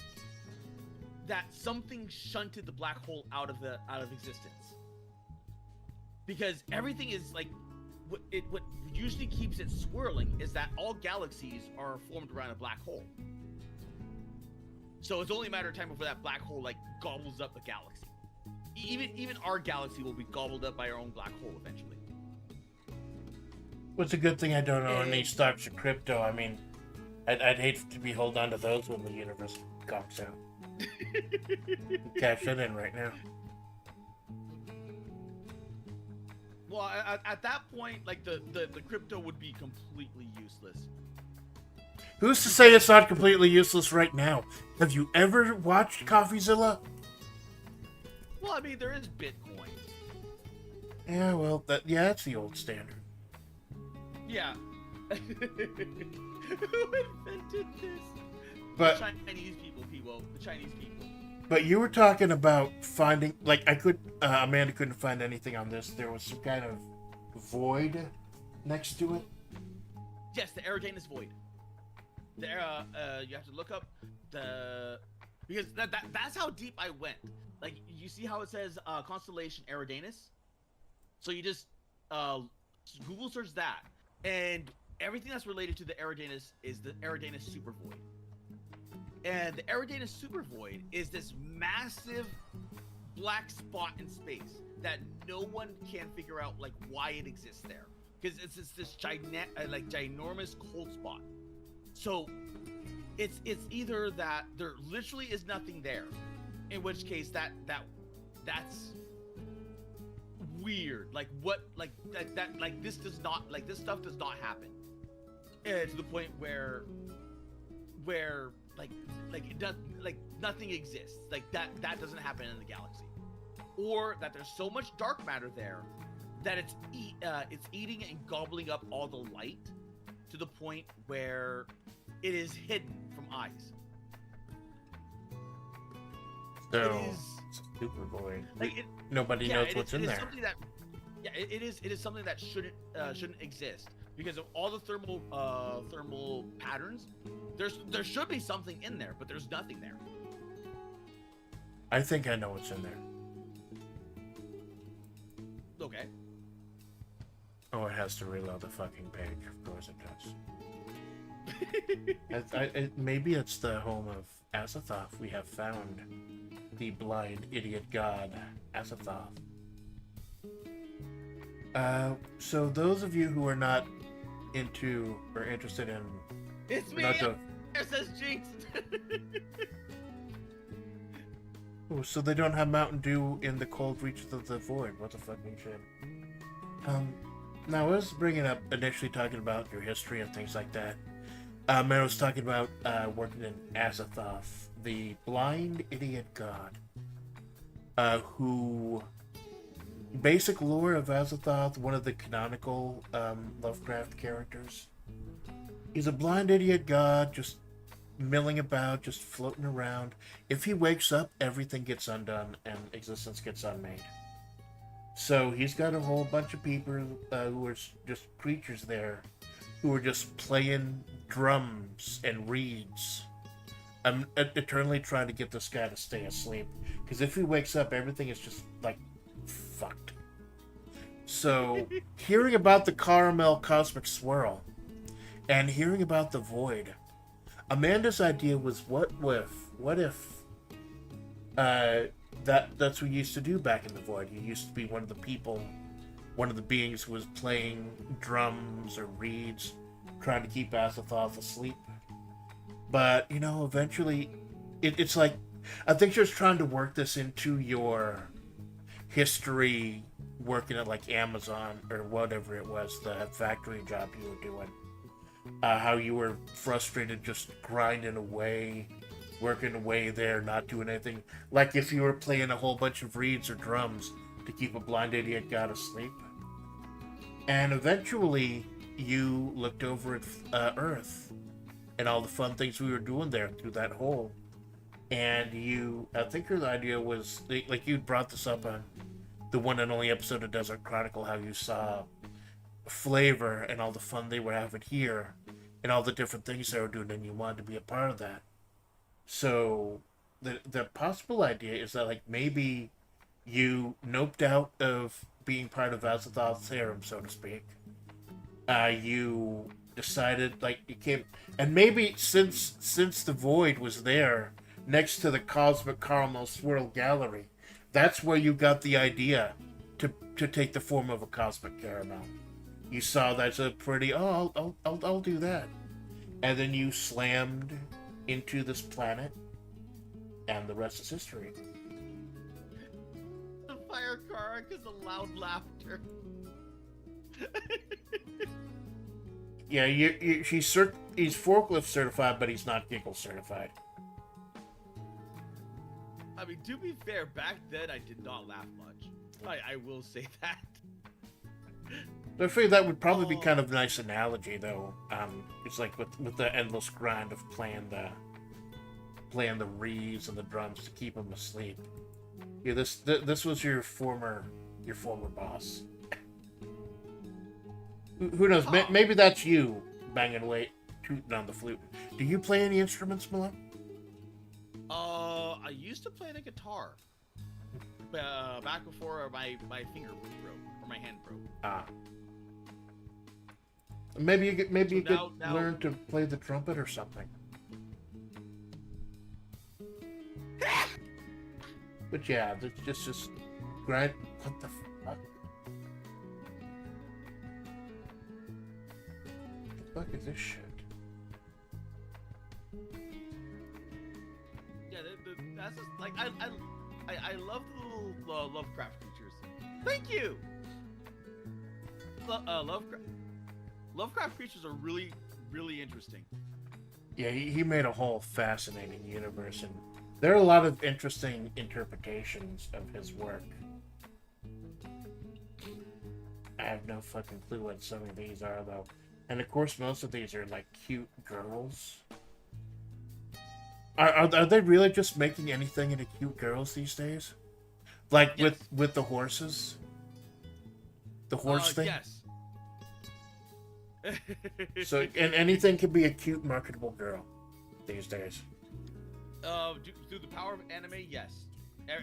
that something shunted the black hole out of existence, because everything is like what usually keeps it swirling is that all galaxies are formed around a black hole. So it's only a matter of time before that black hole like gobbles up the galaxy. Even our galaxy will be gobbled up by our own black hole eventually. Well, it's a good thing I don't own any stocks of crypto. I mean, I'd hate to be hold on to those when the universe comes out. Cash it in right now. Well, at that point, like the crypto would be completely useless. Who's to say it's not completely useless right now? Have you ever watched CoffeeZilla? Well, I mean, there is Bitcoin. Yeah, well, that's the old standard. Yeah. Who invented this? But the Chinese people. The Chinese people. But you were talking about finding, like, Amanda couldn't find anything on this. There was some kind of void next to it. Yes, the Eridanus void. There, you have to look up because that's how deep I went. Like, you see how it says constellation Eridanus? So you just Google search that, and everything that's related to the Eridanus is the Eridanus supervoid. And the Eridanus supervoid is this massive black spot in space that no one can figure out like why it exists there, because it's this ginormous cold spot. So it's either that there literally is nothing there, in which case that's weird. Like what like this stuff does not happen. To the point where like it does, like nothing exists, like that doesn't happen in the galaxy, or that there's so much dark matter there that it's eating and gobbling up all the light to the point where it is hidden from eyes. So is it's a super void. like it. Nobody Yeah, knows what's in it is there. something that. Yeah, it is something that shouldn't exist because of all the thermal patterns. There should be something in there, but there's nothing there. I think I know what's in there. Okay. Oh, it has to reload the fucking page. Of course it does. Maybe it's the home of Azathoth. We have found the blind idiot god, Azathoth. So those of you who are not into or interested in... It's me! Not the, It says Jinx! oh, so they don't have Mountain Dew in the cold reaches of the void. What the fucking shit. Now I was bringing up, initially talking about your history and things like that. I was talking about working in Azathoth, the blind idiot god, who... Basic lore of Azathoth, one of the canonical Lovecraft characters. He's a blind idiot god, just milling about, just floating around. If he wakes up, everything gets undone and existence gets unmade. So he's got a whole bunch of people who are just creatures there, who are just playing drums and reeds. I'm eternally trying to get this guy to stay asleep, because if he wakes up, everything is just like fucked. So hearing about the caramel cosmic swirl and hearing about the void, Amanda's idea was what if that's what you used to do back in the void. You used to be one of the people, one of the beings who was playing drums or reeds, trying to keep Azathoth asleep. But you know, eventually it's like, I think she was trying to work this into your history, working at like Amazon or whatever it was, the factory job you were doing. How you were frustrated, just grinding away, working away there, not doing anything. Like if you were playing a whole bunch of reeds or drums to keep a blind idiot god asleep. And eventually, you looked over at Earth and all the fun things we were doing there through that hole. And you, I think your idea was, like you brought this up on the one and only episode of Desert Chronicle, how you saw FlaVR and all the fun they were having here and all the different things they were doing, and you wanted to be a part of that. So the possible idea is that like maybe you noped out of being part of Azathoth's harem, so to speak. You decided like you came, and maybe since the void was there next to the Cosmic Caramel Swirl Gallery, that's where you got the idea to take the form of a cosmic caramel. You saw that's a pretty, I'll do that, and then you slammed into this planet, and the rest is history. The fire car is a loud laughter. Yeah, he's forklift certified, but he's not giggle certified. I mean, to be fair, back then I did not laugh much. I will say that. I feel that would probably be kind of a nice analogy, though. It's like with the endless grind of playing the reeds and the drums to keep him asleep. Yeah, this was your former boss. Who knows? Maybe that's you banging away, tooting on the flute. Do you play any instruments, Malone? I used to play the guitar. Back before my finger broke or my hand broke. Ah. Maybe you could learn to play the trumpet or something. But yeah, just grind. What the fuck? What the fuck is this shit? Yeah, that's just like I love the little Lovecraft creatures. Thank you. Lovecraft creatures are really, really interesting. Yeah, he made a whole fascinating universe, and there are a lot of interesting interpretations of his work. I have no fucking clue what some of these are, though. And of course, most of these are like cute girls. Are they really just making anything into cute girls these days? Like Yes. with the horses, the horse thing. Yes. So and anything can be a cute, marketable girl these days. Through the power of anime, yes.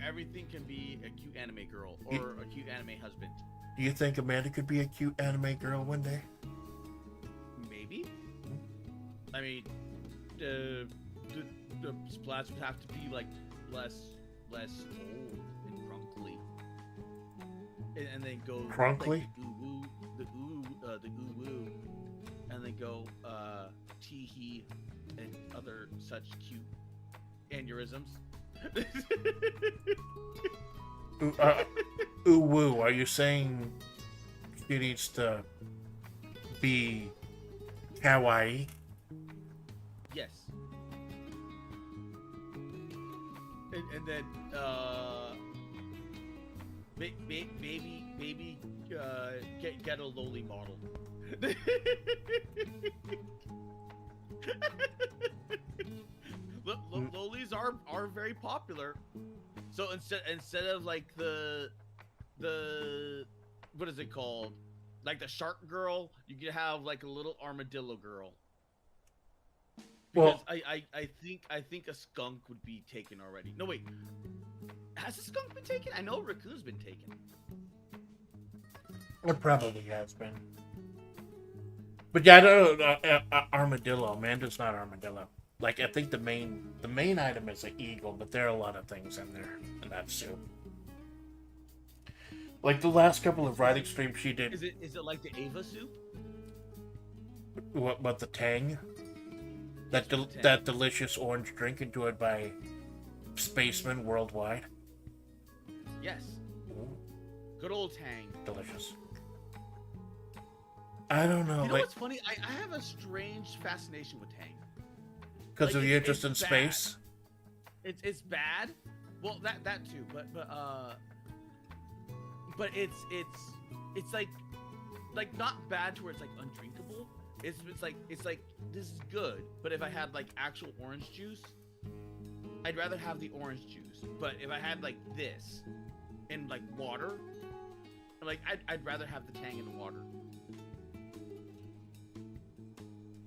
Everything can be a cute anime girl or a cute anime husband. Do you think Amanda could be a cute anime girl one day? Maybe. I mean, the splats would have to be like less old and crunkly, and then go Crunkly? like, the ooh woo, and then go tee hee and other such cute aneurysms. Ooh woo. Are you saying she needs to be kawaii? Yes. And then maybe get a lowly model. Lowlies are very popular. So instead of like the what is it called? Like the shark girl, you could have like a little armadillo girl. Because Well, I think a skunk would be taken already. No wait, has a skunk been taken? I know a raccoon's been taken. it probably has been. But yeah, I don't know. Armadillo. Amanda's not armadillo. Like I think the main item is an eagle, but there are a lot of things in there in that soup. Like the last couple of writing streams she did. Is it like the Ava soup? What the tang? Yes, with the tang. That delicious orange drink enjoyed by spacemen worldwide. Yes. Ooh, Good old Tang. delicious. I don't know, You know like what's funny? I have a strange fascination with Tang. because like, of your interest in it's bad. space. It's bad. Well, that too, but it's like not bad to where it's like undrinkable. It's like this is good, but if I had like actual orange juice, I'd rather have the orange juice. But if I had like this and like water, like I'd rather have the Tang in the water.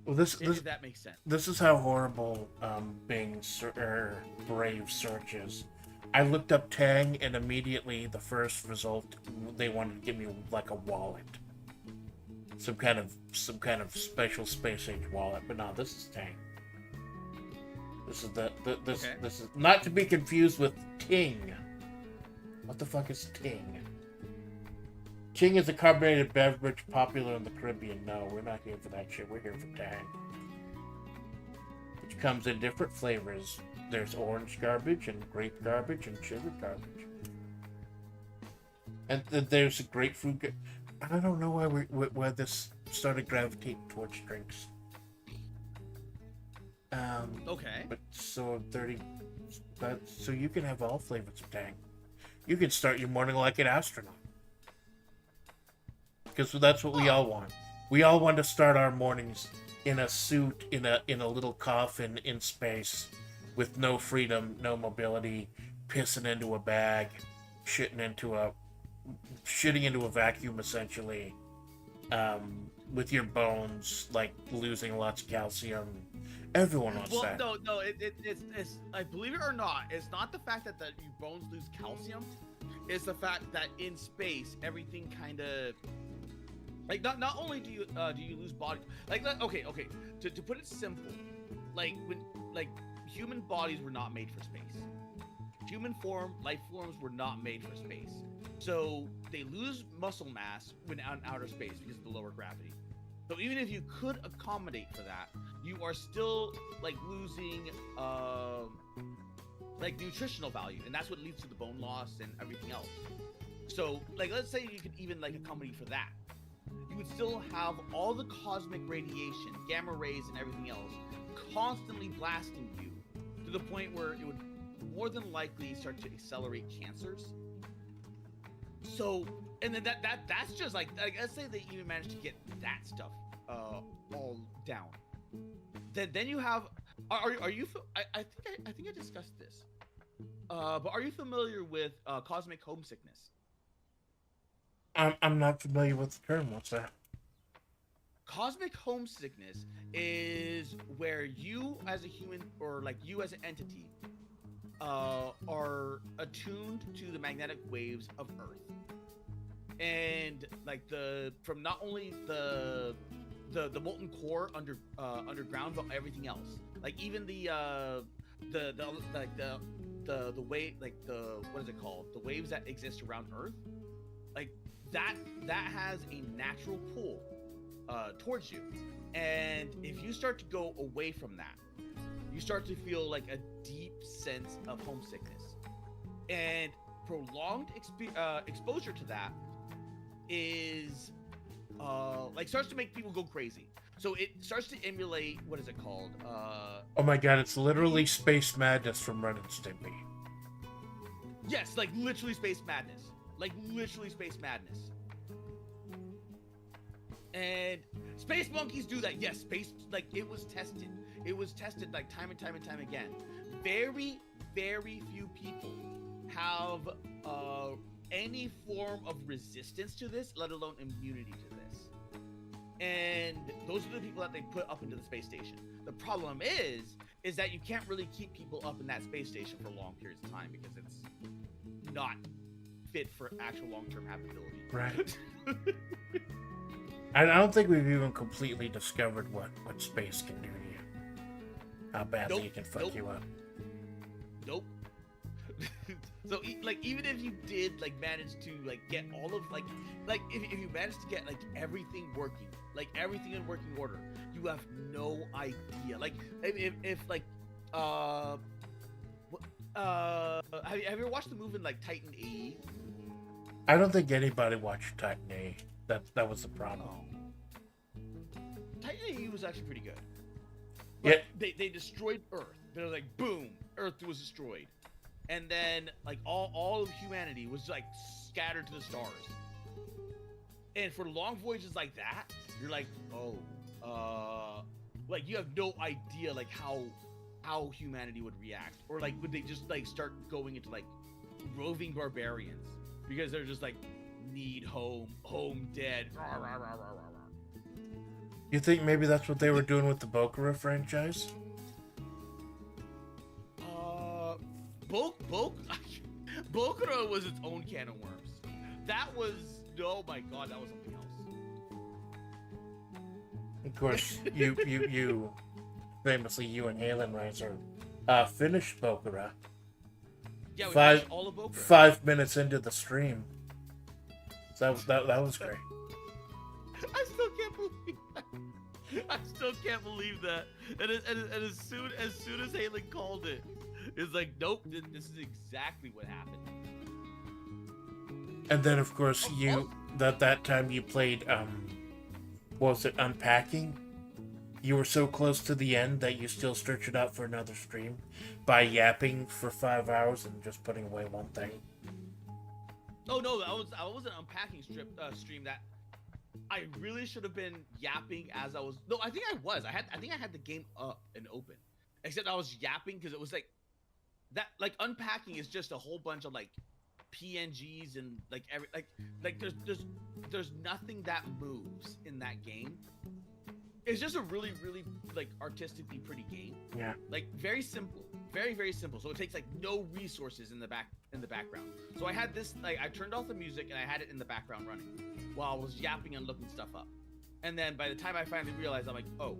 Well, If that makes sense. this is how horrible Brave search is. I looked up Tang, and immediately the first result they wanted to give me like a wallet, some kind of special space age wallet. But no, this is Tang. This is this Okay. this is not to be confused with Ting. What the fuck is Ting? Ting is a carbonated beverage popular in the Caribbean. No, we're not here for that shit. We're here for Tang, which comes in different flavors. There's orange garbage and grape garbage and sugar garbage. And there's a grapefruit. I don't know why this started gravitating towards drinks. Okay. But so 30. But so you can have all flavors of Tang. You can start your morning like an astronaut. Because that's what we all want. We all want to start our mornings in a suit, in a little coffin in space, with no freedom, no mobility, pissing into a bag, shitting into a vacuum essentially, with your bones like losing lots of calcium. Everyone wants that. Well, no, it's I believe it or not, it's not the fact that your bones lose calcium. It's the fact that in space everything kind of like not only do you lose body like okay to put it simple, like when like human bodies were not made for space. Life forms were not made for space. So they lose muscle mass when out in outer space because of the lower gravity. So even if you could accommodate for that, you are still like losing like nutritional value, and that's what leads to the bone loss and everything else. So like let's say you could even like accommodate for that. You would still have all the cosmic radiation, gamma rays and everything else constantly blasting you to the point where it would more than likely start to accelerate cancers. So, and then that's just like let's say they even managed to get that stuff all down. Then you have Are you? I think I discussed this. But are you familiar with cosmic homesickness? I'm not familiar with the term. What's that? Cosmic homesickness is where you as a human or like you as an entity are attuned to the magnetic waves of Earth, and like the from not only the molten core underground, but everything else, like even the like the wave, like the what is it called, the waves that exist around Earth, like that has a natural pull towards you, and if you start to go away from that, you start to feel like a deep sense of homesickness, and prolonged exposure to that is like starts to make people go crazy. So it starts to emulate, what is it called? Oh my god, it's literally Space Madness from Ren and Stimpy. Yes, like literally space madness. Like literally space madness. And space monkeys do that. Yes, space, like it was tested. It was tested like time and time and time again. Very, very few people have any form of resistance to this, let alone immunity to this. And those are the people that they put up into the space station. The problem is that you can't really keep people up in that space station for long periods of time because it's not fit for actual long-term habitability. Right. I don't think we've even completely discovered what space can do to you. How badly it can fuck you up. Nope. So like even if you did like manage to like get all of like if you managed to get like everything working, like everything in working order, you have no idea. Like if like have you ever watched the movie like Titan AE? I don't think anybody watched Titan A. That was the problem. Titan AE was actually pretty good. Yeah. They destroyed Earth. They're like boom, Earth was destroyed. And then like all of humanity was like scattered to the stars. And for long voyages like that, you're like, like you have no idea like how humanity would react, or like would they just like start going into like roving barbarians because they're just like need home dead. Rah, rah, rah, rah, rah. You think maybe that's what they were doing with the Bokura franchise? Bokura was its own can of worms. That was, oh my god, that was something else. Of course, you famously, you and Halen Riser finished Bokura. Yeah, we finished all of Bokura. 5 minutes into the stream. So that was great. I still can't believe that. I still can't believe that. And as soon as Halen called it, it's like, nope, this is exactly what happened. And then, of course, that time you played, what was it, Unpacking? You were so close to the end that you still stretched it out for another stream by yapping for 5 hours and just putting away one thing. Oh no, I was an Unpacking stream that I really should have been yapping as I was. No, I think I was. I think I had the game up and open, except I was yapping because it was like that. Like Unpacking is just a whole bunch of like PNGs and like there's nothing that moves in that game. It's just a really like artistically pretty game. Yeah. Like very simple, very simple. So it takes like no resources in the background. So I had this like I turned off the music and I had it in the background running while I was yapping and looking stuff up. And then by the time I finally realized, I'm like, oh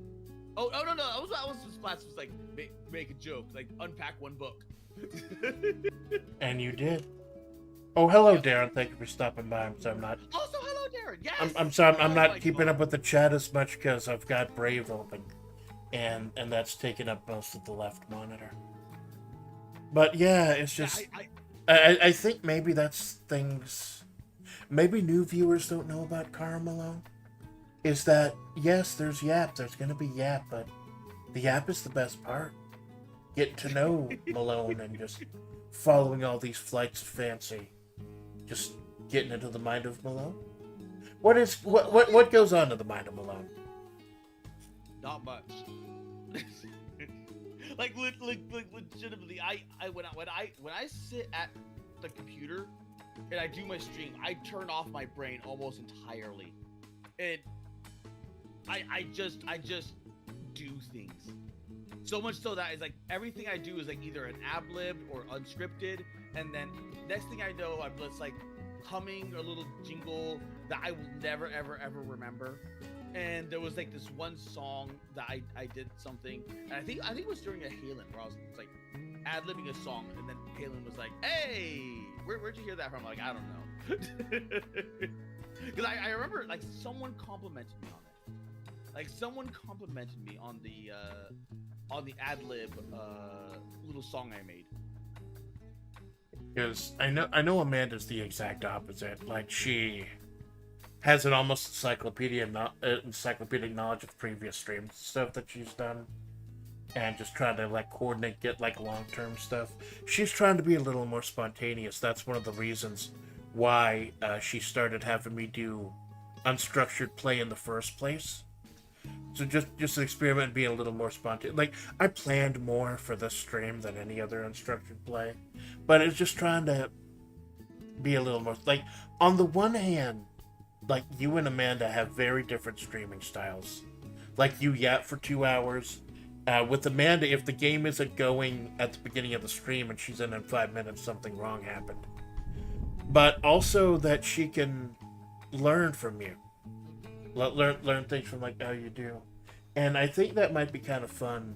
no, I was just flat. It was like make a joke, like unpack one book. And you did. Oh, hello, Darren. Thank you for stopping by. I'm sorry I'm not. Also, hello, Darren. Yes. I'm sorry I'm not keeping up with the chat as much because I've got Brave open, and that's taking up most of the left monitor. But yeah, it's just I think maybe that's things. Maybe new viewers don't know about Cara Malone. Is that yes, there's yap. There's gonna be yap, but the yap is the best part. Getting to know Malone and just following all these flights of fancy. Just getting into the mind of Malone. What goes on in the mind of Malone? Not much. Legitimately, when I sit at the computer and I do my stream, I turn off my brain almost entirely, and I just do things. So much so that it's like everything I do is like either an ad-lib or unscripted, and then next thing I know, I'm just like humming a little jingle that I will never ever remember. And there was like this one song that I did something, and I think it was during a Halen where I was like ad-libbing a song, and then Halen was like, "Hey, where'd you hear that from?" I'm like, I don't know, because I remember like someone complimented me on it. Like someone complimented me on the ad-lib little song I made. Because I know Amanda's the exact opposite. Like, she has an almost encyclopedic knowledge of previous streams stuff that she's done, and just trying to like coordinate, get like long-term stuff. She's trying to be a little more spontaneous. That's one of the reasons why she started having me do unstructured play in the first place. So just an experiment being a little more spontaneous. Like, I planned more for this stream than any other unstructured play, but it's just trying to be a little more like, on the one hand, like, you and Amanda have very different streaming styles. Like, you yap for 2 hours. With Amanda, if the game isn't going at the beginning of the stream and she's in 5 minutes, something wrong happened. But also that she can learn from you. Learn things from like how you do. And I think that might be kind of fun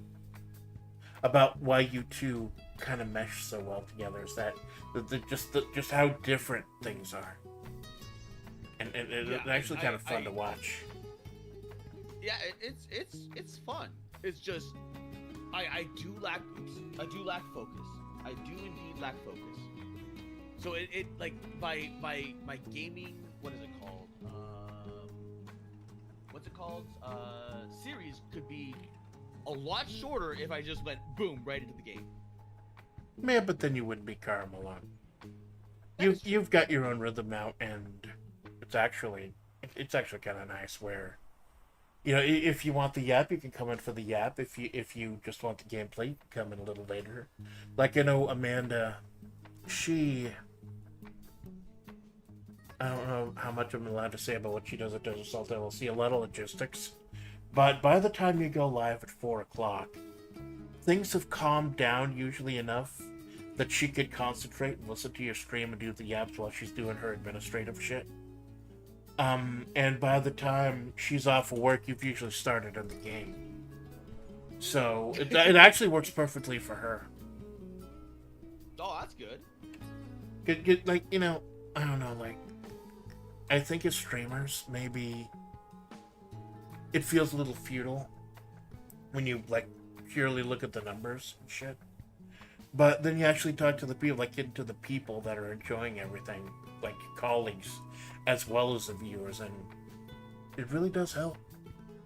about why you two kind of mesh so well together, is that just how different things are. And it's actually kind of fun to watch. Yeah, it's fun. It's just I do lack focus. I do indeed lack focus. So it like my gaming, what is it called? What's it called? Series could be a lot shorter if I just went boom right into the game. Yeah, but then you wouldn't be Caramel on. You've got your own rhythm out, and it's actually kind of nice where, you know, if you want the yap, you can come in for the yap. If you just want the gameplay, you can come in a little later. Like, I know Amanda, I don't know how much I'm allowed to say about what she does at Desert Salt LLC. A lot of logistics. But by the time you go live at 4 o'clock, things have calmed down usually enough that she could concentrate and listen to your stream and do the yaps while she's doing her administrative shit. And by the time she's off of work, you've usually started in the game. So it actually works perfectly for her. Oh, that's good. Get like, you know, I don't know, like, I think as streamers, maybe it feels a little futile when you like purely look at the numbers and shit. But then you actually talk to the people, like, get into the people that are enjoying everything, like colleagues, as well as the viewers, and it really does help.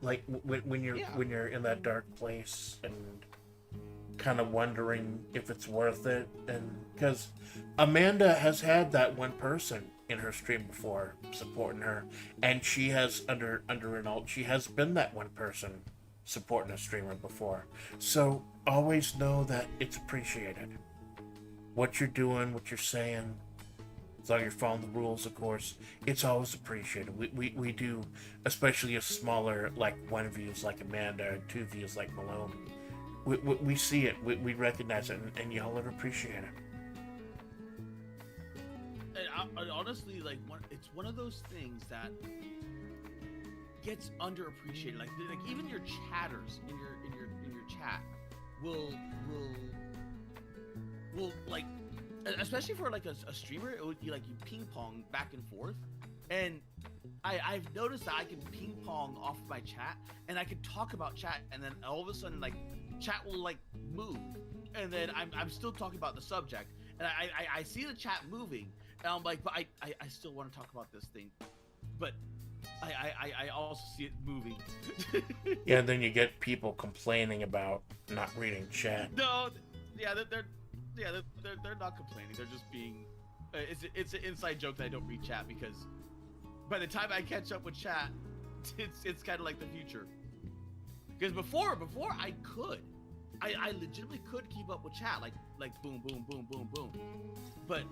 Like when you're in that dark place and kind of wondering if it's worth it, and because Amanda has had that one person in her stream before supporting her, and she has under an alt, she has been that one person supporting a streamer before. So always know that it's appreciated. What you're doing, what you're saying, as long as you're following the rules, of course, it's always appreciated. We do, especially as smaller, like 1 views like Amanda, and 2 views like Malone. We see it, we recognize it, and y'all are appreciate it. And honestly, like, it's one of those things that gets underappreciated. Like even your chatters in your chat will like, especially for like a streamer, it would be like you ping pong back and forth, and I've noticed that I can ping pong off my chat, and I can talk about chat, and then all of a sudden, like, chat will like move, and then I'm still talking about the subject, and I see the chat moving, and I'm like, but I still want to talk about this thing, but I also see it moving. Yeah, and then you get people complaining about not reading chat. No, yeah, they're not complaining. They're just being. It's an inside joke that I don't read chat, because by the time I catch up with chat, it's kind of like the future. Because before I could, I legitimately could keep up with chat, like boom, boom, boom, boom, boom. But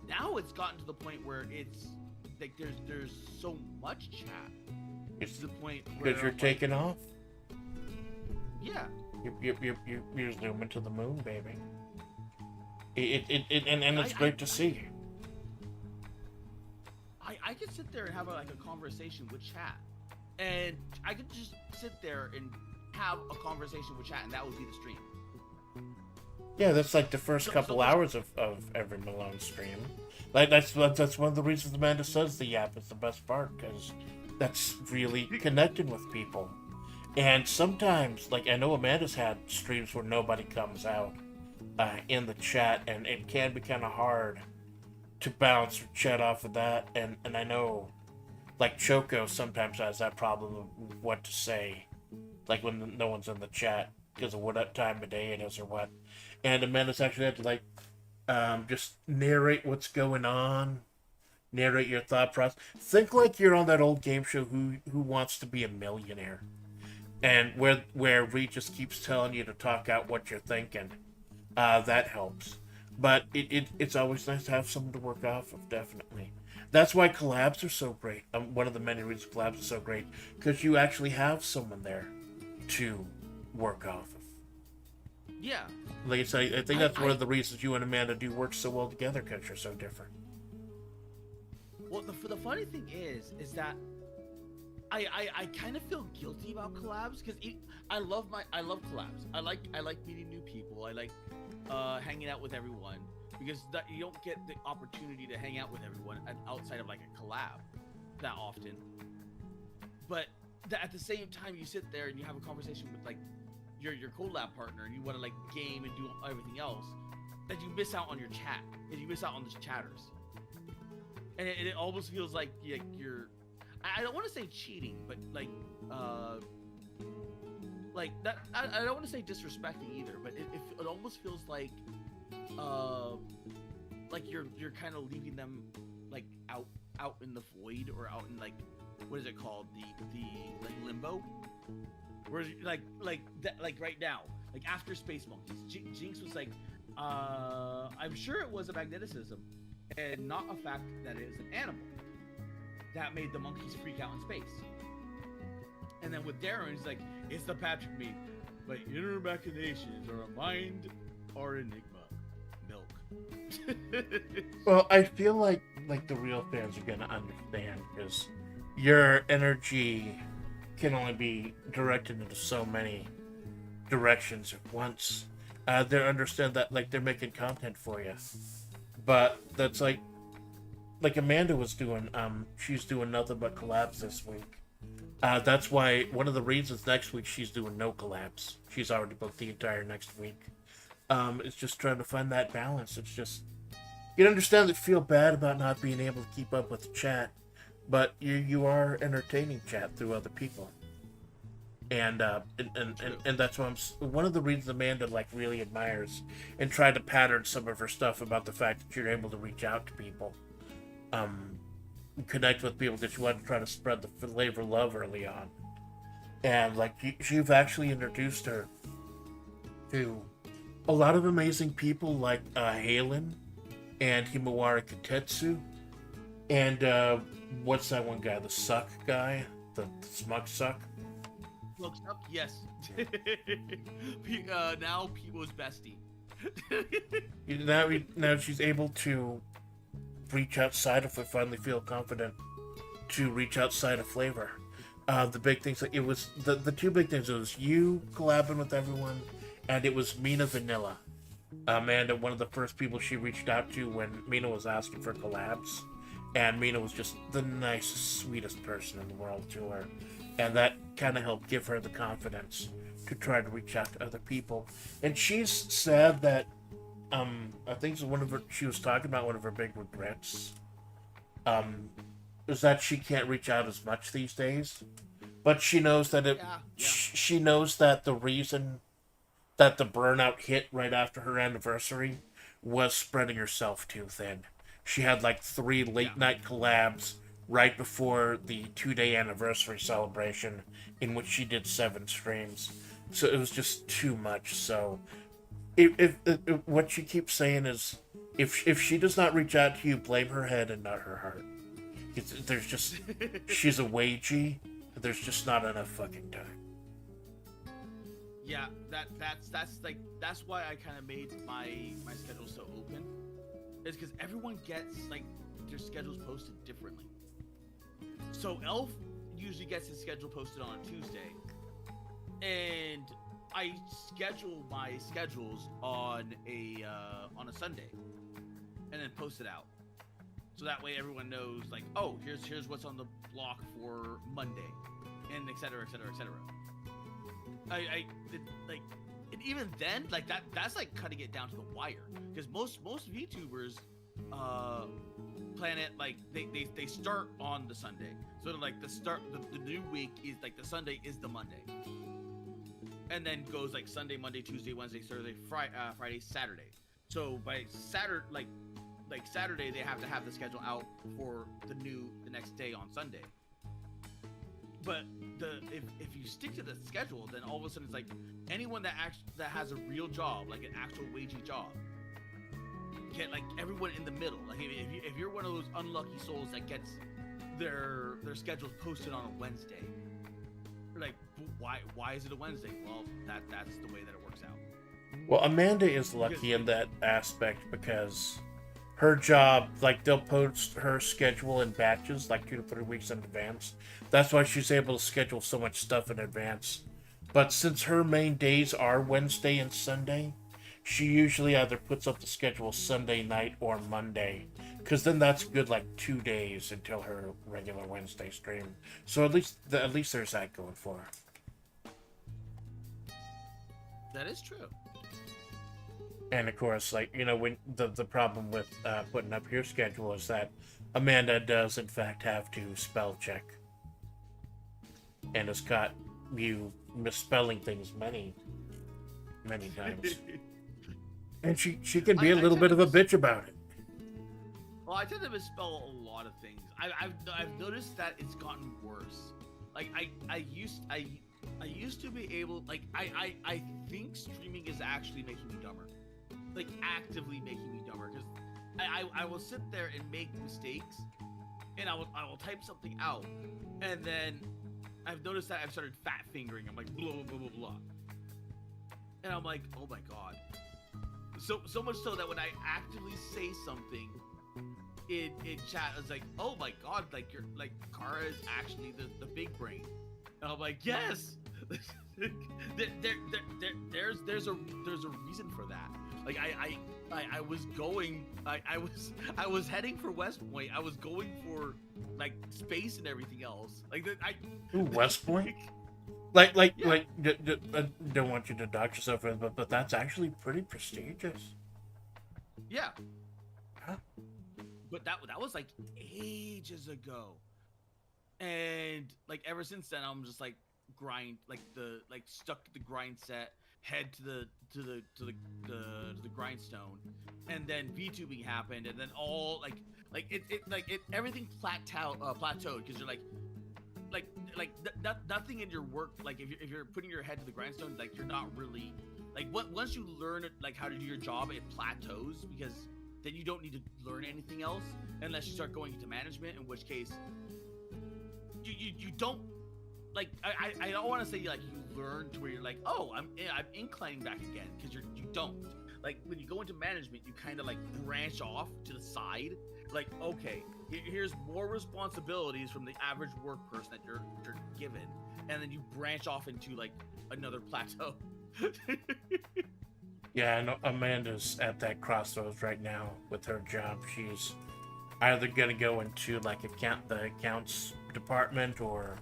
now it's gotten to the point where it's like there's so much chat. It's to the point where because you're I'm taking off. yeah. You're zooming to the moon, baby. And it's great to see. I could sit there and have a conversation with chat, and I could just sit there and have a conversation with chat, and that would be the stream. Yeah, that's like the first couple hours of every Malone stream. Like that's one of the reasons Amanda says the yap is the best part, because that's really connecting with people. And sometimes, like I know Amanda's had streams where nobody comes out in the chat, and it can be kind of hard to bounce or chat off of that. And I know, like Choco sometimes has that problem of what to say, like when no one's in the chat because of what time of day it is or what. And Amanda's actually had to like just narrate what's going on, narrate your thought process. Think like you're on that old game show, Who Wants to Be a Millionaire, and where Reed just keeps telling you to talk out what you're thinking. That helps, but it's always nice to have someone to work off of. Definitely, that's why collabs are so great. One of the many reasons collabs are so great, because you actually have someone there to work off of. Yeah. Like I say, I think that's one of the reasons you and Amanda do work so well together, because you're so different. Well, the funny thing is that I kind of feel guilty about collabs, because I love collabs. I like meeting new people. I like hanging out with everyone, because you don't get the opportunity to hang out with everyone outside of like a collab that often. But at the same time, you sit there and you have a conversation with like your collab partner, and you want to like game and do everything else, that you miss out on your chat, and you miss out on the chatters, and it almost feels like you're I don't want to say cheating, but like that. I don't want to say disrespecting either, but it almost feels like you're kind of leaving them like out in the void, or out in like, what is it called, the like limbo, where like right now, like after Space Monkeys, Jinx was like, I'm sure it was a magnetism and not a fact that it is an animal that made the monkeys freak out in space. And then with Darren, he's like, it's the Patrick meme, but inner machinations are a mind or enigma. Milk. Well, I feel like the real fans are gonna understand, because your energy can only be directed into so many directions at once. They understand that like they're making content for you, but that's like Amanda was doing. She's doing nothing but collabs this week. That's why one of the reasons next week she's doing no collabs. She's already booked the entire next week. It's just trying to find that balance. It's just, you understand that feel bad about not being able to keep up with the chat, but you are entertaining chat through other people. And that's why one of the reasons Amanda like really admires and tried to pattern some of her stuff about the fact that you're able to reach out to people, connect with people, that you want to try to spread the flavor of love early on. And like you've actually introduced her to a lot of amazing people like Halen and Himawari Katetsu, and what's that one guy, the Suck guy, the Smug Suck? Looks up, yes. Now People's bestie. now she's able to reach outside, if I finally feel confident to reach outside of flavor. The big things, it was the two big things. It was you collabing with everyone, and it was Mina Vanilla. Amanda, one of the first people she reached out to when Mina was asking for collabs, and Mina was just the nicest, sweetest person in the world to her, and that kind of helped give her the confidence to try to reach out to other people. And she's sad that I think she was talking about one of her big regrets is that she can't reach out as much these days, but she knows that she knows that the reason that the burnout hit right after her anniversary was spreading herself too thin. She had like 3 late night collabs right before the 2-day anniversary celebration, in which she did 7 streams. So it was just too much. So if what she keeps saying is, if she does not reach out to you, blame her head and not her heart. There's just she's a wagey. There's just not enough fucking time. Yeah, that's why I kind of made my schedule so open. Is because everyone gets like their schedules posted differently. So Elf usually gets his schedule posted on a Tuesday, and I schedule my schedules on a Sunday, and then post it out. So that way everyone knows, like, oh, here's what's on the block for Monday, and et cetera, et cetera, et cetera. And even then, like that's like cutting it down to the wire, because most VTubers plan it like they start on the Sunday, so like the new week is like the Sunday is the Monday, and then goes like Sunday, Monday, Tuesday, Wednesday, Thursday, Friday, Saturday. So by Saturday, like Saturday, they have to have the schedule out for the next day on Sunday. But if you stick to the schedule, then all of a sudden it's like anyone that has a real job, like an actual wagey job, get like everyone in the middle. Like if you're one of those unlucky souls that gets their schedules posted on a Wednesday, you're like, why is it a Wednesday? Well, that's the way that it works out. Well, Amanda is lucky in that aspect because her job, like, they'll post her schedule in batches, like 2 to 3 weeks in advance. That's why she's able to schedule so much stuff in advance. But since her main days are Wednesday and Sunday, she usually either puts up the schedule Sunday night or Monday, because then that's good, like, 2 days until her regular Wednesday stream. So at least there's that going for her. That is true. And of course, like, you know, when the problem with putting up your schedule is that Amanda does in fact have to spell check, and has got you misspelling things many times. And she can be a little bit of a bitch about it. Well, I tend to misspell a lot of things. I've noticed that it's gotten worse. Like I used to be able, like, I think streaming is actually making me dumber. Like, actively making me dumber, because I will sit there and make mistakes, and I will type something out, and then I've noticed that I've started fat fingering. I'm like, blah blah blah blah blah, and I'm like, oh my god. So much so that when I actively say something in chat, it's like, oh my god, like, you're like, Kara is actually the big brain, and I'm like, yes. There's a reason for that. Like I was heading for West Point. I was going for like space and everything else. Like West Point. Yeah. I don't want you to dox yourself, but that's actually pretty prestigious. Yeah. Huh? But that was like ages ago, and like ever since then, I'm just like grind, like stuck to the grind set, head to the grindstone, and then VTubing happened, and then all everything plateaued, because you're nothing in your work, like if you're putting your head to the grindstone, like you're not really like, once you learn like how to do your job, it plateaus, because then you don't need to learn anything else unless you start going into management, in which case you don't, like, I don't want to say like you learn to where you're like, oh, I'm inclining back again, because you don't. Like, when you go into management, you kind of like branch off to the side, like, okay, here's more responsibilities from the average work person that you're given, and then you branch off into like another plateau. Yeah, I know Amanda's at that crossroads right now with her job. She's either gonna go into like the accounts department or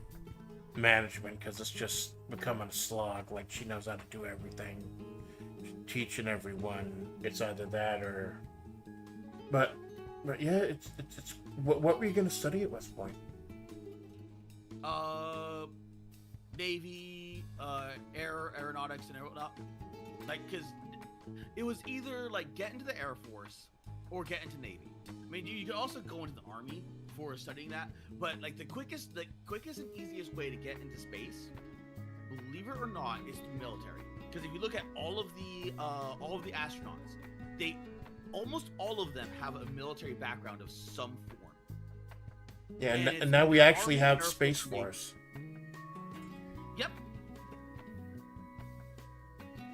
management, because it's just becoming a slog. Like, she knows how to do everything, teaching everyone. It's either that or, but yeah, it's what were you gonna study at West Point? Navy, aeronautics and whatnot. Like, because it was either like get into the Air Force or get into Navy. I mean, you could also go into the Army for studying that, but like the quickest and easiest way to get into space believe it or not, is the military. Because if you look at all of the astronauts, they almost all of them have a military background of some form. Yeah, And and now we the actually Army, have Air Space Force, Navy. Force. Yep.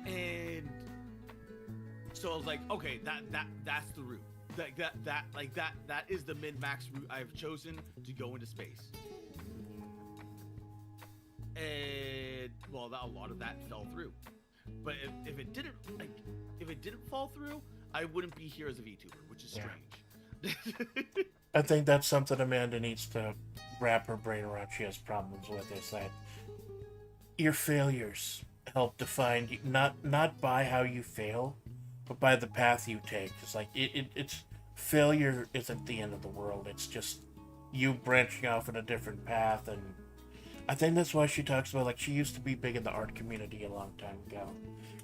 And so I was like, okay, that's the route. That is the min-max route I've chosen to go into space. And well, a lot of that fell through. But if it didn't fall through, I wouldn't be here as a VTuber, which is strange. I think that's something Amanda needs to wrap her brain around. She has problems with, is that your failures help define you, not by how you fail, but by the path you take. It's like it's failure isn't the end of the world. It's just you branching off in a different path. And I think that's why she talks about, like, she used to be big in the art community a long time ago,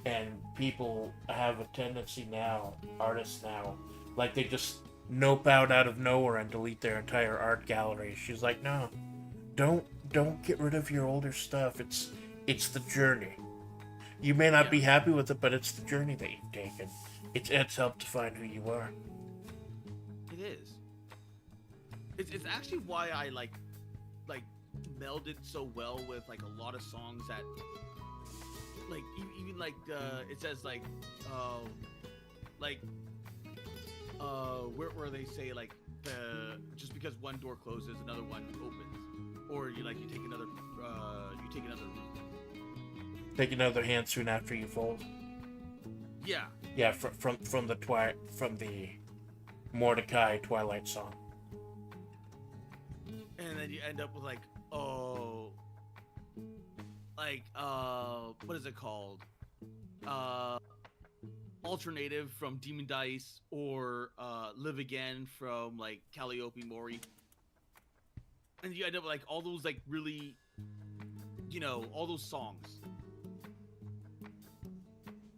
and people have a tendency now, artists now, like, they just nope out of nowhere and delete their entire art gallery. She's like, no, don't get rid of your older stuff. It's the journey. You may not be happy with it, but it's the journey that you've taken. It's helped define who you are. It is. It's actually why I like melded so well with like a lot of songs that like even like it says like where they say like just because one door closes, another one opens, or you take another route. Take another hand soon after you fold. Yeah. Yeah, from the Mordecai Twilight song. And then you end up with what is it called? Alternative from Demon Dice, or Live Again from like Calliope Mori. And you end up with all those really, all those songs.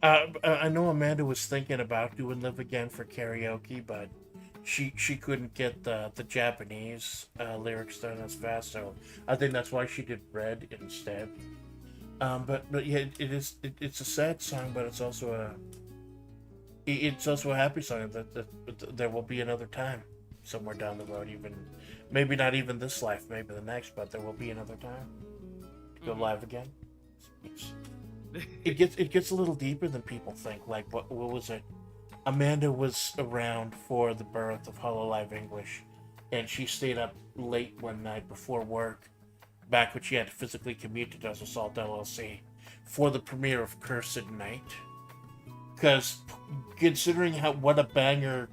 I know Amanda was thinking about doing Live Again for karaoke, but she couldn't get the Japanese lyrics done as fast, so I think that's why she did Red instead. But yeah, it's a sad song, but it's also a happy song. That there will be another time somewhere down the road, even maybe not even this life, maybe the next, but there will be another time to go live again. It gets a little deeper than people think. Like what was it? Amanda was around for the birth of Hololive English, and she stayed up late one night before work, back when she had to physically commute to Does Assault LLC, for the premiere of Cursed Night. Because considering what a banger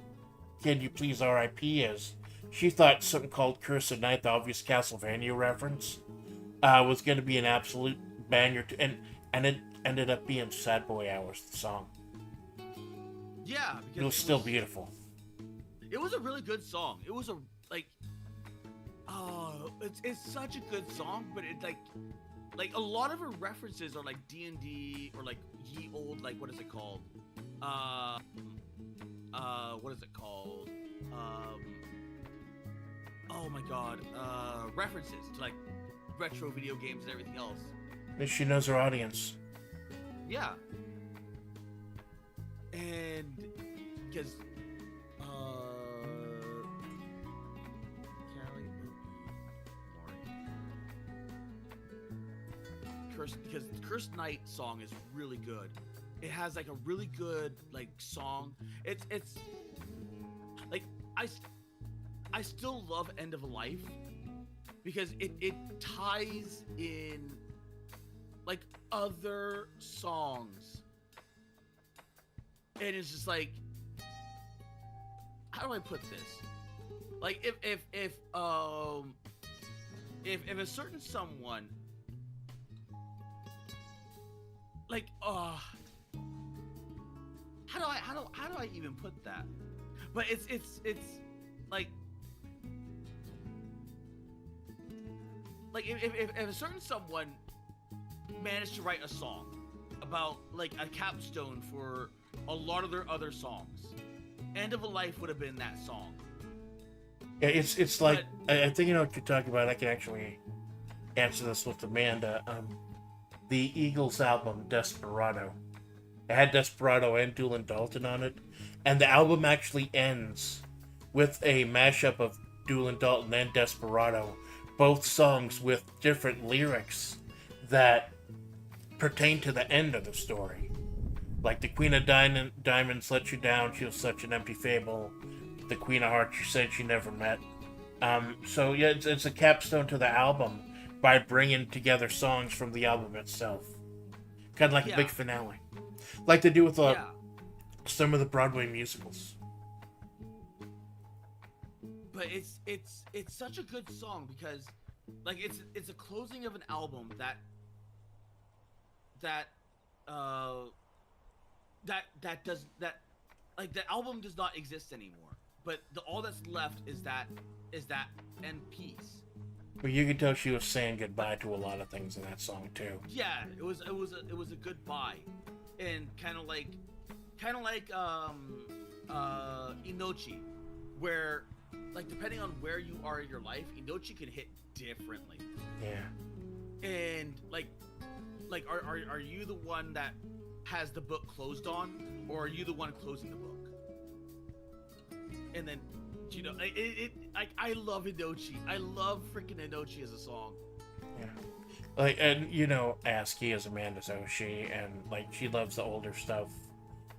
Can You Please R.I.P. is, she thought something called Cursed Night, the obvious Castlevania reference, was going to be an absolute banger, and it ended up being Sad Boy Hours, the song. Yeah, because it was still beautiful. It was a really good song. It was it's such a good song, but it like a lot of her references are like D&D or like ye old, like what is it called? What is it called? Oh my god, references to like retro video games and everything else. She knows her audience. Yeah. And because because the Cursed Night song is really good. It has like a really good like song. It's like I still love End of Life because it ties in like other songs. And it's just like, how do I put this? Like if a certain someone like how do I even put that? But it's like if a certain someone managed to write a song about like a capstone for a lot of their other songs, End of a Life would have been that song. Yeah, it's like, I think you know what you're talking about. I can actually answer this with Amanda. the Eagles album Desperado. It had Desperado and Doolin Dalton on it, and the album actually ends with a mashup of Doolin Dalton and Desperado, both songs with different lyrics that pertain to the end of the story. Like the Queen of Diamonds let you down, she was such an empty fable. The Queen of Hearts you said she never met. So yeah, it's a capstone to the album by bringing together songs from the album itself. Kind of like a big finale. Like they do with some of the Broadway musicals. But it's such a good song because like it's a closing of an album that like the album does not exist anymore. But all that's left is that end piece. But you could tell she was saying goodbye to a lot of things in that song too. Yeah, it was a goodbye, and kind of like Inochi, where like depending on where you are in your life, Inochi can hit differently. Yeah. And like are you the one that has the book closed on, or are you the one closing the book? And then, you know, I love Inochi. I love freaking Inochi as a song. Yeah. Like, and you know, ASCII is Amanda's Oshi, and like she loves the older stuff.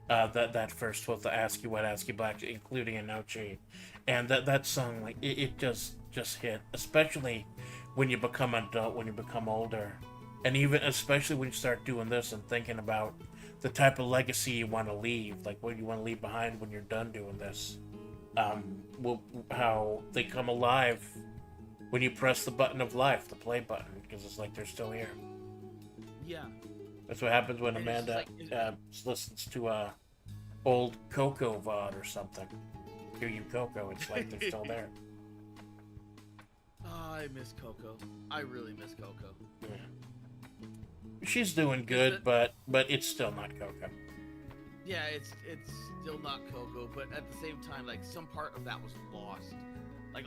That first with the ASCII White, ASCII Black, including Inochi, and that song, like it just hit, especially when you become an adult, when you become older, and even especially when you start doing this and thinking about the type of legacy you want to leave, like what you want to leave behind when you're done doing this. How they come alive when you press the button of life, the play button, because it's like they're still here. Yeah. That's what happens when And Amanda listens to old Coco VOD or something. Hear you Coco, it's like they're still there. Oh, I miss Coco. I really miss Coco. Yeah. She's doing good, but it's still not Coco. Yeah, it's still not Coco, but at the same time, like some part of that was lost. Like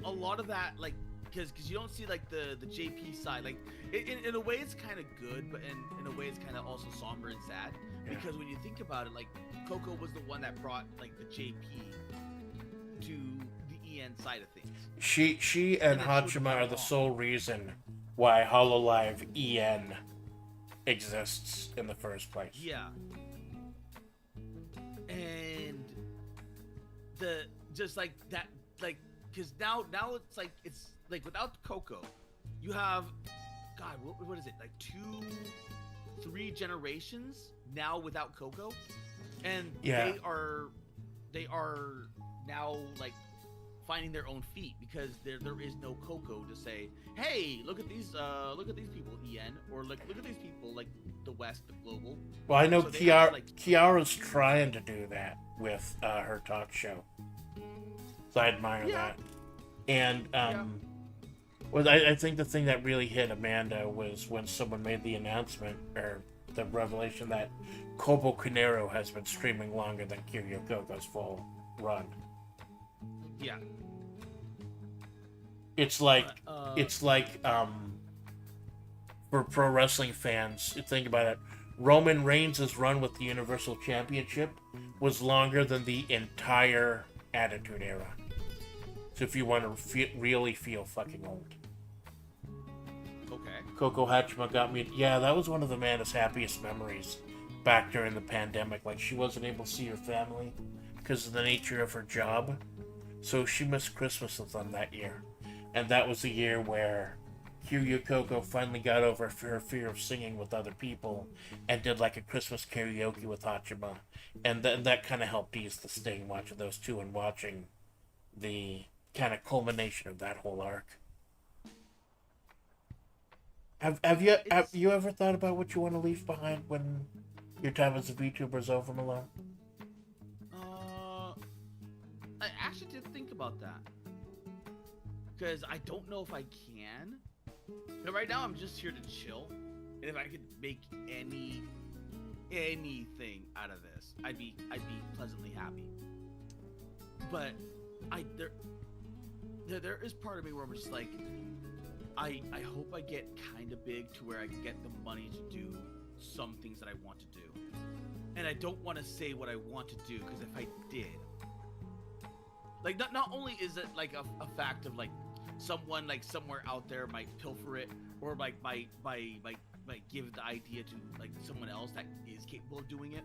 a lot of that, like because you don't see like the JP side. Like in a way it's kind of good, but in a way it's kind of also somber and sad. Yeah. Because when you think about it, like Coco was the one that brought like the JP to the EN side of things. She and Hachima are the sole reason why Hololive EN exists in the first place. Yeah. And the just like that, like because now it's like without Coco, you have God, what is it, like 2-3 generations now without Coco, and yeah. they are now like finding their own feet because there is no Coco to say, hey, look at these people, EN, or look at these people like the West, the global. Well, I know so Kiara's trying to do that with her talk show, so I admire that. And I think the thing that really hit Amanda was when someone made the announcement or the revelation that Kobo Canero has been streaming longer than Kiryu Koko's full run. Yeah. It's like for pro wrestling fans, think about it. Roman Reigns' run with the Universal Championship was longer than the entire Attitude Era. So if you want to really feel fucking old. Okay. Coco Hachima got me. Yeah, that was one of Amanda's happiest memories back during the pandemic. Like, she wasn't able to see her family because of the nature of her job. So she missed Christmas with them that year. And that was the year where Kiryu Coco finally got over her fear of singing with other people and did like a Christmas karaoke with Hachima. And that kind of helped ease the sting, watching those two and watching the kind of culmination of that whole arc. Have you ever thought about what you want to leave behind when your time as a VTuber is over, Malone? I actually did think about that because I don't know if I can. But right now I'm just here to chill, and if I could make anything out of this, I'd be pleasantly happy. But there is part of me where I'm just like, I hope I get kind of big to where I can get the money to do some things that I want to do. And I don't want to say what I want to do, because if I did, like, not only is it like a fact of like someone like somewhere out there might pilfer it, or like might give the idea to like someone else that is capable of doing it,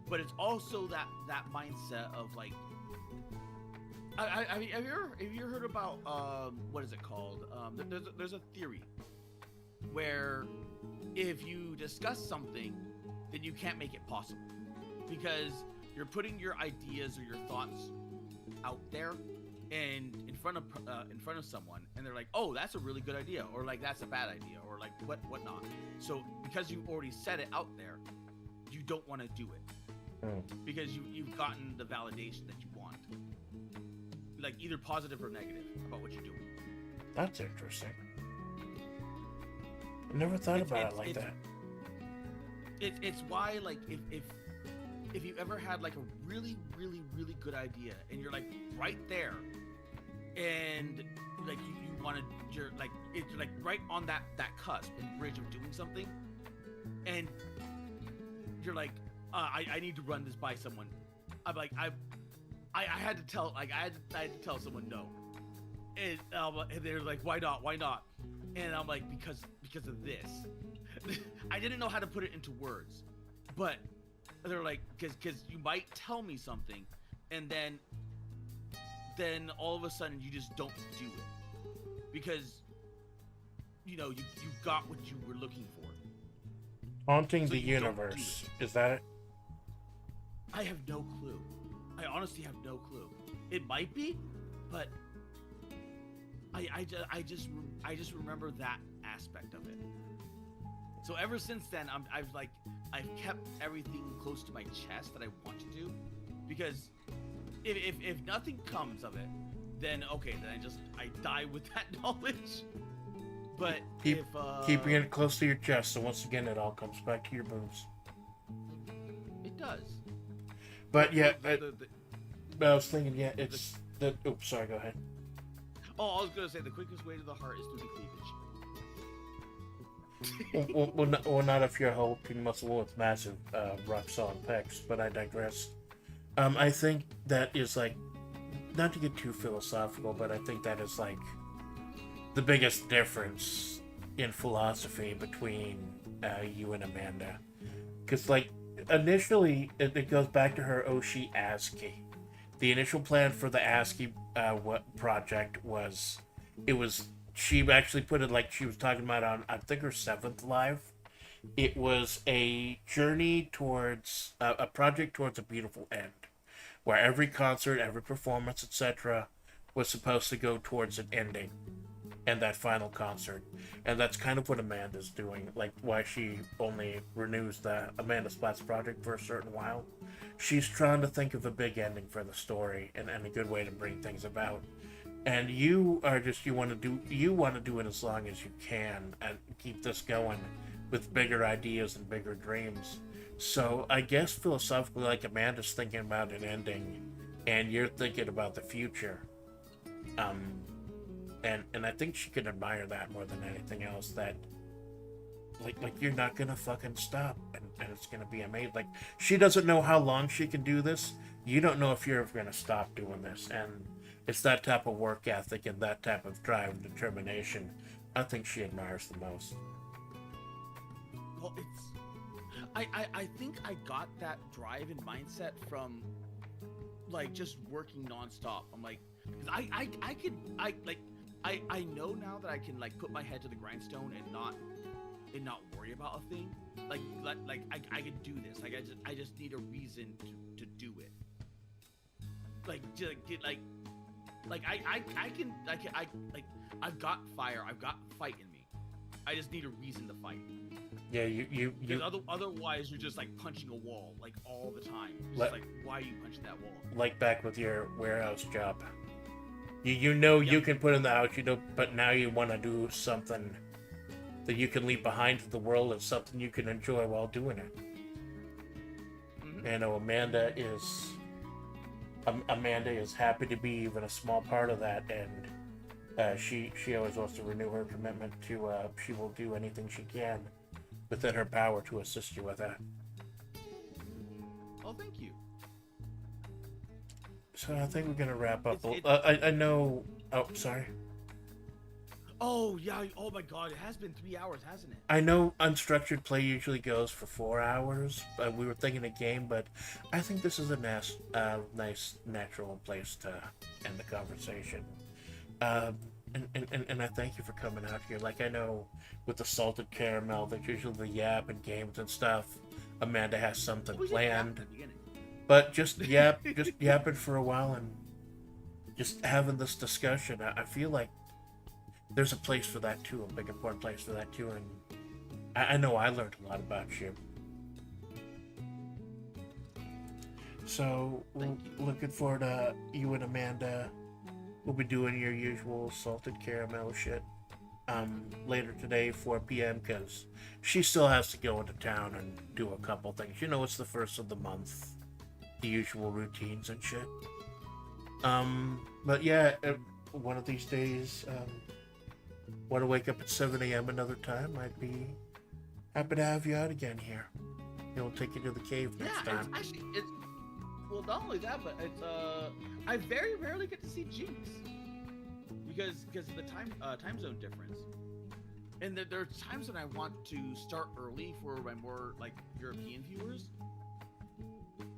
but it's also that mindset of like, I mean, have you heard about what is it called? There's a theory where if you discuss something, then you can't make it possible, because you're putting your ideas or your thoughts out there and in front of someone, and they're like, oh, that's a really good idea, or like that's a bad idea, or like whatnot. So because you've already said it out there, you don't want to do it because you've gotten the validation that you want, like either positive or negative about what you're doing. That's interesting. I never thought about it like that. It's why, like, if you ever had like a really good idea and you're like right there, and like you wanted, you're like, it's like right on that cusp and bridge of doing something, and you're like, I need to run this by someone. I'm like, I had to tell, like, I had to tell someone no, and they're like, why not? And I'm like, because of this. I didn't know how to put it into words, but they're like, because you might tell me something, and then all of a sudden you just don't do it because you got what you were looking for. Haunting the universe, is that it? I have no clue. I honestly have no clue. It might be, but I just remember that aspect of it. So ever since then, I've kept everything close to my chest that I want to do, because if nothing comes of it, then okay, then I die with that knowledge. But keeping it close to your chest, so once again, it all comes back to your boobs. It does. But yeah, I was thinking, yeah, it's the. Oops, sorry. Go ahead. Oh, I was gonna say the quickest way to the heart is through the cleavage. well, not if you're a hulking muscle with massive rock solid pecs, but I digress. I think that is like, not to get too philosophical, but I think that is like the biggest difference in philosophy between you and Amanda, because like initially it goes back to her Oshi ASCII. The initial plan for the ASCII project was, she actually put it like she was talking about on, I think, her 7th live. It was a journey towards, a project towards a beautiful end, where every concert, every performance, etc. was supposed to go towards an ending, and that final concert. And that's kind of what Amanda's doing, like why she only renews the Amanda Splats project for a certain while. She's trying to think of a big ending for the story and a good way to bring things about. And you are just, you want to do it as long as you can and keep this going with bigger ideas and bigger dreams. So I guess philosophically, like, Amanda's thinking about an ending and you're thinking about the future. And I think she can admire that more than anything else, that like you're not gonna fucking stop, and it's gonna be amazing. Like, she doesn't know how long she can do this. You don't know if you're ever gonna stop doing this, and it's that type of work ethic and that type of drive and determination I think she admires the most. Well, I think I got that drive and mindset from like just working nonstop. I'm like, because I know now that I can like put my head to the grindstone and not worry about a thing. Like I could do this. Like I just need a reason to do it. Like to get like I've got fire. I've got fight in me. I just need a reason to fight. Yeah, you otherwise you're just like punching a wall like all the time. It's just like, why are you punching that wall? Like back with your warehouse job. You know, yep. You can put in the house, but now you want to do something that you can leave behind to the world, and something you can enjoy while doing it. Mm-hmm. And Amanda is happy to be even a small part of that, and She always wants to renew her commitment to. She will do anything she can within her power to assist you with that. Oh, thank you. So I think we're gonna wrap up. It's- I know. Oh, sorry. Oh yeah. Oh my God. It has been 3 hours, hasn't it? I know unstructured play usually goes for 4 hours. We were thinking a game, but I think this is a nice natural place to end the conversation. And I thank you for coming out here. Like, I know with the salted caramel, there's usually the yap and games and stuff. Amanda has something We did planned, that at the beginning. but just yapping for a while and just having this discussion. I feel like there's a place for that too, a big important place for that too. And I know I learned a lot about you. So looking forward to you and Amanda. We'll be doing your usual salted caramel shit later today, 4 p.m. because she still has to go into town and do a couple things. You know, it's the first of the month, the usual routines and shit. But yeah, one of these days, want to wake up at 7 a.m. another time, I'd be happy to have you out again here. We'll take you to the cave next time. It's well, not only that, but it's I very rarely get to see Jinx because of the time zone difference. And there are times when I want to start early for my more like European viewers,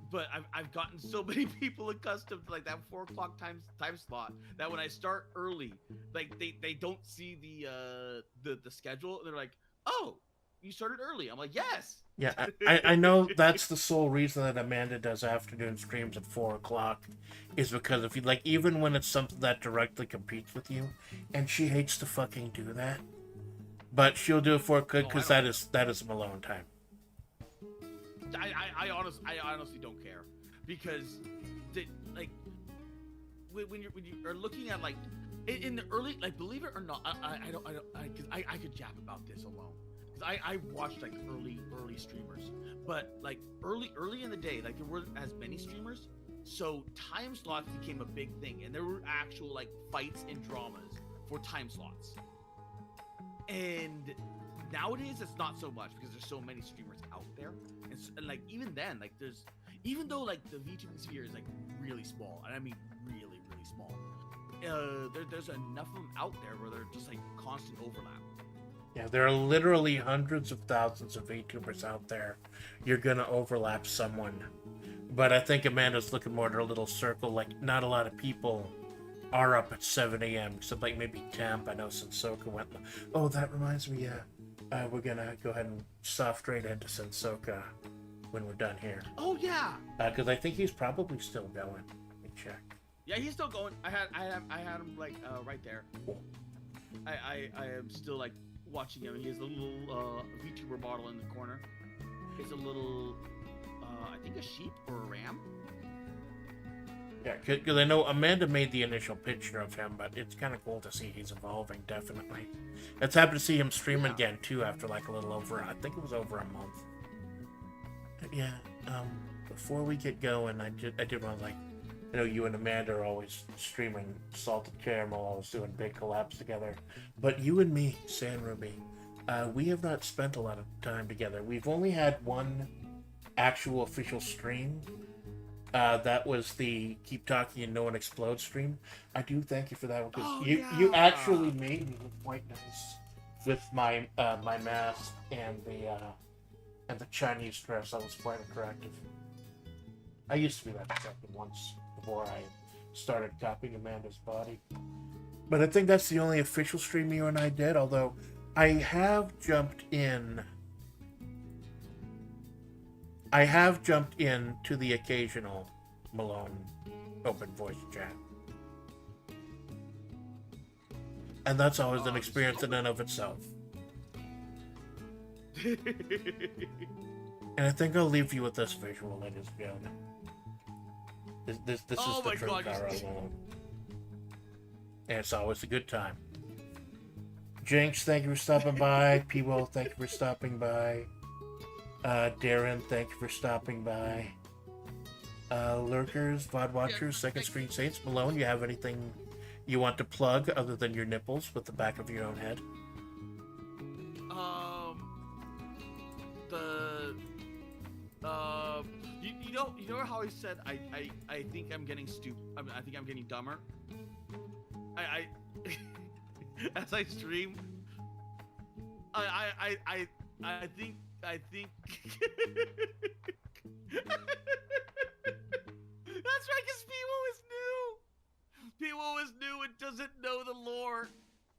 but I've gotten so many people accustomed to like that 4 o'clock time slot that when I start early, like they don't see the schedule and they're like, oh, you started early. I'm like, yes. Yeah, I know that's the sole reason that Amanda does afternoon streams at 4 o'clock, is because if you like, even when it's something that directly competes with you, and she hates to fucking do that, but she'll do it for good because that is Malone time. I honestly don't care because when you are looking at like in the early, like, believe it or not, I could jab about this alone. I watched like early streamers, but like early in the day, like there weren't as many streamers, so time slots became a big thing, and there were actual like fights and dramas for time slots. And nowadays it's not so much because there's so many streamers out there, and like even then, like even though like the VTuber sphere is like really small, and I mean really small, there's enough of them out there where they're just like constant overlap. Yeah, there are literally hundreds of thousands of VTubers out there. You're gonna overlap someone. But I think Amanda's looking more at her little circle. Like, not a lot of people are up at 7 a.m. except like maybe Temp. I know Sensoka went. Oh, that reminds me, we're gonna go ahead and soft trade into Sensoka when we're done here. Oh yeah. Because I think he's probably still going. Let me check. Yeah, he's still going. I had him like right there. Cool. I am still like watching him. He has a little VTuber model in the corner. It's a little, I think a sheep or a ram. Yeah, because I know Amanda made the initial picture of him, but it's kind of cool to see he's evolving, definitely. It's happy to see him stream again, too, after like a little over, I think it was over a month. But yeah, before we get going, I did want to, like, I know you and Amanda are always streaming Salted Caramel, always doing big collabs together. But you and me, Sandruby, we have not spent a lot of time together. We've only had one actual official stream. That was the Keep Talking and No One Explodes stream. I do thank you for that one, because you actually made me look quite nice with my my mask and the Chinese dress. I was quite attractive. I used to be that attractive once before I started copying Amanda's body. But I think that's the only official stream you and I did, although I have jumped in to the occasional Malone open voice chat. And that's always an experience in and of itself. And I think I'll leave you with this visual, ladies and gentlemen. This is the True Car Alone. And it's always a good time. Jinx, thank you for stopping by. P-Will, thank you for stopping by. Darren, thank you for stopping by. Lurkers, VOD Watchers, Second Screen Saints, Malone, you have anything you want to plug other than your nipples with the back of your own head? You know how I said I think I'm getting stupid. I think I'm getting dumber. I as I stream, I think that's right, because People is new and doesn't know the lore.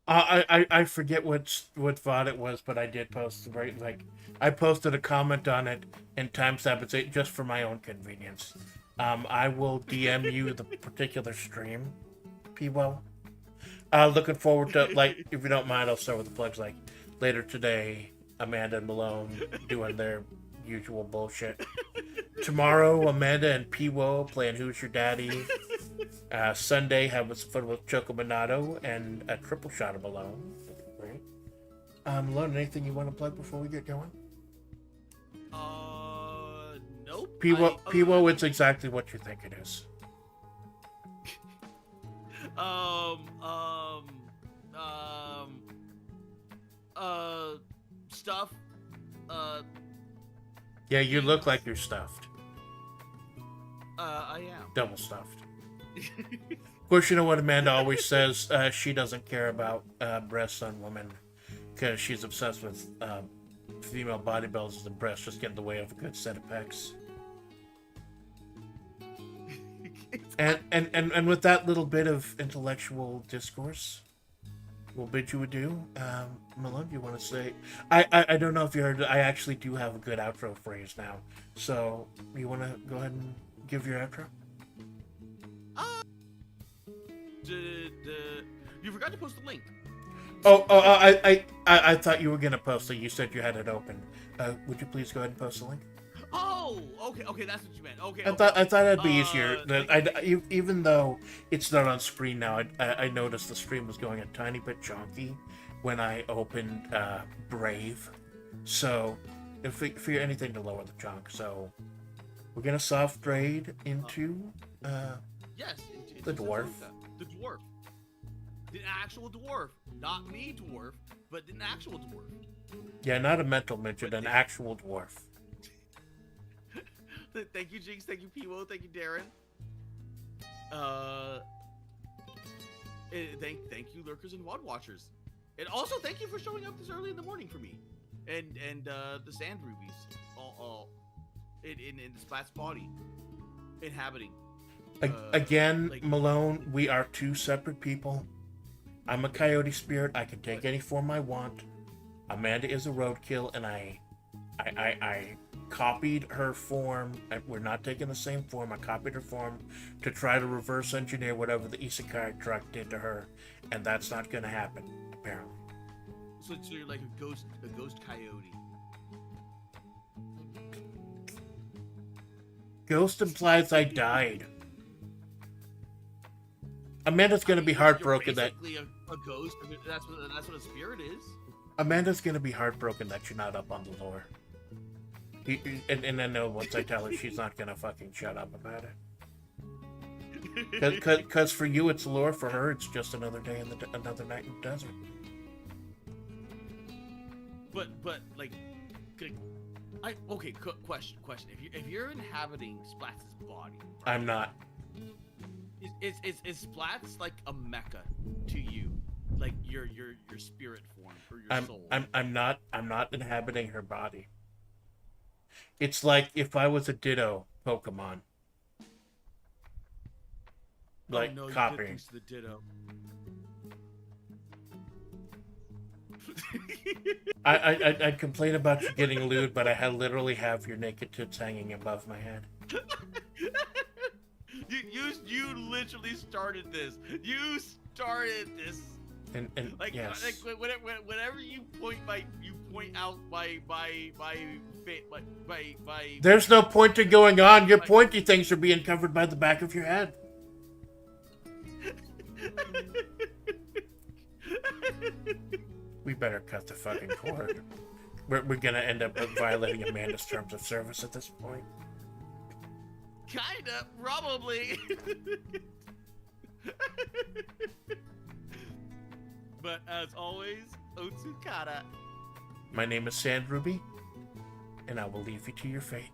I forget what VOD it was, but I did post, right? Like, I posted a comment on it in timestamp. It's just for my own convenience. I will DM you the particular stream, P-Well. Looking forward to, like, if you don't mind, I'll start with the plugs. Like, later today, Amanda and Malone doing their usual bullshit. Tomorrow, Amanda and P-Wo playing Who's Your Daddy. Sunday, have us fun with Choco Minato and a triple shot of Malone. Great. Malone, anything you want to plug before we get going? Nope. P-Wo, it's exactly what you think it is. Stuff. Yeah, you look like you're stuffed. I am. Double stuffed. Of course, you know what Amanda always says? She doesn't care about breasts on women because she's obsessed with female bodybuilders and breasts just get in the way of a good set of pecs. And with that little bit of intellectual discourse, we'll bid you adieu. Malone, do you want to say? I don't know if you heard. I actually do have a good outro phrase now. So you want to go ahead and give your outro? You forgot to post the link. I thought you were gonna post it. You said you had it open. Would you please go ahead and post the link? Oh, okay, that's what you meant. Okay. I thought that'd be easier. Even though it's not on screen now, I noticed the stream was going a tiny bit chonky when I opened Brave. So, if you're anything to lower the chonk, so we're gonna soft grade into yes, the dwarf. The dwarf. The actual dwarf. Not me dwarf, but an actual dwarf. Yeah, not a mental midget, an actual dwarf. Thank you, Jinx. Thank you, P-Wo. Thank you, Darren. Thank you, lurkers and WOD watchers. And also, thank you for showing up this early in the morning for me. And the Sandrubies. All in the Splat's body. Inhabiting. Again, Malone, we are two separate people. I'm a coyote spirit. I can take any form I want. Amanda is a roadkill, and I copied her form. We're not taking the same form. I copied her form to try to reverse engineer whatever the isekai truck did to her, and that's not going to happen, apparently. So you're like a ghost coyote. Ghost implies I died. Amanda's going to be heartbroken that a ghost. I mean, that's what a spirit is. Amanda's going to be heartbroken that you're not up on the lore. And I know once I tell her, she's not going to fucking shut up about it. Because for you it's lore, for her it's just another day in another night in the desert. But like, question. If you're inhabiting Splats' body, right? I'm not. Is Splats like a mecca to you, like your spirit form or your soul? I'm not inhabiting her body. It's like if I was a Ditto Pokemon, like copying. The Ditto. I'd complain about you getting lewd, but I literally have your naked tits hanging above my head. You literally started this. You started this. And like, yes. Like whenever you point out my. There's no pointer going on. Your pointy things are being covered by the back of your head. We better cut the fucking cord. We're gonna end up violating Amanda's terms of service at this point. Kinda, probably. But as always, Otsukara. My name is Sandruby, and I will leave you to your fate.